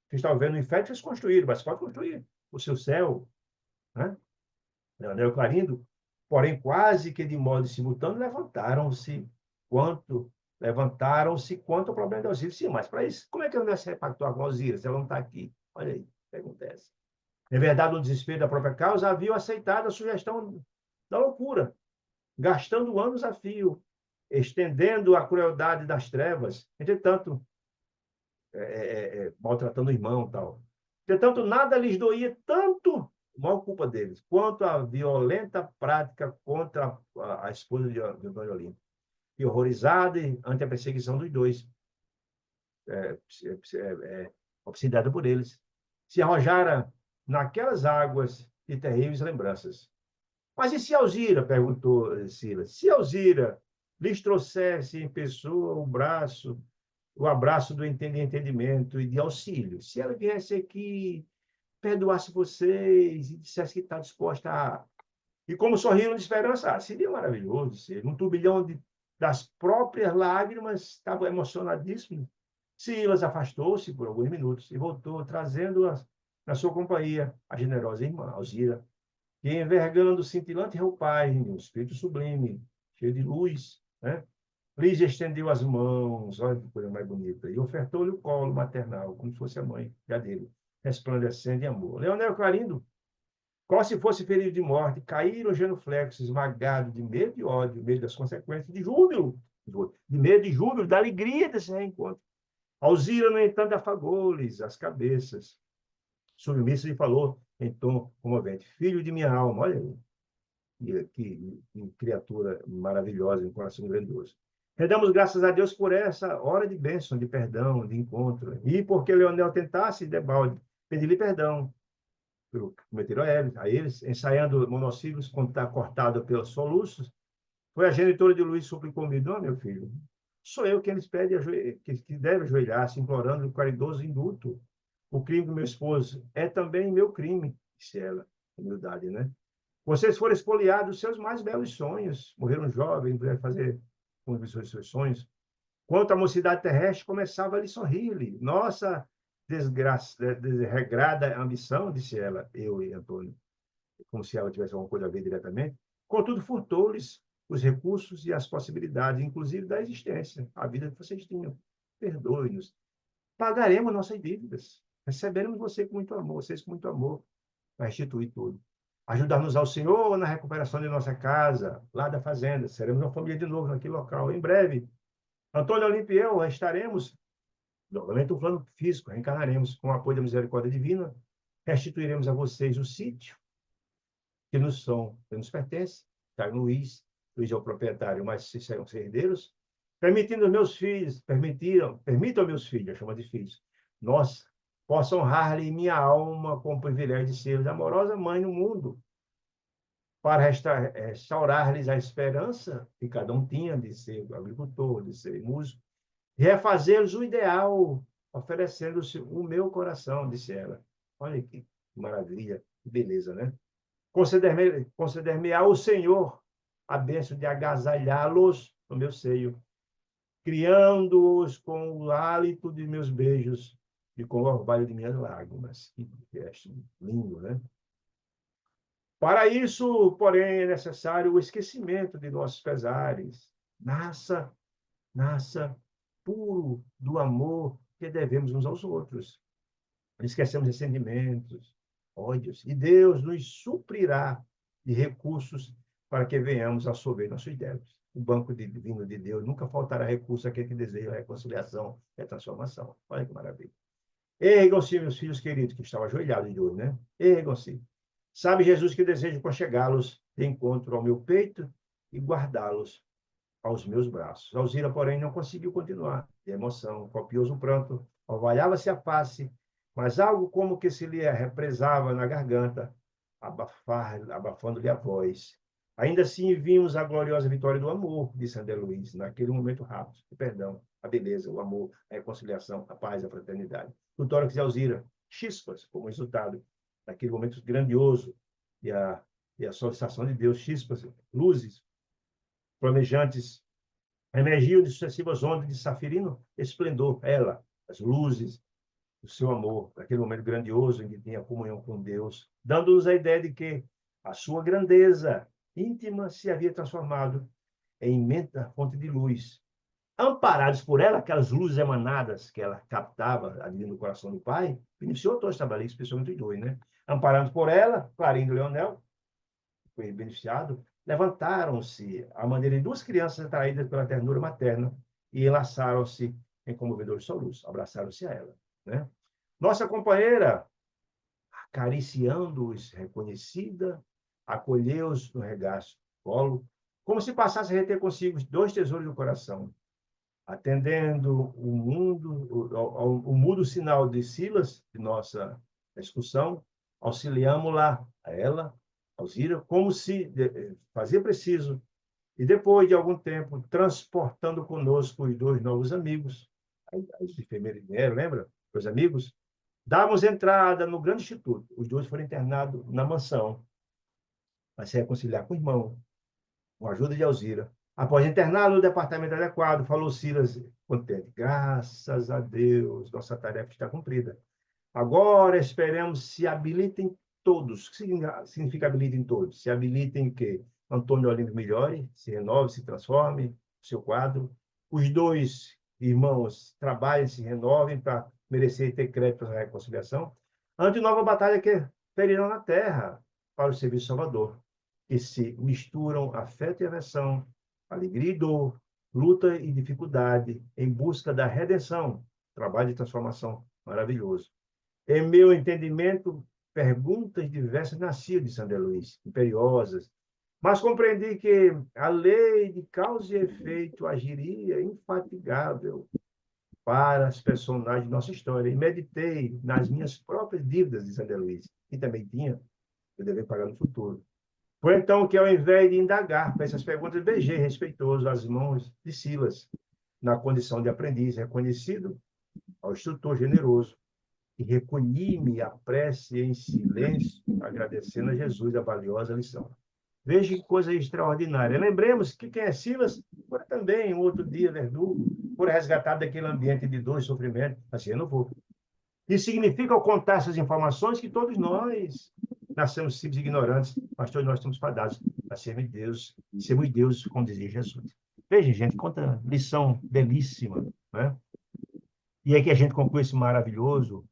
Speaker 1: Quem está vendo o inferno fez construir, mas pode construir o seu céu, né? Leonel Clarindo, porém, quase que de modo simultâneo, levantaram-se quanto ao problema da Osíris. Sim, mas para isso, como é que eu não se repactuar com a Osíris? Ela não está aqui. Olha aí, o que acontece. Em verdade, no desespero da própria causa, haviam aceitado a sugestão da loucura, gastando anos a fio, estendendo a crueldade das trevas, entretanto, maltratando o irmão e tal. Entretanto, nada lhes doía tanto, mal culpa deles, quanto a violenta prática contra a esposa de Antônio Olinto, e horrorizada ante a perseguição dos dois, obsidiada por eles, se arrojara naquelas águas de terríveis lembranças. Mas e se Alzira, perguntou Silas, se Alzira lhes trouxesse em pessoa o abraço do entendimento e de auxílio, se ela viesse aqui, perdoasse vocês e dissesse que está disposta a... E como sorriram de esperança, seria maravilhoso, seria um turbilhão das próprias lágrimas, estava emocionadíssimo. Silas afastou-se por alguns minutos e voltou, trazendo na sua companhia a generosa irmã, Alzira, que, envergando cintilante roupagem, um espírito sublime, cheio de luz, né? Lhes estendeu as mãos, olha que coisa mais bonita, e ofertou-lhe o colo maternal, como se fosse a mãe já dele, resplandecendo em amor. Leonel Clarindo, qual se fosse ferido de morte, caíram genuflexos, esmagado de medo e ódio, medo das consequências, de júbilo, de medo e júbilo, da alegria desse reencontro. Alzira, no entanto, afagou-lhes as cabeças, submissa, e falou em tom comovente: filho de minha alma, olha aí, que criatura maravilhosa, em coração grandioso. Rendamos graças a Deus por essa hora de bênção, de perdão, de encontro. E porque Leonel tentasse, debalde, pedir-lhe perdão pelo que cometeram a eles, ensaiando monossílios cortado pelos soluços, foi a genitora de Luiz suplicou-me: não, meu filho, sou eu quem lhes pede, que deve ajoelhar-se, implorando o caridoso indulto. O crime do meu esposo é também meu crime, disse ela, humildade, né? Vocês foram espoliados dos seus mais belos sonhos, morreram jovens, puderam fazer com os seus sonhos. Quanto à mocidade terrestre, começava a lhe sorrir-lhe. Nossa desregrada ambição, disse ela, eu e Antônio, como se ela tivesse alguma coisa a ver diretamente. Contudo, furtou-lhes os recursos e as possibilidades, inclusive da existência, a vida que vocês tinham. Perdoe-nos. Pagaremos nossas dívidas. Receberemos vocês com muito amor, para restituir tudo. Ajudar-nos ao Senhor na recuperação de nossa casa, lá da fazenda. Seremos uma família de novo naquele local. Em breve, Antônio Olimpo e eu estaremos, novamente, no plano físico, reencarnaremos com o apoio da misericórdia divina, restituiremos a vocês o sítio que nos pertence, Caio Luiz, Luiz é o proprietário, mas se são os herdeiros, permitindo meus filhos, permitam meus filhos, chama de filhos, nós possa honrar-lhe minha alma com o privilégio de ser a amorosa mãe no mundo, para restaurar-lhes a esperança que cada um tinha de ser agricultor, de ser músico, e refazer-lhes o ideal, oferecendo-se o meu coração, disse ela. Olha que maravilha, que beleza, né? Conceder-me ao Senhor a bênção de agasalhá-los no meu seio, criando-os com o hálito de meus beijos e com o orvalho de minhas lágrimas. Que gesto lindo, né? Para isso, porém, é necessário o esquecimento de nossos pesares. Nasça puro do amor que devemos uns aos outros. Esquecemos ressentimentos, ódios, e Deus nos suprirá de recursos para que venhamos a solver nossos débitos. O banco divino de Deus nunca faltará recurso àquele que deseja a reconciliação e a transformação. Olha que maravilha. Ergam-se, meus filhos queridos, que estavam ajoelhados de hoje, né? Ergam-se. Sabe, Jesus, que desejo conchegá-los de encontro ao meu peito e guardá-los aos meus braços. Alzira, porém, não conseguiu continuar. De emoção, copioso pranto, orvalhava-se a face, mas algo como que se lhe represava na garganta, abafando-lhe a voz. Ainda assim, vimos a gloriosa vitória do amor, disse André Luiz, naquele momento rápido, o perdão, a beleza, o amor, a reconciliação, a paz, a fraternidade. O tórax de Alzira, chispas, como resultado daquele momento grandioso e a solicitação de Deus, chispas, luzes, flamejantes, emergiu de sucessivas ondas de safirino esplendor, ela, as luzes do seu amor, naquele momento grandioso em que tinha comunhão com Deus, dando-nos a ideia de que a sua grandeza íntima se havia transformado em imensa fonte de luz. Amparados por ela, aquelas luzes emanadas que ela captava ali no coração do Pai, iniciou todos os trabalhos, especialmente os dois, né? Amparados por ela, Clarindo e Leonel, foi beneficiado, levantaram-se à maneira de duas crianças atraídas pela ternura materna e enlaçaram-se em comovedor soluço, abraçaram-se a ela. Né? Nossa companheira, acariciando-os, reconhecida, acolheu-os no regaço, colo, como se passasse a reter consigo os dois tesouros do coração. Atendendo o mudo sinal de Silas, de nossa excursão, auxiliamos-la, a ela, Alzira, como se fazia preciso, e depois de algum tempo, transportando conosco os dois novos amigos, as enfermeiras vieram, lembra? Os amigos, dávamos entrada no grande instituto. Os dois foram internados na mansão, para se reconciliar com o irmão, com a ajuda de Alzira. Após interná-lo no departamento adequado, falou Silas contente. Graças a Deus, nossa tarefa está cumprida. Agora esperemos se habilitem todos. O que significa habilitem todos? Se habilitem que Antônio Olimpo melhore, se renove, se transforme, seu quadro. Os dois irmãos trabalhem, se renovem para merecer ter crédito à reconciliação. Ante nova batalha que ferirão na terra para o serviço salvador, que se misturam afeto e aversão, alegria e dor, luta e dificuldade, em busca da redenção, trabalho de transformação maravilhoso. Em meu entendimento, perguntas diversas nasciam de Sandra Luiz, imperiosas, mas compreendi que a lei de causa e efeito agiria infatigável para as personagens de nossa história e meditei nas minhas próprias dívidas de Sandra Luiz, que também tinha, eu deveria pagar no futuro. Foi então que, ao invés de indagar para essas perguntas, beijei respeitoso as mãos de Silas, na condição de aprendiz reconhecido, ao instrutor generoso, e recolhi-me à prece em silêncio, agradecendo a Jesus a valiosa lição. Veja que coisa extraordinária. Lembremos que quem é Silas foi também, um outro dia, verdugo, foi resgatado daquele ambiente de dor e sofrimento, assim renovou. Isso significa, ao contar essas informações, que todos nós nascemos simples e ignorantes, mas todos nós estamos fadados a sermos Deus, como dizia Jesus. Veja, gente, quanta lição belíssima, né? E é que a gente conclui esse maravilhoso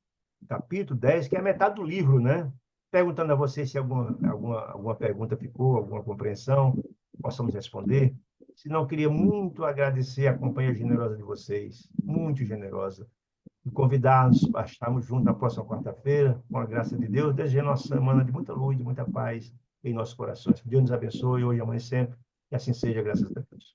Speaker 1: capítulo 10, que é a metade do livro, né? Perguntando a você se alguma pergunta ficou, alguma compreensão, possamos responder. Se não, queria muito agradecer a companhia generosa de vocês, muito generosa, e convidar-nos a estarmos juntos na próxima quarta-feira, com a graça de Deus, desejando uma semana de muita luz, de muita paz em nossos corações. Que Deus nos abençoe hoje, amanhã e sempre. Que assim seja, graças a Deus.